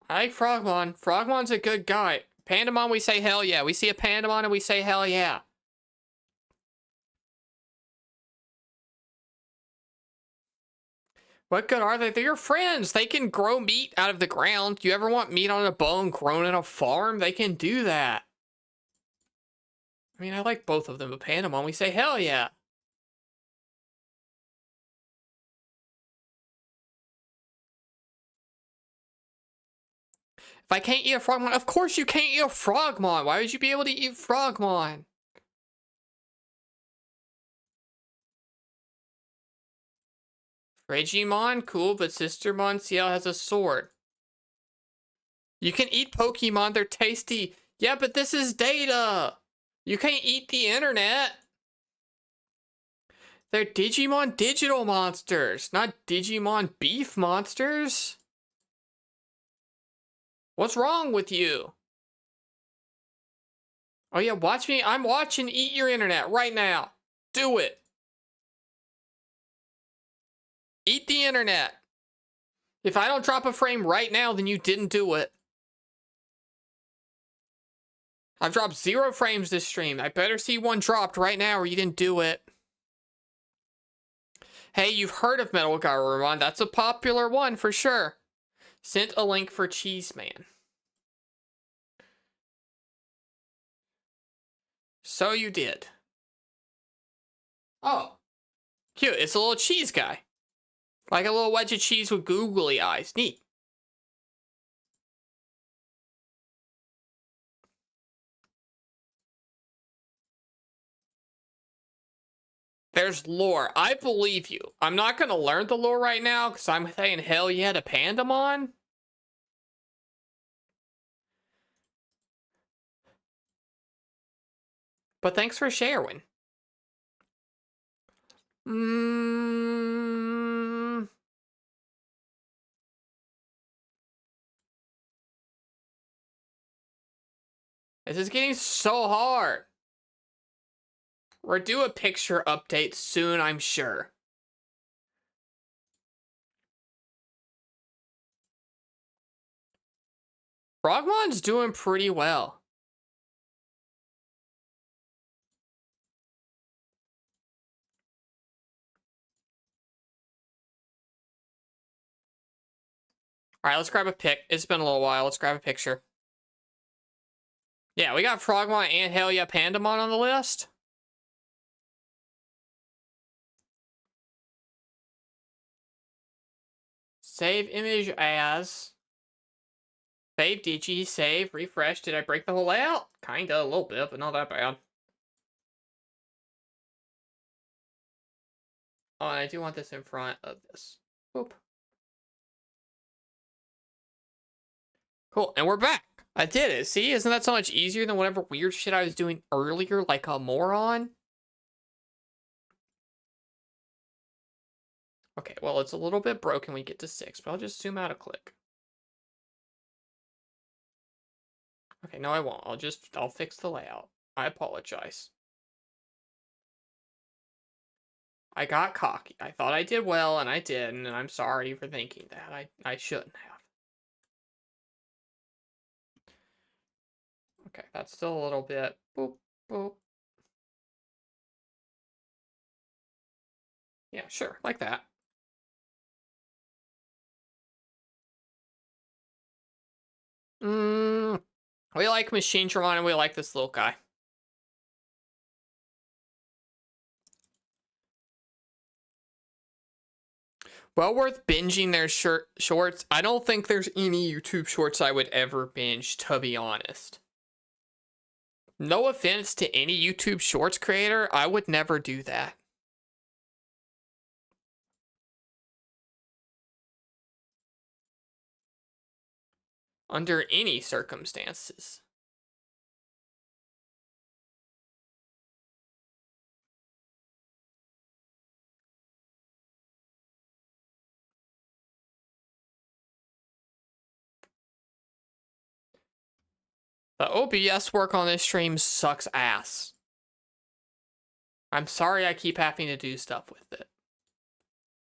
I like Frogmon. Frogmon's a good guy. Pandamon, we say hell yeah. We see a Pandamon and we say hell yeah. What good are they? They're your friends. They can grow meat out of the ground. Do you ever want meat on a bone grown in a farm? They can do that. I mean, I like both of them, but Pandamon, we say hell yeah. If I can't eat a Frogmon, of course you can't eat a Frogmon. Why would you be able to eat Frogmon? Regimon, cool, but Sistermon CL has a sword. You can eat Pokemon, they're tasty. Yeah, but this is data. You can't eat the internet. They're Digimon digital monsters, not Digimon beef monsters. What's wrong with you? Oh yeah, watch me. I'm watching Eat Your Internet right now. Do it. Eat the internet. If I don't drop a frame right now, then you didn't do it. I've dropped 0 frames this stream. I better see one dropped right now or you didn't do it. Hey, you've heard of Metal Garurumon. That's a popular one for sure. Sent a link for Cheese Man. So you did. Oh. Cute. It's a little cheese guy. Like a little wedge of cheese with googly eyes. Neat. There's lore. I believe you. I'm not going to learn the lore right now because I'm saying hell yeah to Pandamon. But thanks for sharing. This is getting so hard. We're due a picture update soon, I'm sure. Frogmon's doing pretty well. All right, let's grab a pic. It's been a little while. Let's grab a picture. Yeah, we got Frogmon and Hell Yeah Pandamon on the list. Save image as. Save Digi, save, refresh. Did I break the whole layout? Kinda, a little bit, but not that bad. Oh, and I do want this in front of this. Boop. Cool, and we're back. I did it. See, isn't that so much easier than whatever weird shit I was doing earlier, like a moron? Okay, well, it's a little bit broken when we get to 6, but I'll just zoom out a click. Okay, no, I won't. I'll fix the layout. I apologize. I got cocky. I thought I did well, and I didn't, and I'm sorry for thinking that. I shouldn't have. Okay, that's still a little bit. Boop, boop. Yeah, sure, like that. We like Machine Dramon, and we like this little guy. Well worth binging their shorts. I don't think there's any YouTube shorts I would ever binge, to be honest. No offense to any YouTube shorts creator, I would never do that. Under any circumstances. The OBS work on this stream sucks ass. I'm sorry I keep having to do stuff with it.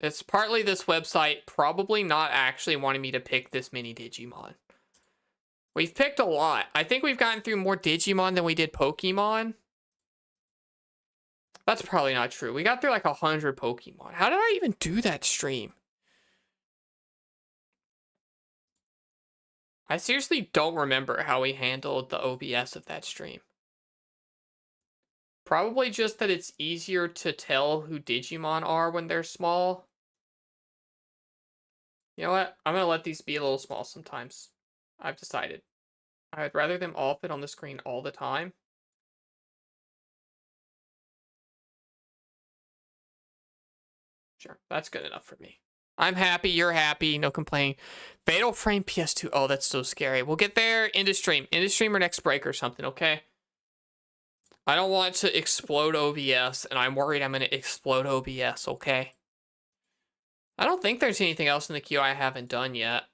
It's partly this website probably not actually wanting me to pick this many Digimon. We've picked a lot. I think we've gotten through more Digimon than we did Pokemon. That's probably not true. We got through like 100 Pokemon. How did I even do that stream? I seriously don't remember how we handled the OBS of that stream. Probably just that it's easier to tell who Digimon are when they're small. You know what? I'm going to let these be a little small sometimes. I've decided. I'd rather them all fit on the screen all the time. Sure, that's good enough for me. I'm happy, you're happy, no complaining. Fatal Frame PS2. Oh, that's so scary. We'll get there into stream. Into stream or next break or something, okay? I don't want to explode OBS, and I'm worried I'm going to explode OBS, okay? I don't think there's anything else in the queue I haven't done yet.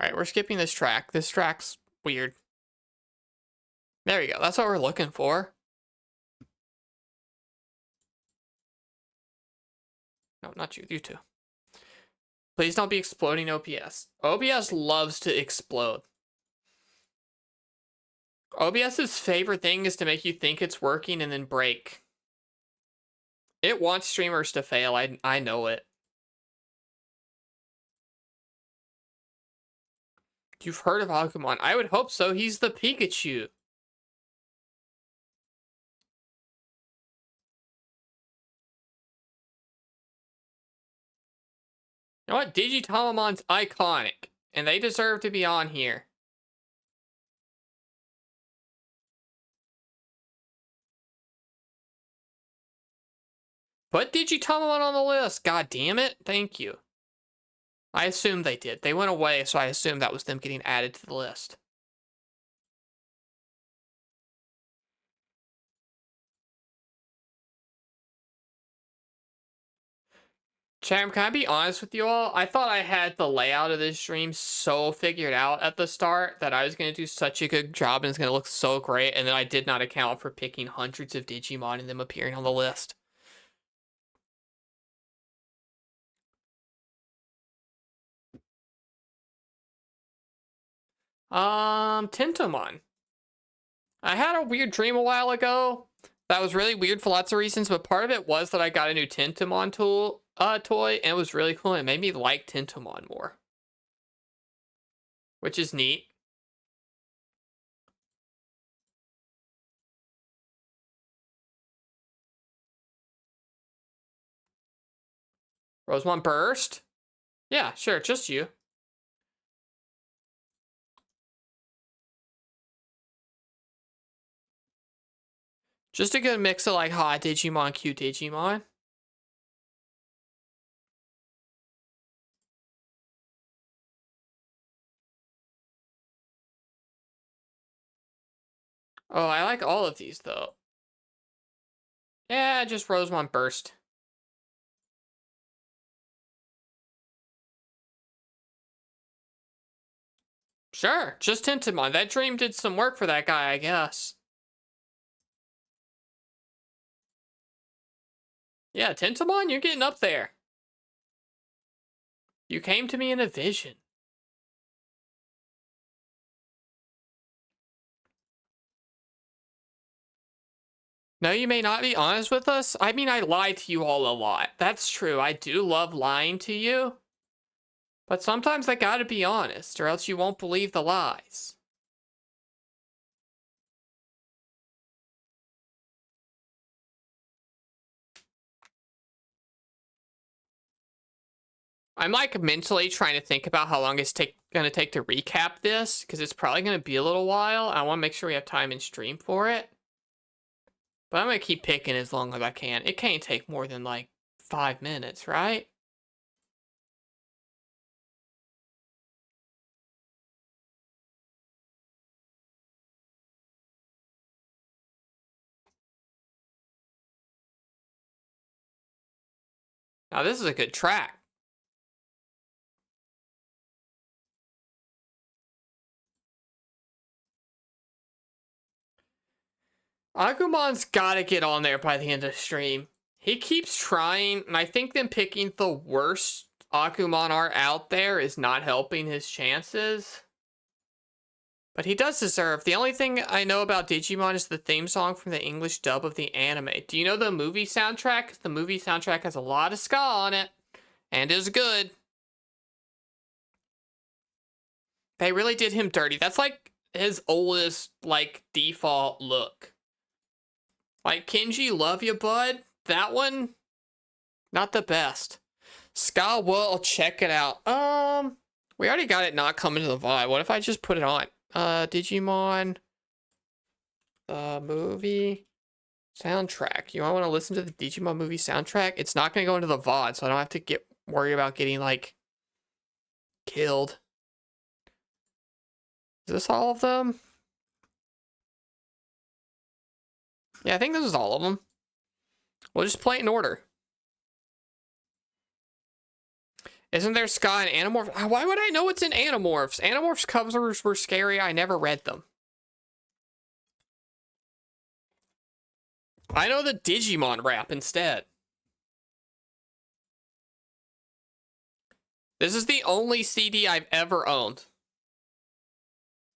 Alright, we're skipping this track. This track's weird. There we go. That's what we're looking for. No, not you. You too. Please don't be exploding OBS. OBS loves to explode. OBS's favorite thing is to make you think it's working and then break. It wants streamers to fail. I know it. You've heard of Agumon. I would hope so. He's the Pikachu. You know what? Digitamamon's iconic, and they deserve to be on here. Put Digitamamon on the list. God damn it. Thank you. I assumed they did. They went away, so I assumed that was them getting added to the list. Cham, can I be honest with you all? I thought I had the layout of this stream so figured out at the start that I was going to do such a good job and it's going to look so great, and then I did not account for picking hundreds of Digimon and them appearing on the list. Tentomon. I had a weird dream a while ago that was really weird for lots of reasons, but part of it was that I got a new Tentomon toy, and it was really cool, and it made me like Tentomon more, which is neat. Rosemon Burst? Yeah, sure, just you. Just a good mix of like hot Digimon, cute Digimon. Oh, I like all of these though. Yeah, just Rosemon Burst. Sure, just Tentomon. That dream did some work for that guy, I guess. Yeah, Tentomon, you're getting up there. You came to me in a vision. No, you may not be honest with us. I mean, I lie to you all a lot. That's true. I do love lying to you. But sometimes I gotta be honest, or else you won't believe the lies. I'm like mentally trying to think about how long it's gonna take to recap this, because it's probably gonna be a little while. I want to make sure we have time in stream for it. But I'm gonna keep picking as long as I can. It can't take more than like 5 minutes, right? Now this is a good track. Agumon's gotta get on there by the end of the stream. He keeps trying, and I think them picking the worst Agumon art out there is not helping his chances. But he does deserve. The only thing I know about Digimon is the theme song from the English dub of the anime. Do you know the movie soundtrack? The movie soundtrack has a lot of ska on it, and is good. They really did him dirty. That's like his oldest, like, default look. Like, Kenji, love you, bud. That one, not the best. Ska, well, check it out. We already got it not coming to the VOD. What if I just put it on? Digimon, movie soundtrack. You want to listen to the Digimon movie soundtrack? It's not going to go into the VOD, so I don't have to worry about getting, like, killed. Is this all of them? Yeah, I think this is all of them. We'll just play it in order. Isn't there ska and Animorphs? Why would I know it's in Animorphs? Animorphs covers were scary. I never read them. I know the Digimon rap instead. This is the only CD I've ever owned.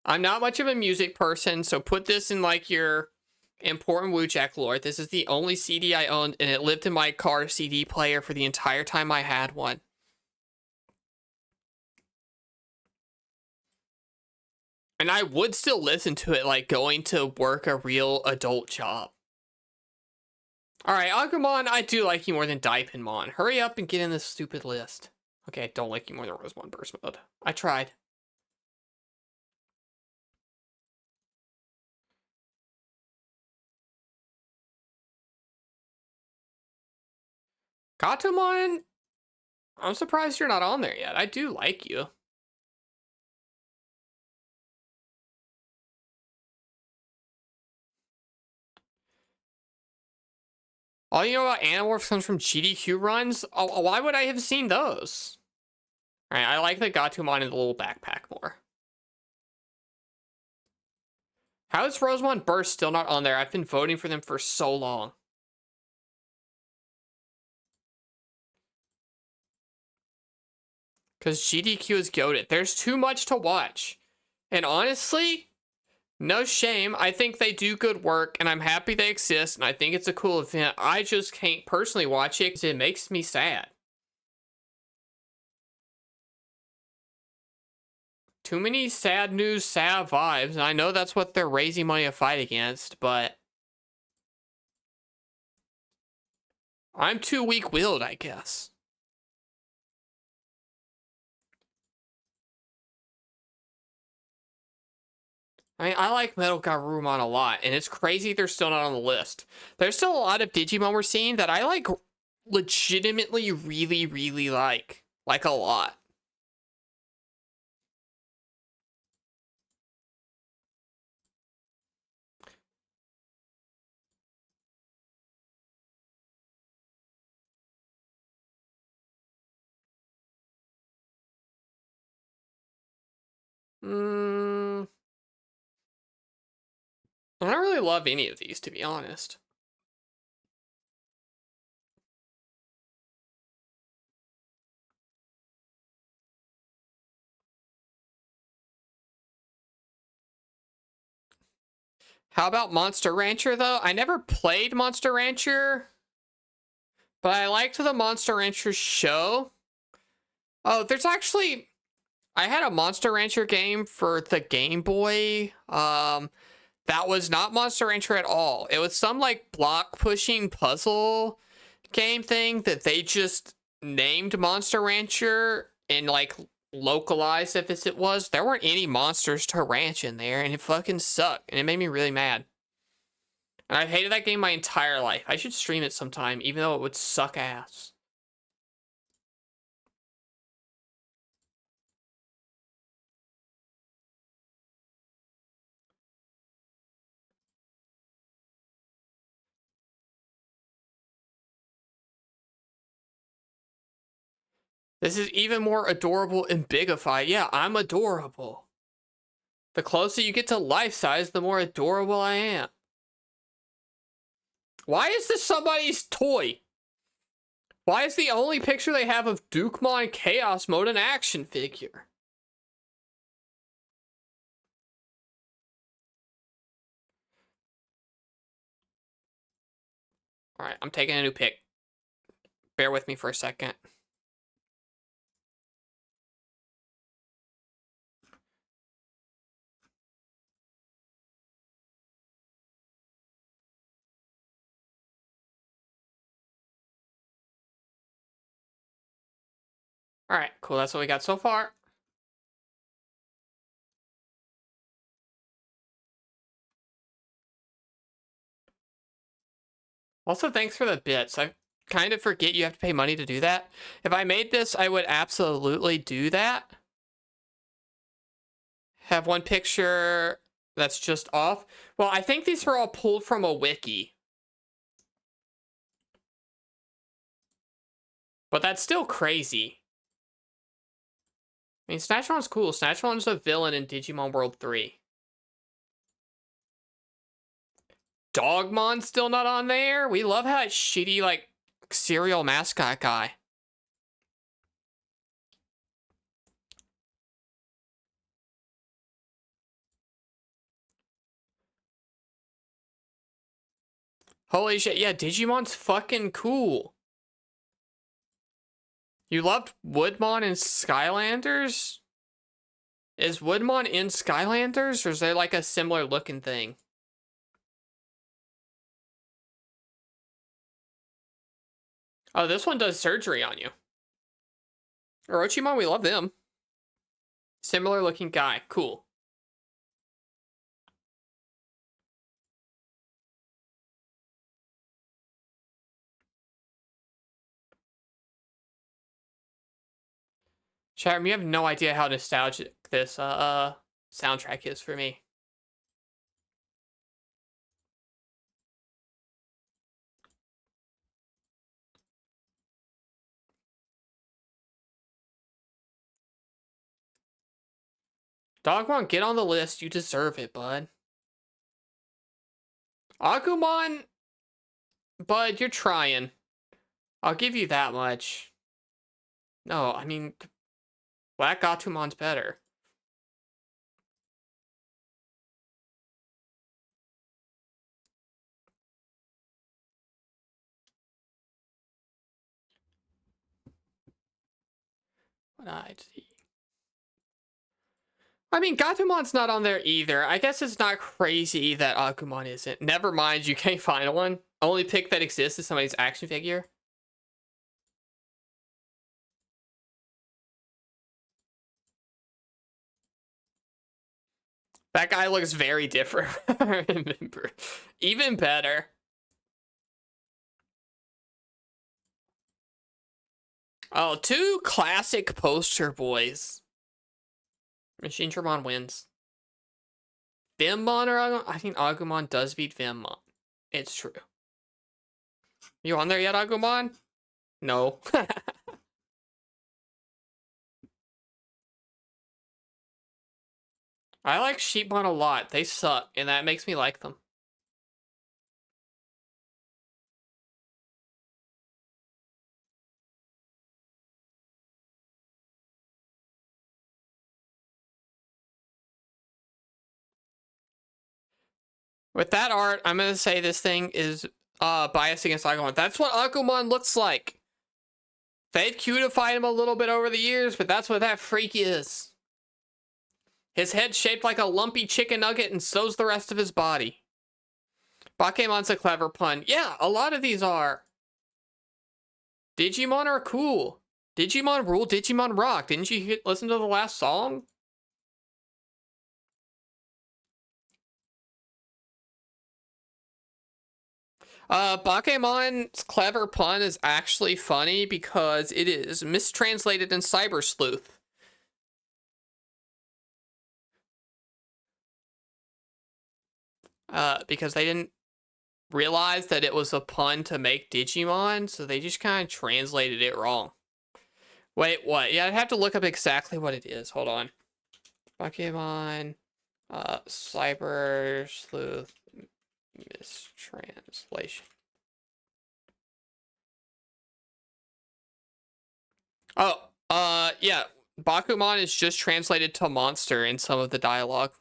I'm not much of a music person, so put this in like your important wujak lore. This is the only CD I owned, and it lived in my car CD player for the entire time I had one. And I would still listen to it like going to work a real adult job. Alright, Agumon, I do like you more than Daipinmon. Hurry up and get in this stupid list. Okay, I don't like you more than Rosemon Burst Mode. I tried. Gatomon, I'm surprised you're not on there yet. I do like you. All you know about Animorphs comes from GDQ runs? Oh, why would I have seen those? All right, I like the Gatomon in the little backpack more. How is Rosemont Burst still not on there? I've been voting for them for so long. Because GDQ is goated. There's too much to watch. And honestly, no shame. I think they do good work, and I'm happy they exist, and I think it's a cool event. I just can't personally watch it because it makes me sad. Too many sad news, sad vibes, and I know that's what they're raising money to fight against, but I'm too weak-willed, I guess. I mean, I like Metal Garurumon a lot, and it's crazy they're still not on the list. There's still a lot of Digimon we're seeing that I like legitimately really, really like. Like a lot. I don't really love any of these, to be honest. How about Monster Rancher, though? I never played Monster Rancher, but I liked the Monster Rancher show. Oh, there's actually... I had a Monster Rancher game for the Game Boy. That was not Monster Rancher at all. It was some, like, block-pushing puzzle game thing that they just named Monster Rancher and, like, localized if it was. There weren't any monsters to ranch in there, and it fucking sucked, and it made me really mad. And I've hated that game my entire life. I should stream it sometime, even though it would suck ass. This is even more adorable and bigified. Yeah, I'm adorable. The closer you get to life size, the more adorable I am. Why is this somebody's toy? Why is the only picture they have of Dukemon Chaos Mode an action figure? Alright, I'm taking a new pick. Bear with me for a second. Alright, cool. That's what we got so far. Also, thanks for the bits. I kind of forget you have to pay money to do that. If I made this, I would absolutely do that. Have one picture that's just off. Well, I think these are all pulled from a wiki. But that's still crazy. I mean, Snatchmon's cool. Snatchmon's a villain in Digimon World 3. Dogmon's still not on there? We love how shitty, like, cereal mascot guy. Holy shit, yeah, Digimon's fucking cool. You loved Woodmon and Skylanders? Is Woodmon in Skylanders, or is there like a similar looking thing? Oh, this one does surgery on you. Orochimon, we love them. Similar looking guy, cool. Chatham, you have no idea how nostalgic this soundtrack is for me. Dogmon, get on the list. You deserve it, bud. Agumon, bud, you're trying. I'll give you that much. No, I mean, Black Gatumon's better. What I see. I mean, Gatumon's not on there either. I guess it's not crazy that Agumon isn't. Never mind, you can't find one. Only pick that exists is somebody's action figure. That guy looks very different. Remember. Even better. Oh, two classic poster boys. Machine Dramon wins. Vimmon or Agumon? I think Agumon does beat Vimmon. It's true. You on there yet, Agumon? No. I like Sheepmon a lot. They suck, and that makes me like them. With that art, I'm going to say this thing is biased against Agumon. That's what Agumon looks like. They've cutified him a little bit over the years, but that's what that freak is. His head's shaped like a lumpy chicken nugget, and so's the rest of his body. Bakemon's a clever pun. Yeah, a lot of these are. Digimon are cool. Digimon rule, Digimon rock. Didn't you listen to the last song? Bakemon's clever pun is actually funny because it is mistranslated in Cyber Sleuth. Because they didn't realize that it was a pun to make Digimon, so they just kind of translated it wrong. Wait, what? Yeah, I'd have to look up exactly what it is. Hold on. Bakemon, Cyber Sleuth mistranslation. Oh, yeah. Bakumon is just translated to monster in some of the dialogue.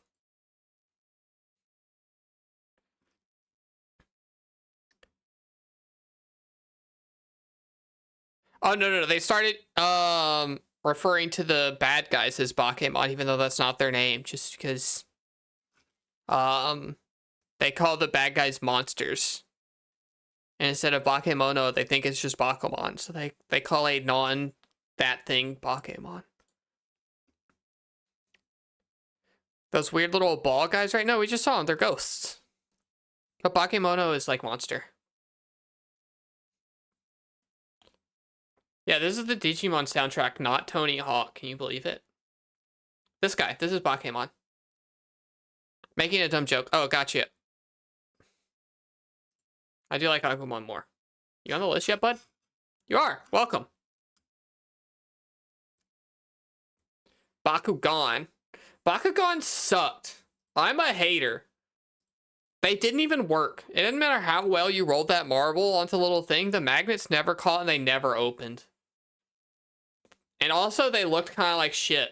Oh, no. They started, referring to the bad guys as Bakemon, even though that's not their name, just because, they call the bad guys monsters. And instead of Bakemono, they think it's just Bakumon, so they call a non-that thing Bakemon. Those weird little ball guys right now, we just saw them, they're ghosts. But Bakemono is like monster. Yeah, this is the Digimon soundtrack, not Tony Hawk. Can you believe it? This guy. This is Bakemon. Making a dumb joke. Oh, gotcha. I do like Agumon more. You on the list yet, bud? You are. Welcome. Bakugan. Bakugan sucked. I'm a hater. They didn't even work. It didn't matter how well you rolled that marble onto the little thing. The magnets never caught and they never opened. And also, they looked kind of like shit.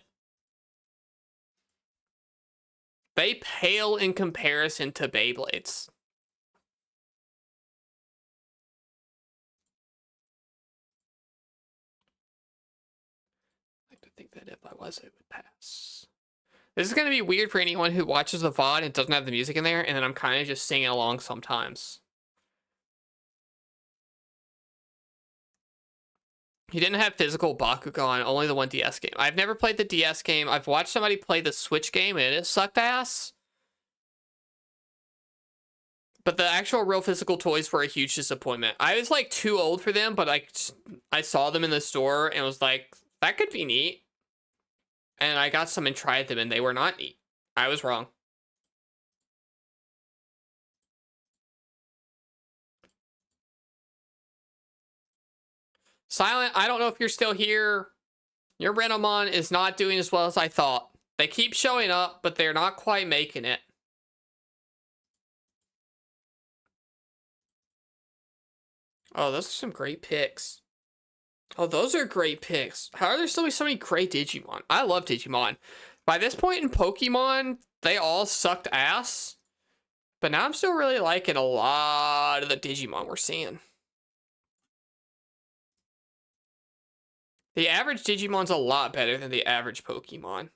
They pale in comparison to Beyblades. I like to think that if I was, it would pass. This is going to be weird for anyone who watches the VOD and doesn't have the music in there, and then I'm kind of just singing along sometimes. He didn't have physical Bakugan, only the one DS game. I've never played the DS game. I've watched somebody play the Switch game, and it sucked ass. But the actual real physical toys were a huge disappointment. I was like too old for them, but I saw them in the store and was like, that could be neat. And I got some and tried them, and they were not neat. I was wrong. Silent, I don't know if you're still here. Your Renamon is not doing as well as I thought. They keep showing up, but they're not quite making it. Oh, those are some great picks. Oh, those are great picks. How are there still so many great Digimon? I love Digimon. By this point in Pokemon, they all sucked ass. But now I'm still really liking a lot of the Digimon we're seeing. The average Digimon's a lot better than the average Pokemon.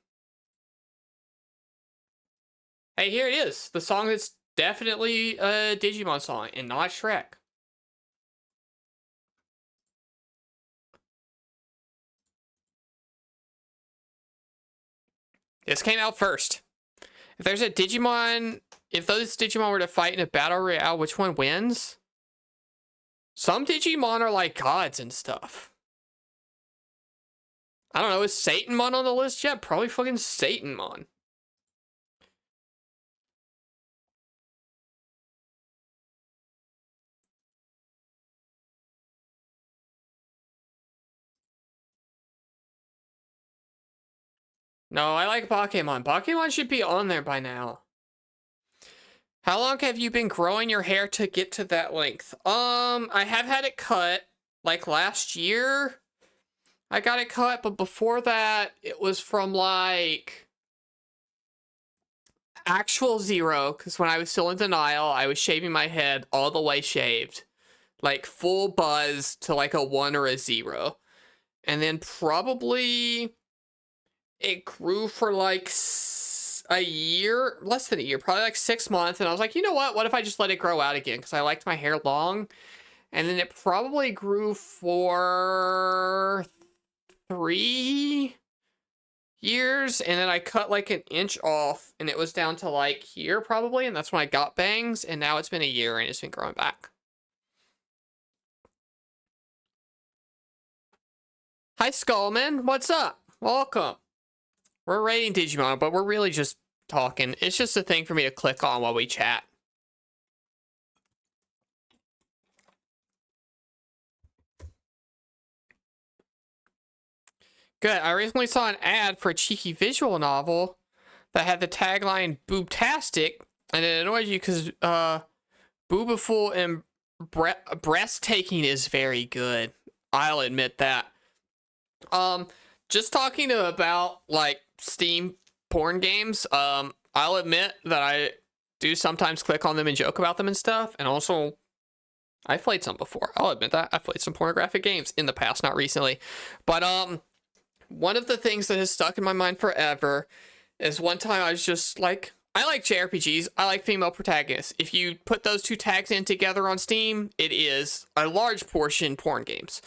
Hey, here it is. The song that's definitely a Digimon song and not Shrek. This came out first. If there's a Digimon, if those Digimon were to fight in a battle royale, which one wins? Some Digimon are like gods and stuff. I don't know, is Satanmon on the list yet? Probably fucking Satanmon. No, I like Pokemon. Pokemon should be on there by now. How long have you been growing your hair to get to that length? I have had it cut like last year. I got it cut, but before that, it was from like actual zero. Because when I was still in denial, I was shaving my head all the way shaved, like full buzz to like a 1 or a 0. And then probably it grew for like a year, less than a year, probably like 6 months. And I was like, you know what? What if I just let it grow out again? Because I liked my hair long. And then it probably grew for 3 years. And then I cut like an inch off and it was down to like here probably. And that's when I got bangs. And now it's been a year and it's been growing back. Hi, Skullman. What's up? Welcome. We're rating Digimon, but we're really just talking. It's just a thing for me to click on while we chat. Good. I recently saw an ad for a cheeky visual novel that had the tagline "Boobtastic," and it annoyed you because boobiful and breathtaking is very good. I'll admit that. Just talking about like Steam porn games. I'll admit that I do sometimes click on them and joke about them and stuff, and also I've played some before. I'll admit that I've played some pornographic games in the past, not recently, but one of the things that has stuck in my mind forever is one time I was just like, I like JRPGs, I like female protagonists. If you put those two tags in together on Steam, it is a large portion porn games.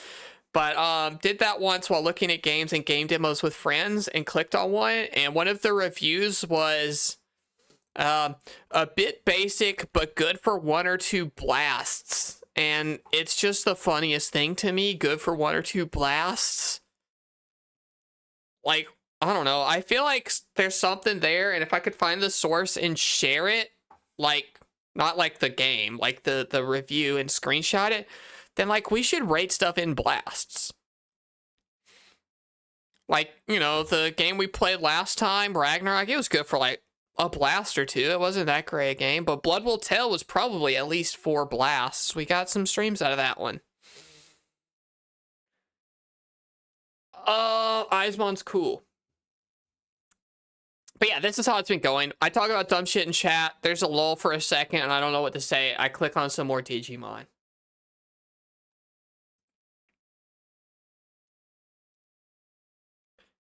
But did that once while looking at games and game demos with friends and clicked on one, and one of the reviews was a bit basic but good for 1 or 2 blasts. And it's just the funniest thing to me, good for 1 or 2 blasts. Like, I don't know. I feel like there's something there, and if I could find the source and share it, like, not like the game, like the review and screenshot it, then, like, we should rate stuff in blasts. Like, you know, the game we played last time, Ragnarok, it was good for, like, a blast or 2. It wasn't that great a game, but Blood Will Tell was probably at least 4 blasts. We got some streams out of that one. Eismon's cool. But yeah, this is how it's been going. I talk about dumb shit in chat. There's a lull for a second, and I don't know what to say. I click on some more Digimon.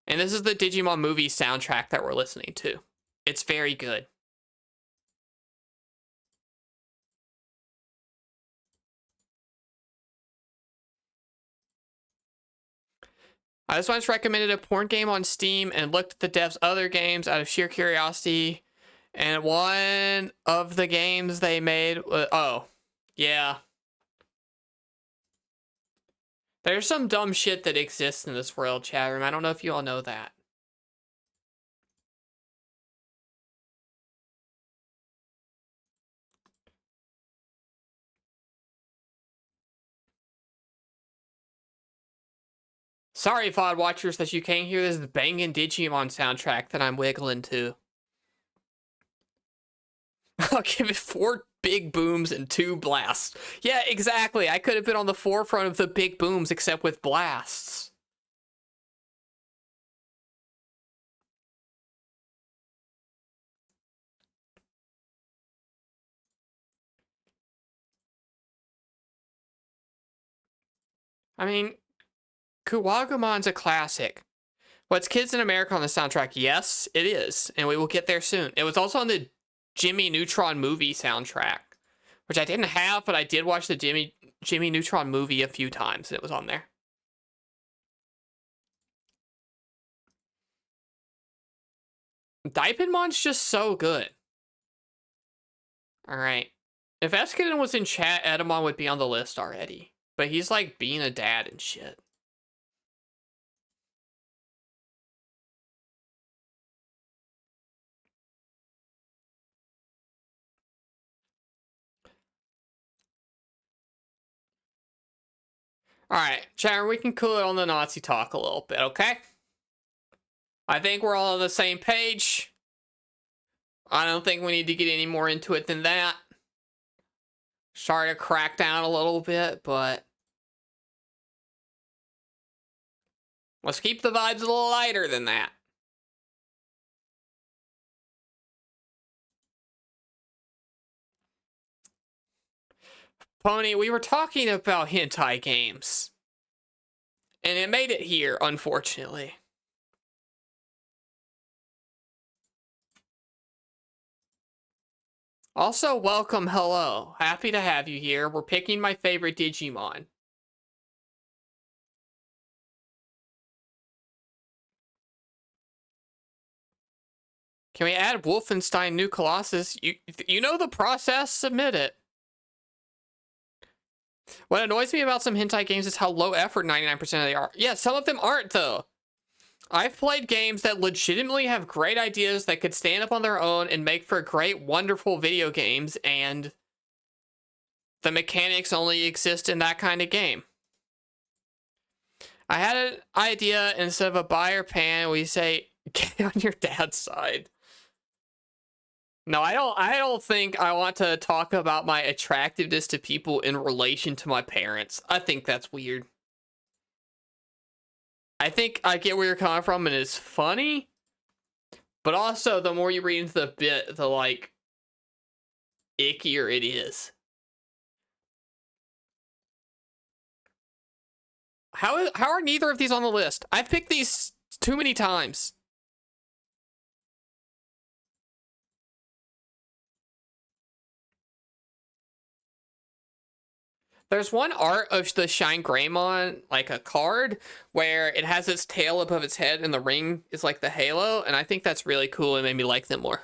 And this is the Digimon movie soundtrack that we're listening to. It's very good. I just once recommended a porn game on Steam and looked at the devs' other games out of sheer curiosity. And one of the games they made was, oh, yeah. There's some dumb shit that exists in this world, chat room. I don't know if you all know that. Sorry, VOD watchers, that you can't hear this banging Digimon soundtrack that I'm wiggling to. I'll give it 4 big booms and 2 blasts. Yeah, exactly. I could have been on the forefront of the big booms, except with blasts. I mean, Kuwagumon's a classic. What's Kids in America on the soundtrack? Yes, it is, and we will get there soon. It was also on the Jimmy Neutron movie soundtrack, which I didn't have, but I did watch the Jimmy Neutron movie a few times, and it was on there. Diaponmon's just so good. Alright. If Eskiden was in chat, Edamon would be on the list already. But he's like being a dad and shit. Alright, Sharon, we can cool it on the Nazi talk a little bit, okay? I think we're all on the same page. I don't think we need to get any more into it than that. Sorry to crack down a little bit, but let's keep the vibes a little lighter than that. Pony, we were talking about hentai games. And it made it here, unfortunately. Also, welcome, hello. Happy to have you here. We're picking my favorite Digimon. Can we add Wolfenstein New Colossus? You know the process, submit it. What annoys me about some hentai games is how low effort 99% of they are. Yeah, some of them aren't, though. I've played games that legitimately have great ideas that could stand up on their own and make for great, wonderful video games, and the mechanics only exist in that kind of game. I had an idea, instead of a buyer pan, we say, get on your dad's side. No, I don't think I want to talk about my attractiveness to people in relation to my parents. I think that's weird. I think I get where you're coming from, and it's funny. But also, the more you read into the bit, the, like, ickier it is. How are neither of these on the list? I've picked these too many times. There's one art of the Shine Greymon, like a card, where it has its tail above its head and the ring is like the halo, and I think that's really cool and made me like them more.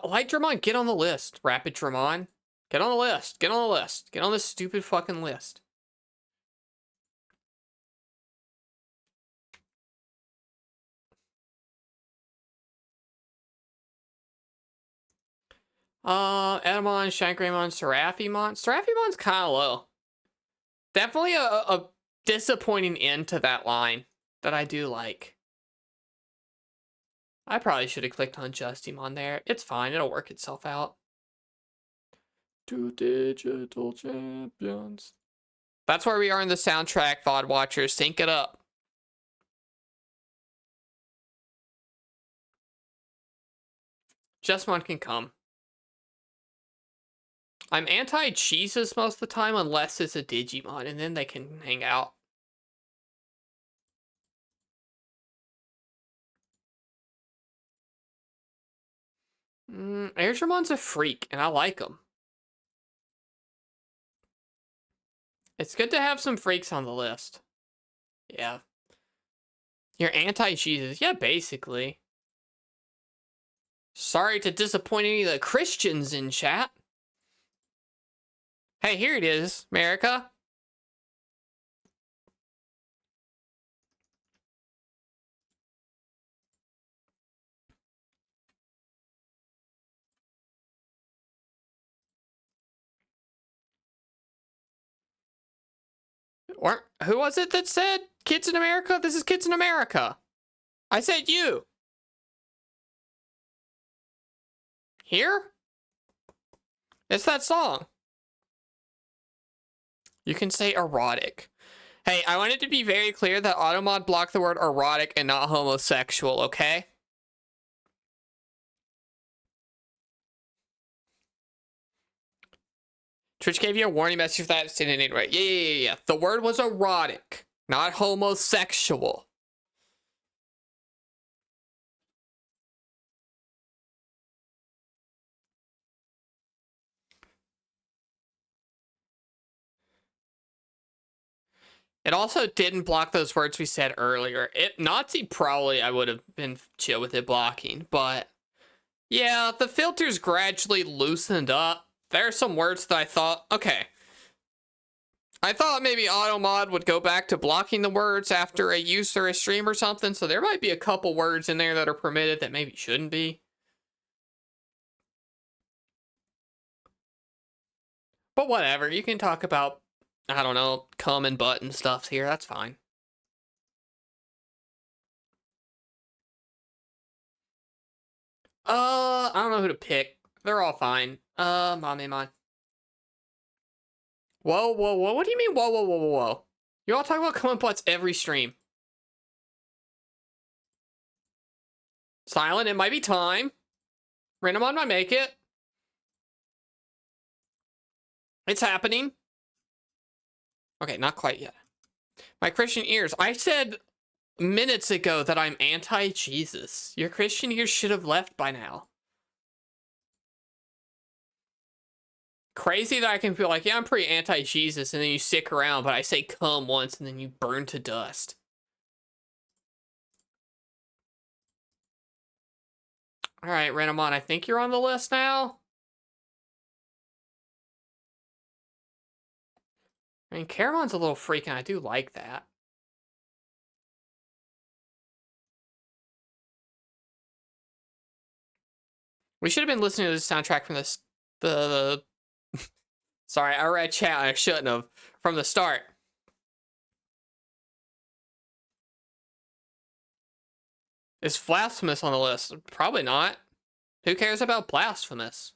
Light Dramon, get on the list. Rapid Dramon, get on the list. Get on the list. Get on this stupid fucking list. Edamon, Shine Greymon, Seraphimon. Seraphimon's kind of low. Definitely a disappointing end to that line that I do like. I probably should have clicked on Justimon there. It's fine. It'll work itself out. 2 digital champions. That's where we are in the soundtrack, VOD watchers. Sync it up. Justimon can come. I'm anti-Jesus most of the time, unless it's a Digimon, and then they can hang out. Airdramon's a freak, and I like him. It's good to have some freaks on the list. Yeah. You're anti-Jesus. Yeah, basically. Sorry to disappoint any of the Christians in chat. Hey, here it is, America. Or who was it that said Kids in America? This is Kids in America. I said you. Here? It's that song. You can say erotic. Hey, I wanted to be very clear that Automod blocked the word erotic and not homosexual, okay? Twitch gave you a warning message for that in anyway. Yeah. The word was erotic, not homosexual. It also didn't block those words we said earlier. Nazi probably I would have been chill with it blocking, but yeah, the filters gradually loosened up. There are some words that I thought, okay. I thought maybe Automod would go back to blocking the words after a use or a stream or something, so there might be a couple words in there that are permitted that maybe shouldn't be. But whatever, you can talk about, I don't know, cum and butt and stuff here, that's fine. I don't know who to pick. They're all fine. Mamemon. Whoa, what do you mean whoa? You all talk about cum and butts every stream. Silent, it might be time. Randomon might make it. It's happening. Okay, not quite yet. My Christian ears. I said minutes ago that I'm anti-Jesus. Your Christian ears should have left by now. Crazy that I can feel like, yeah, I'm pretty anti-Jesus, and then you stick around, but I say come once, and then you burn to dust. All right, Renamon, I think you're on the list now. I mean, Caramon's a little freak, and I do like that. We should have been listening to this soundtrack from the Sorry, I read chat, I shouldn't have. From the start. Is Blasphemous on the list? Probably not. Who cares about Blasphemous?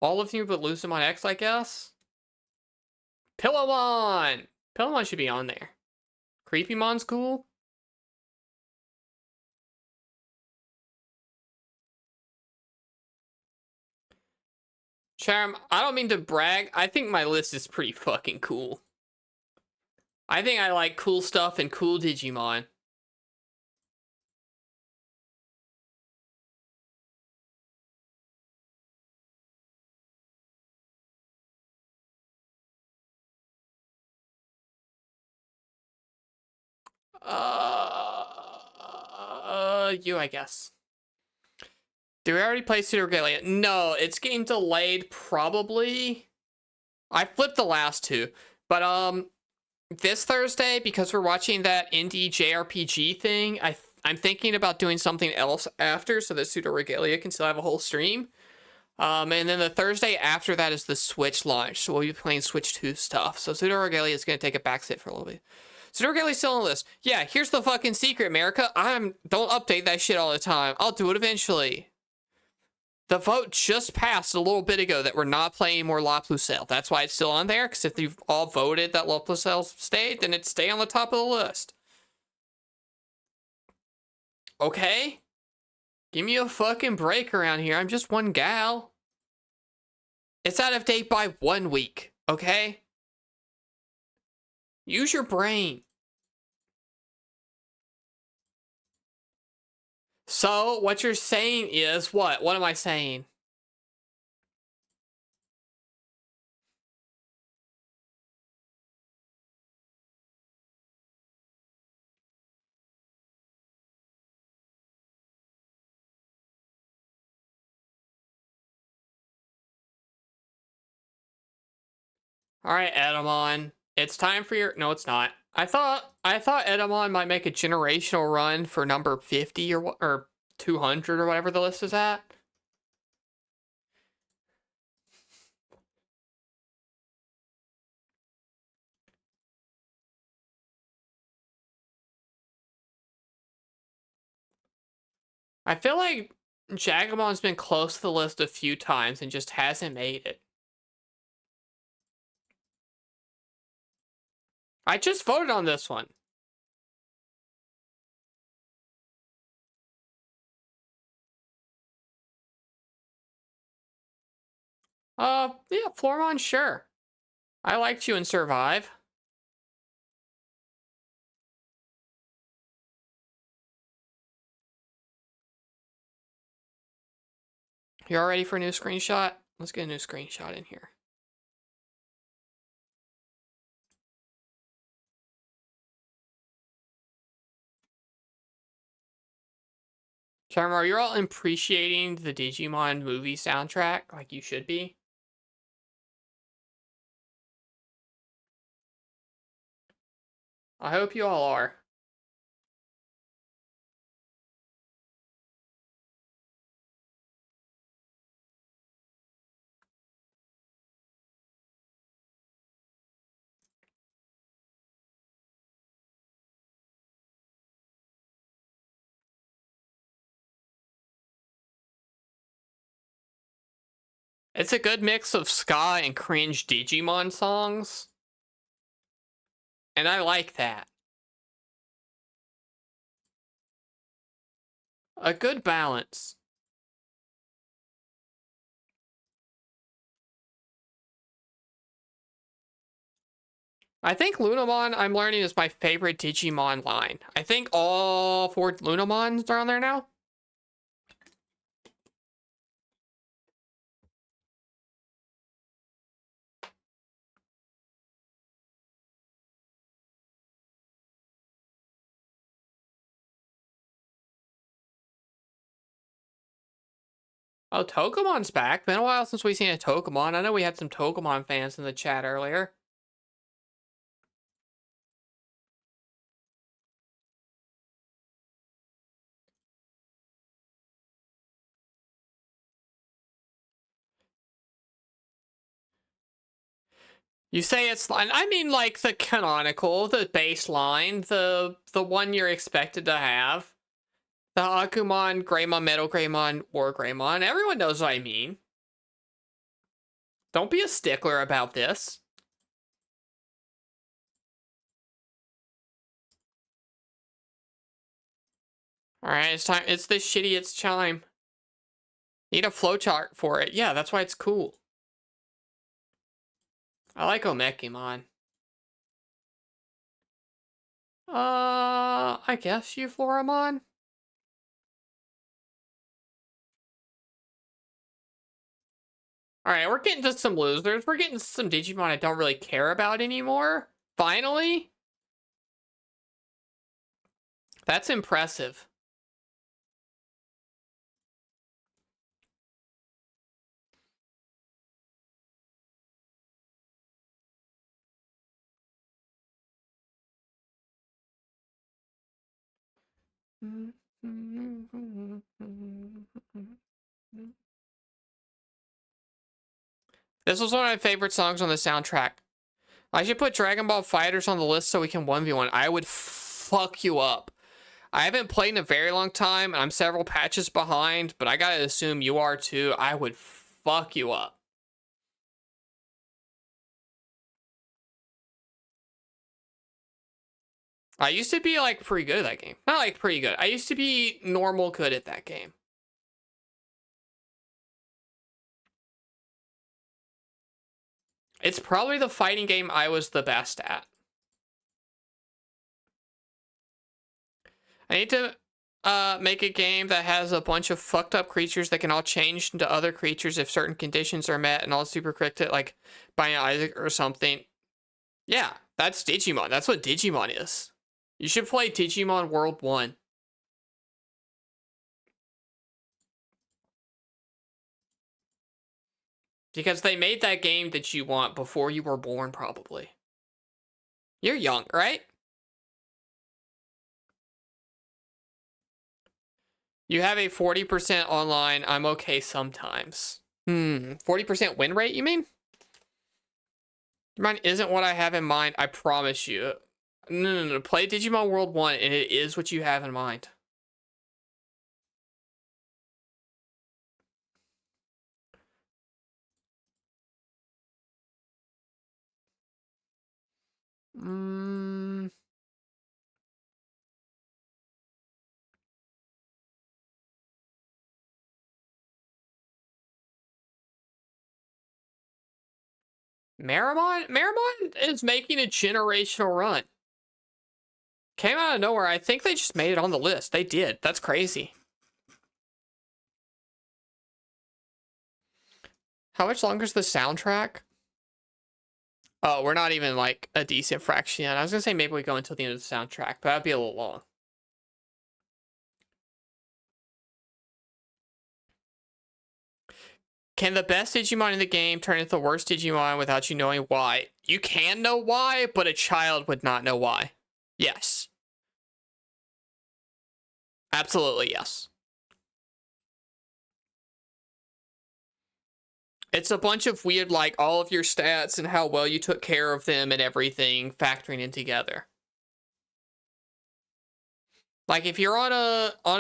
All of you but Lucimon X, I guess? Pillowmon! Pillowmon should be on there. Creepymon's cool. Charm, I don't mean to brag. I think my list is pretty fucking cool. I think I like cool stuff and cool Digimon. You, I guess. Did we already play Pseudo Regalia? No, it's getting delayed, probably. I flipped the last two. But, this Thursday, because we're watching that indie JRPG thing, I'm thinking about doing something else after so that Pseudo Regalia can still have a whole stream. And then the Thursday after that is the Switch launch, so we'll be playing Switch 2 stuff. So Pseudo Regalia is going to take a backseat for a little bit. Pseudo Regalia's still on the list. Yeah, here's the fucking secret, America. Don't update that shit all the time. I'll do it eventually. The vote just passed a little bit ago that we're not playing more La Pucelle. That's why it's still on there, because if you've all voted that La Pucelle stayed, then it'd stay on the top of the list. Okay? Give me a fucking break around here. I'm just one gal. It's out of date by 1 week, okay? Use your brain. So, what you're saying is what? What am I saying? All right, Edamon. It's time for your... No, it's not. I thought Edamon might make a generational run for number 50 or 200 or whatever the list is at. I feel like Jagamon's been close to the list a few times and just hasn't made it. I just voted on this one. Yeah, Flormon, sure. I liked you in Survive. You all ready for a new screenshot? Let's get a new screenshot in here. Charmer, are you all appreciating the Digimon movie soundtrack like you should be? I hope you all are. It's a good mix of ska and cringe Digimon songs. And I like that. A good balance. I think Lunamon, I'm learning, is my favorite Digimon line. I think all 4 Lunamons are on there now. Oh, Togemon's back. Been a while since we've seen a Togemon. I know we had some Togemon fans in the chat earlier. You say it's line. I mean, like the canonical, the baseline, the one you're expected to have. The Agumon, Greymon, Metal Greymon, War Greymon. Everyone knows what I mean. Don't be a stickler about this. Alright, it's time. It's this shitty, it's chime. Need a flowchart for it. Yeah, that's why it's cool. I like Omekimon. I guess Euphoramon? Alright, we're getting to some losers. We're getting to some Digimon I don't really care about anymore. Finally? That's impressive. This was one of my favorite songs on the soundtrack. I should put Dragon Ball Fighters on the list so we can 1v1. I would fuck you up. I haven't played in a very long time, and I'm several patches behind, but I gotta assume you are too. I would fuck you up. I used to be, like, pretty good at that game. Not, like, pretty good. I used to be normal good at that game. It's probably the fighting game I was the best at. I need to make a game that has a bunch of fucked up creatures that can all change into other creatures if certain conditions are met and all super quick to, like, Bionic Isaac or something. Yeah, that's Digimon. That's what Digimon is. You should play Digimon World 1. Because they made that game that you want before you were born, probably. You're young, right? You have a 40% online, I'm okay sometimes. 40% win rate, you mean? Mine isn't what I have in mind, I promise you. No. Play Digimon World 1 and it is what you have in mind. Marimon is making a generational run. Came out of nowhere. I think they just made it on the list. They did. That's crazy. How much longer is the soundtrack? Oh, we're not even like a decent fraction yet. I was gonna say maybe we go until the end of the soundtrack, but that'd be a little long. Can the best Digimon in the game turn into the worst Digimon without you knowing why? You can know why, but a child would not know why. Yes. Absolutely, yes. It's a bunch of weird, like, all of your stats and how well you took care of them and everything factoring in together. Like, if you're on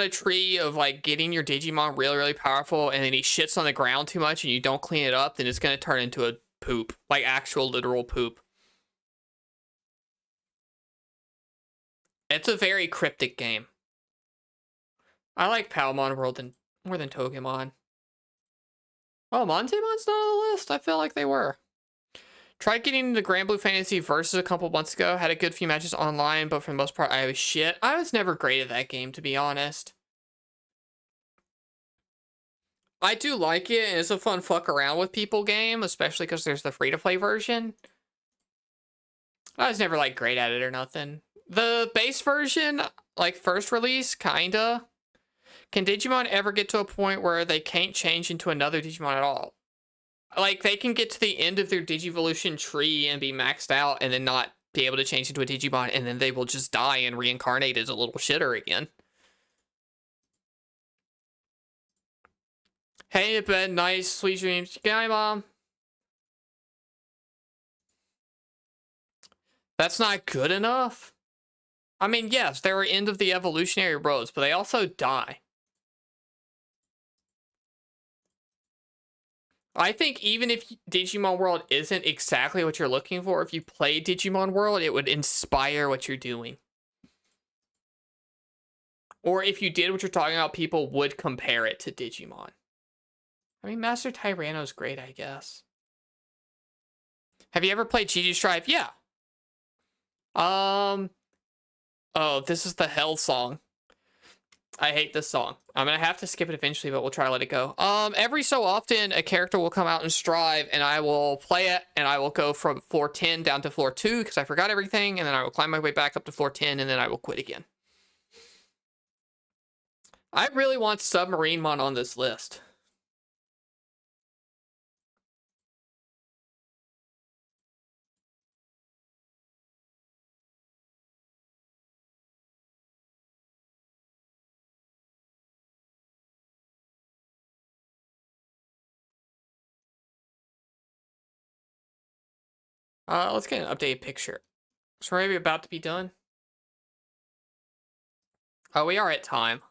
a tree of, like, getting your Digimon really, really powerful and then he shits on the ground too much and you don't clean it up, then it's going to turn into a poop. Like, actual literal poop. It's a very cryptic game. I like Palmon World more than Togemon. Oh, Montemon's not on the list. I feel like they were. Tried getting into Grand Blue Fantasy Versus a couple months ago. Had a good few matches online, but for the most part, I was shit. I was never great at that game, to be honest. I do like it, and it's a fun fuck around with people game, especially because there's the free-to-play version. I was never, like, great at it or nothing. The base version, like, first release, kinda. Can Digimon ever get to a point where they can't change into another Digimon at all? Like, they can get to the end of their Digivolution tree and be maxed out and then not be able to change into a Digimon, and then they will just die and reincarnate as a little shitter again. Hey, bed, nice, sweet dreams. Good night, Mom. That's not good enough? I mean, yes, they were end of the evolutionary roads, but they also die. I think even if Digimon World isn't exactly what you're looking for, if you play Digimon World, it would inspire what you're doing. Or if you did what you're talking about, people would compare it to Digimon. I mean, Master Tyranno's great, I guess. Have you ever played Gigi Strive? Yeah. Oh, this is the Hell song. I hate this song. I'm gonna have to skip it eventually, but we'll try to let it go. Every so often, a character will come out in Strive, and I will play it, and I will go from floor 10 down to floor 2, because I forgot everything, and then I will climb my way back up to floor 10, and then I will quit again. I really want Submarinemon on this list. Let's get an updated picture. So we're maybe about to be done. Oh, we are at time.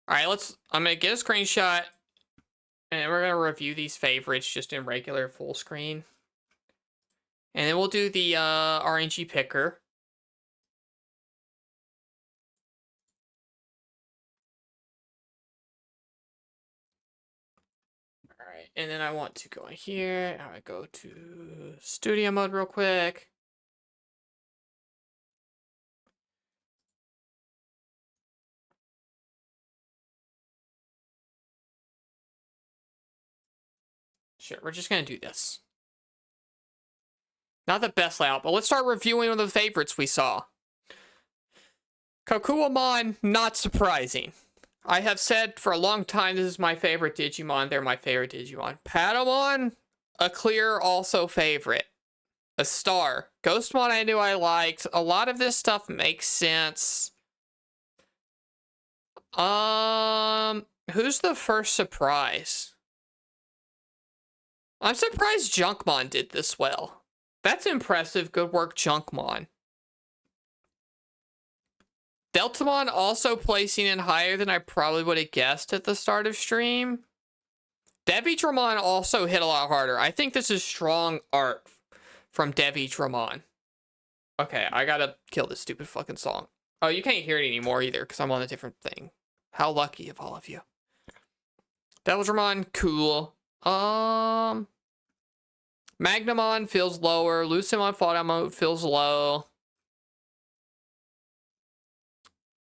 All right, I'm gonna get a screenshot, and we're gonna review these favorites just in regular full screen. And then we'll do the RNG picker. All right, and then I want to go in here. I go to studio mode real quick. Sure, we're just gonna do this. Not the best layout, but let's start reviewing one of the favorites we saw. Kokuamon, not surprising. I have said for a long time this is my favorite Digimon. They're my favorite Digimon. Patamon, a clear also favorite. A star. Ghostmon I knew I liked. A lot of this stuff makes sense. Who's the first surprise? I'm surprised Junkmon did this well. That's impressive. Good work, Junkmon. Deltamon also placing in higher than I probably would have guessed at the start of stream. Devitramon also hit a lot harder. I think this is strong art from Devitramon. Okay, I gotta kill this stupid fucking song. Oh, you can't hear it anymore either because I'm on a different thing. How lucky of all of you. Devitramon, cool. Magnamon feels lower. Lucimon Fallout mode feels low.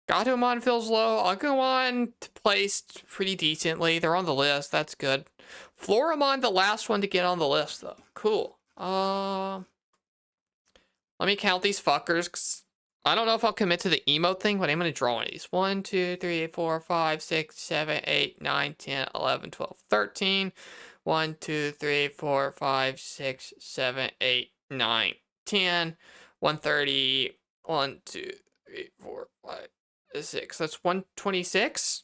Gatomon feels low. Agumon placed pretty decently. They're on the list. That's good. Floramon, the last one to get on the list, though. Cool. Let me count these fuckers. 'Cause I don't know if I'll commit to the emote thing, but I'm going to draw one of these. 1, 2, 3, 4, 5, 6, 7, 8, 9, 10, 11, 12, 13. 1, 2, 3, 4, 5, 6, 7, 8, 9, 10. 130. 1, 2, 3, 4, 5, 6. That's 126.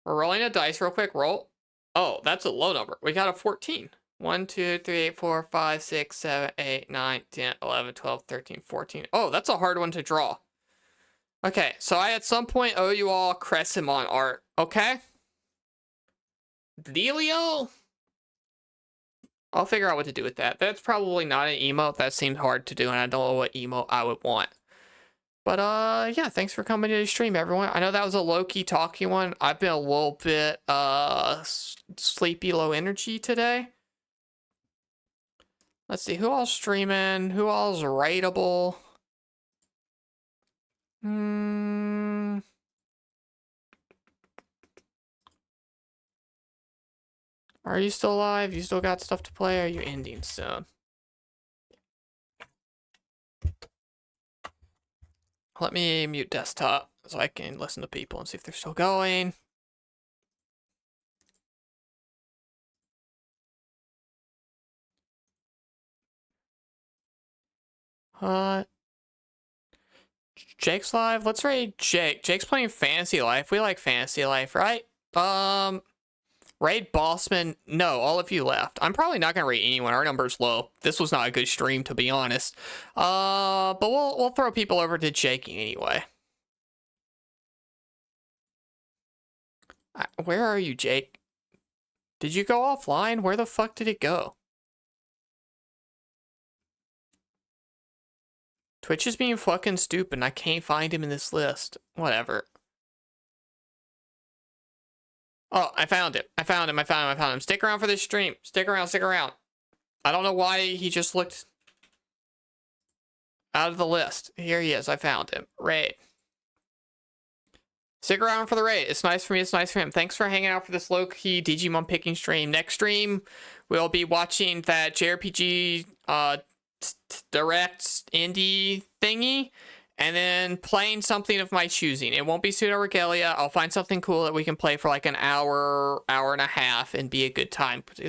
We're rolling a dice real quick. Roll. Oh, that's a low number. We got a 14. 1, 2, 3, 4, 5, 6, 7, 8, 9, 10, 11, 12, 13, 14. Oh, that's a hard one to draw. Okay, so I at some point owe you all Crescimon art, okay? Delio? I'll figure out what to do with that. That's probably not an emote. That seemed hard to do, and I don't know what emote I would want. But, yeah, thanks for coming to the stream, everyone. I know that was a low-key talky one. I've been a little bit, sleepy, low energy today. Let's see, who all's streaming? Who all's rateable? Are you still alive? You still got stuff to play? Or are you ending soon? Let me mute desktop so I can listen to people and see if they're still going. Jake's live. Let's raid Jake. Jake's playing Fantasy Life. We like Fantasy Life, right? Raid Bossman. No, all of you left. I'm probably not gonna raid anyone. Our number's low. This was not a good stream, to be honest. But we'll throw people over to Jake anyway. Where are you, Jake? Did you go offline? Where the fuck did it go? Twitch is being fucking stupid and I can't find him in this list. Whatever. Oh, I found him. I found him. Stick around for this stream. Stick around. I don't know why he just looked out of the list. Here he is. I found him. Raid. Stick around for the raid. It's nice for me. It's nice for him. Thanks for hanging out for this low-key Digimon picking stream. Next stream, we'll be watching that JRPG direct indie thingy, and then playing something of my choosing. It won't be Pseudo Regalia. I'll find something cool that we can play for like an hour and a half and be a good time. Because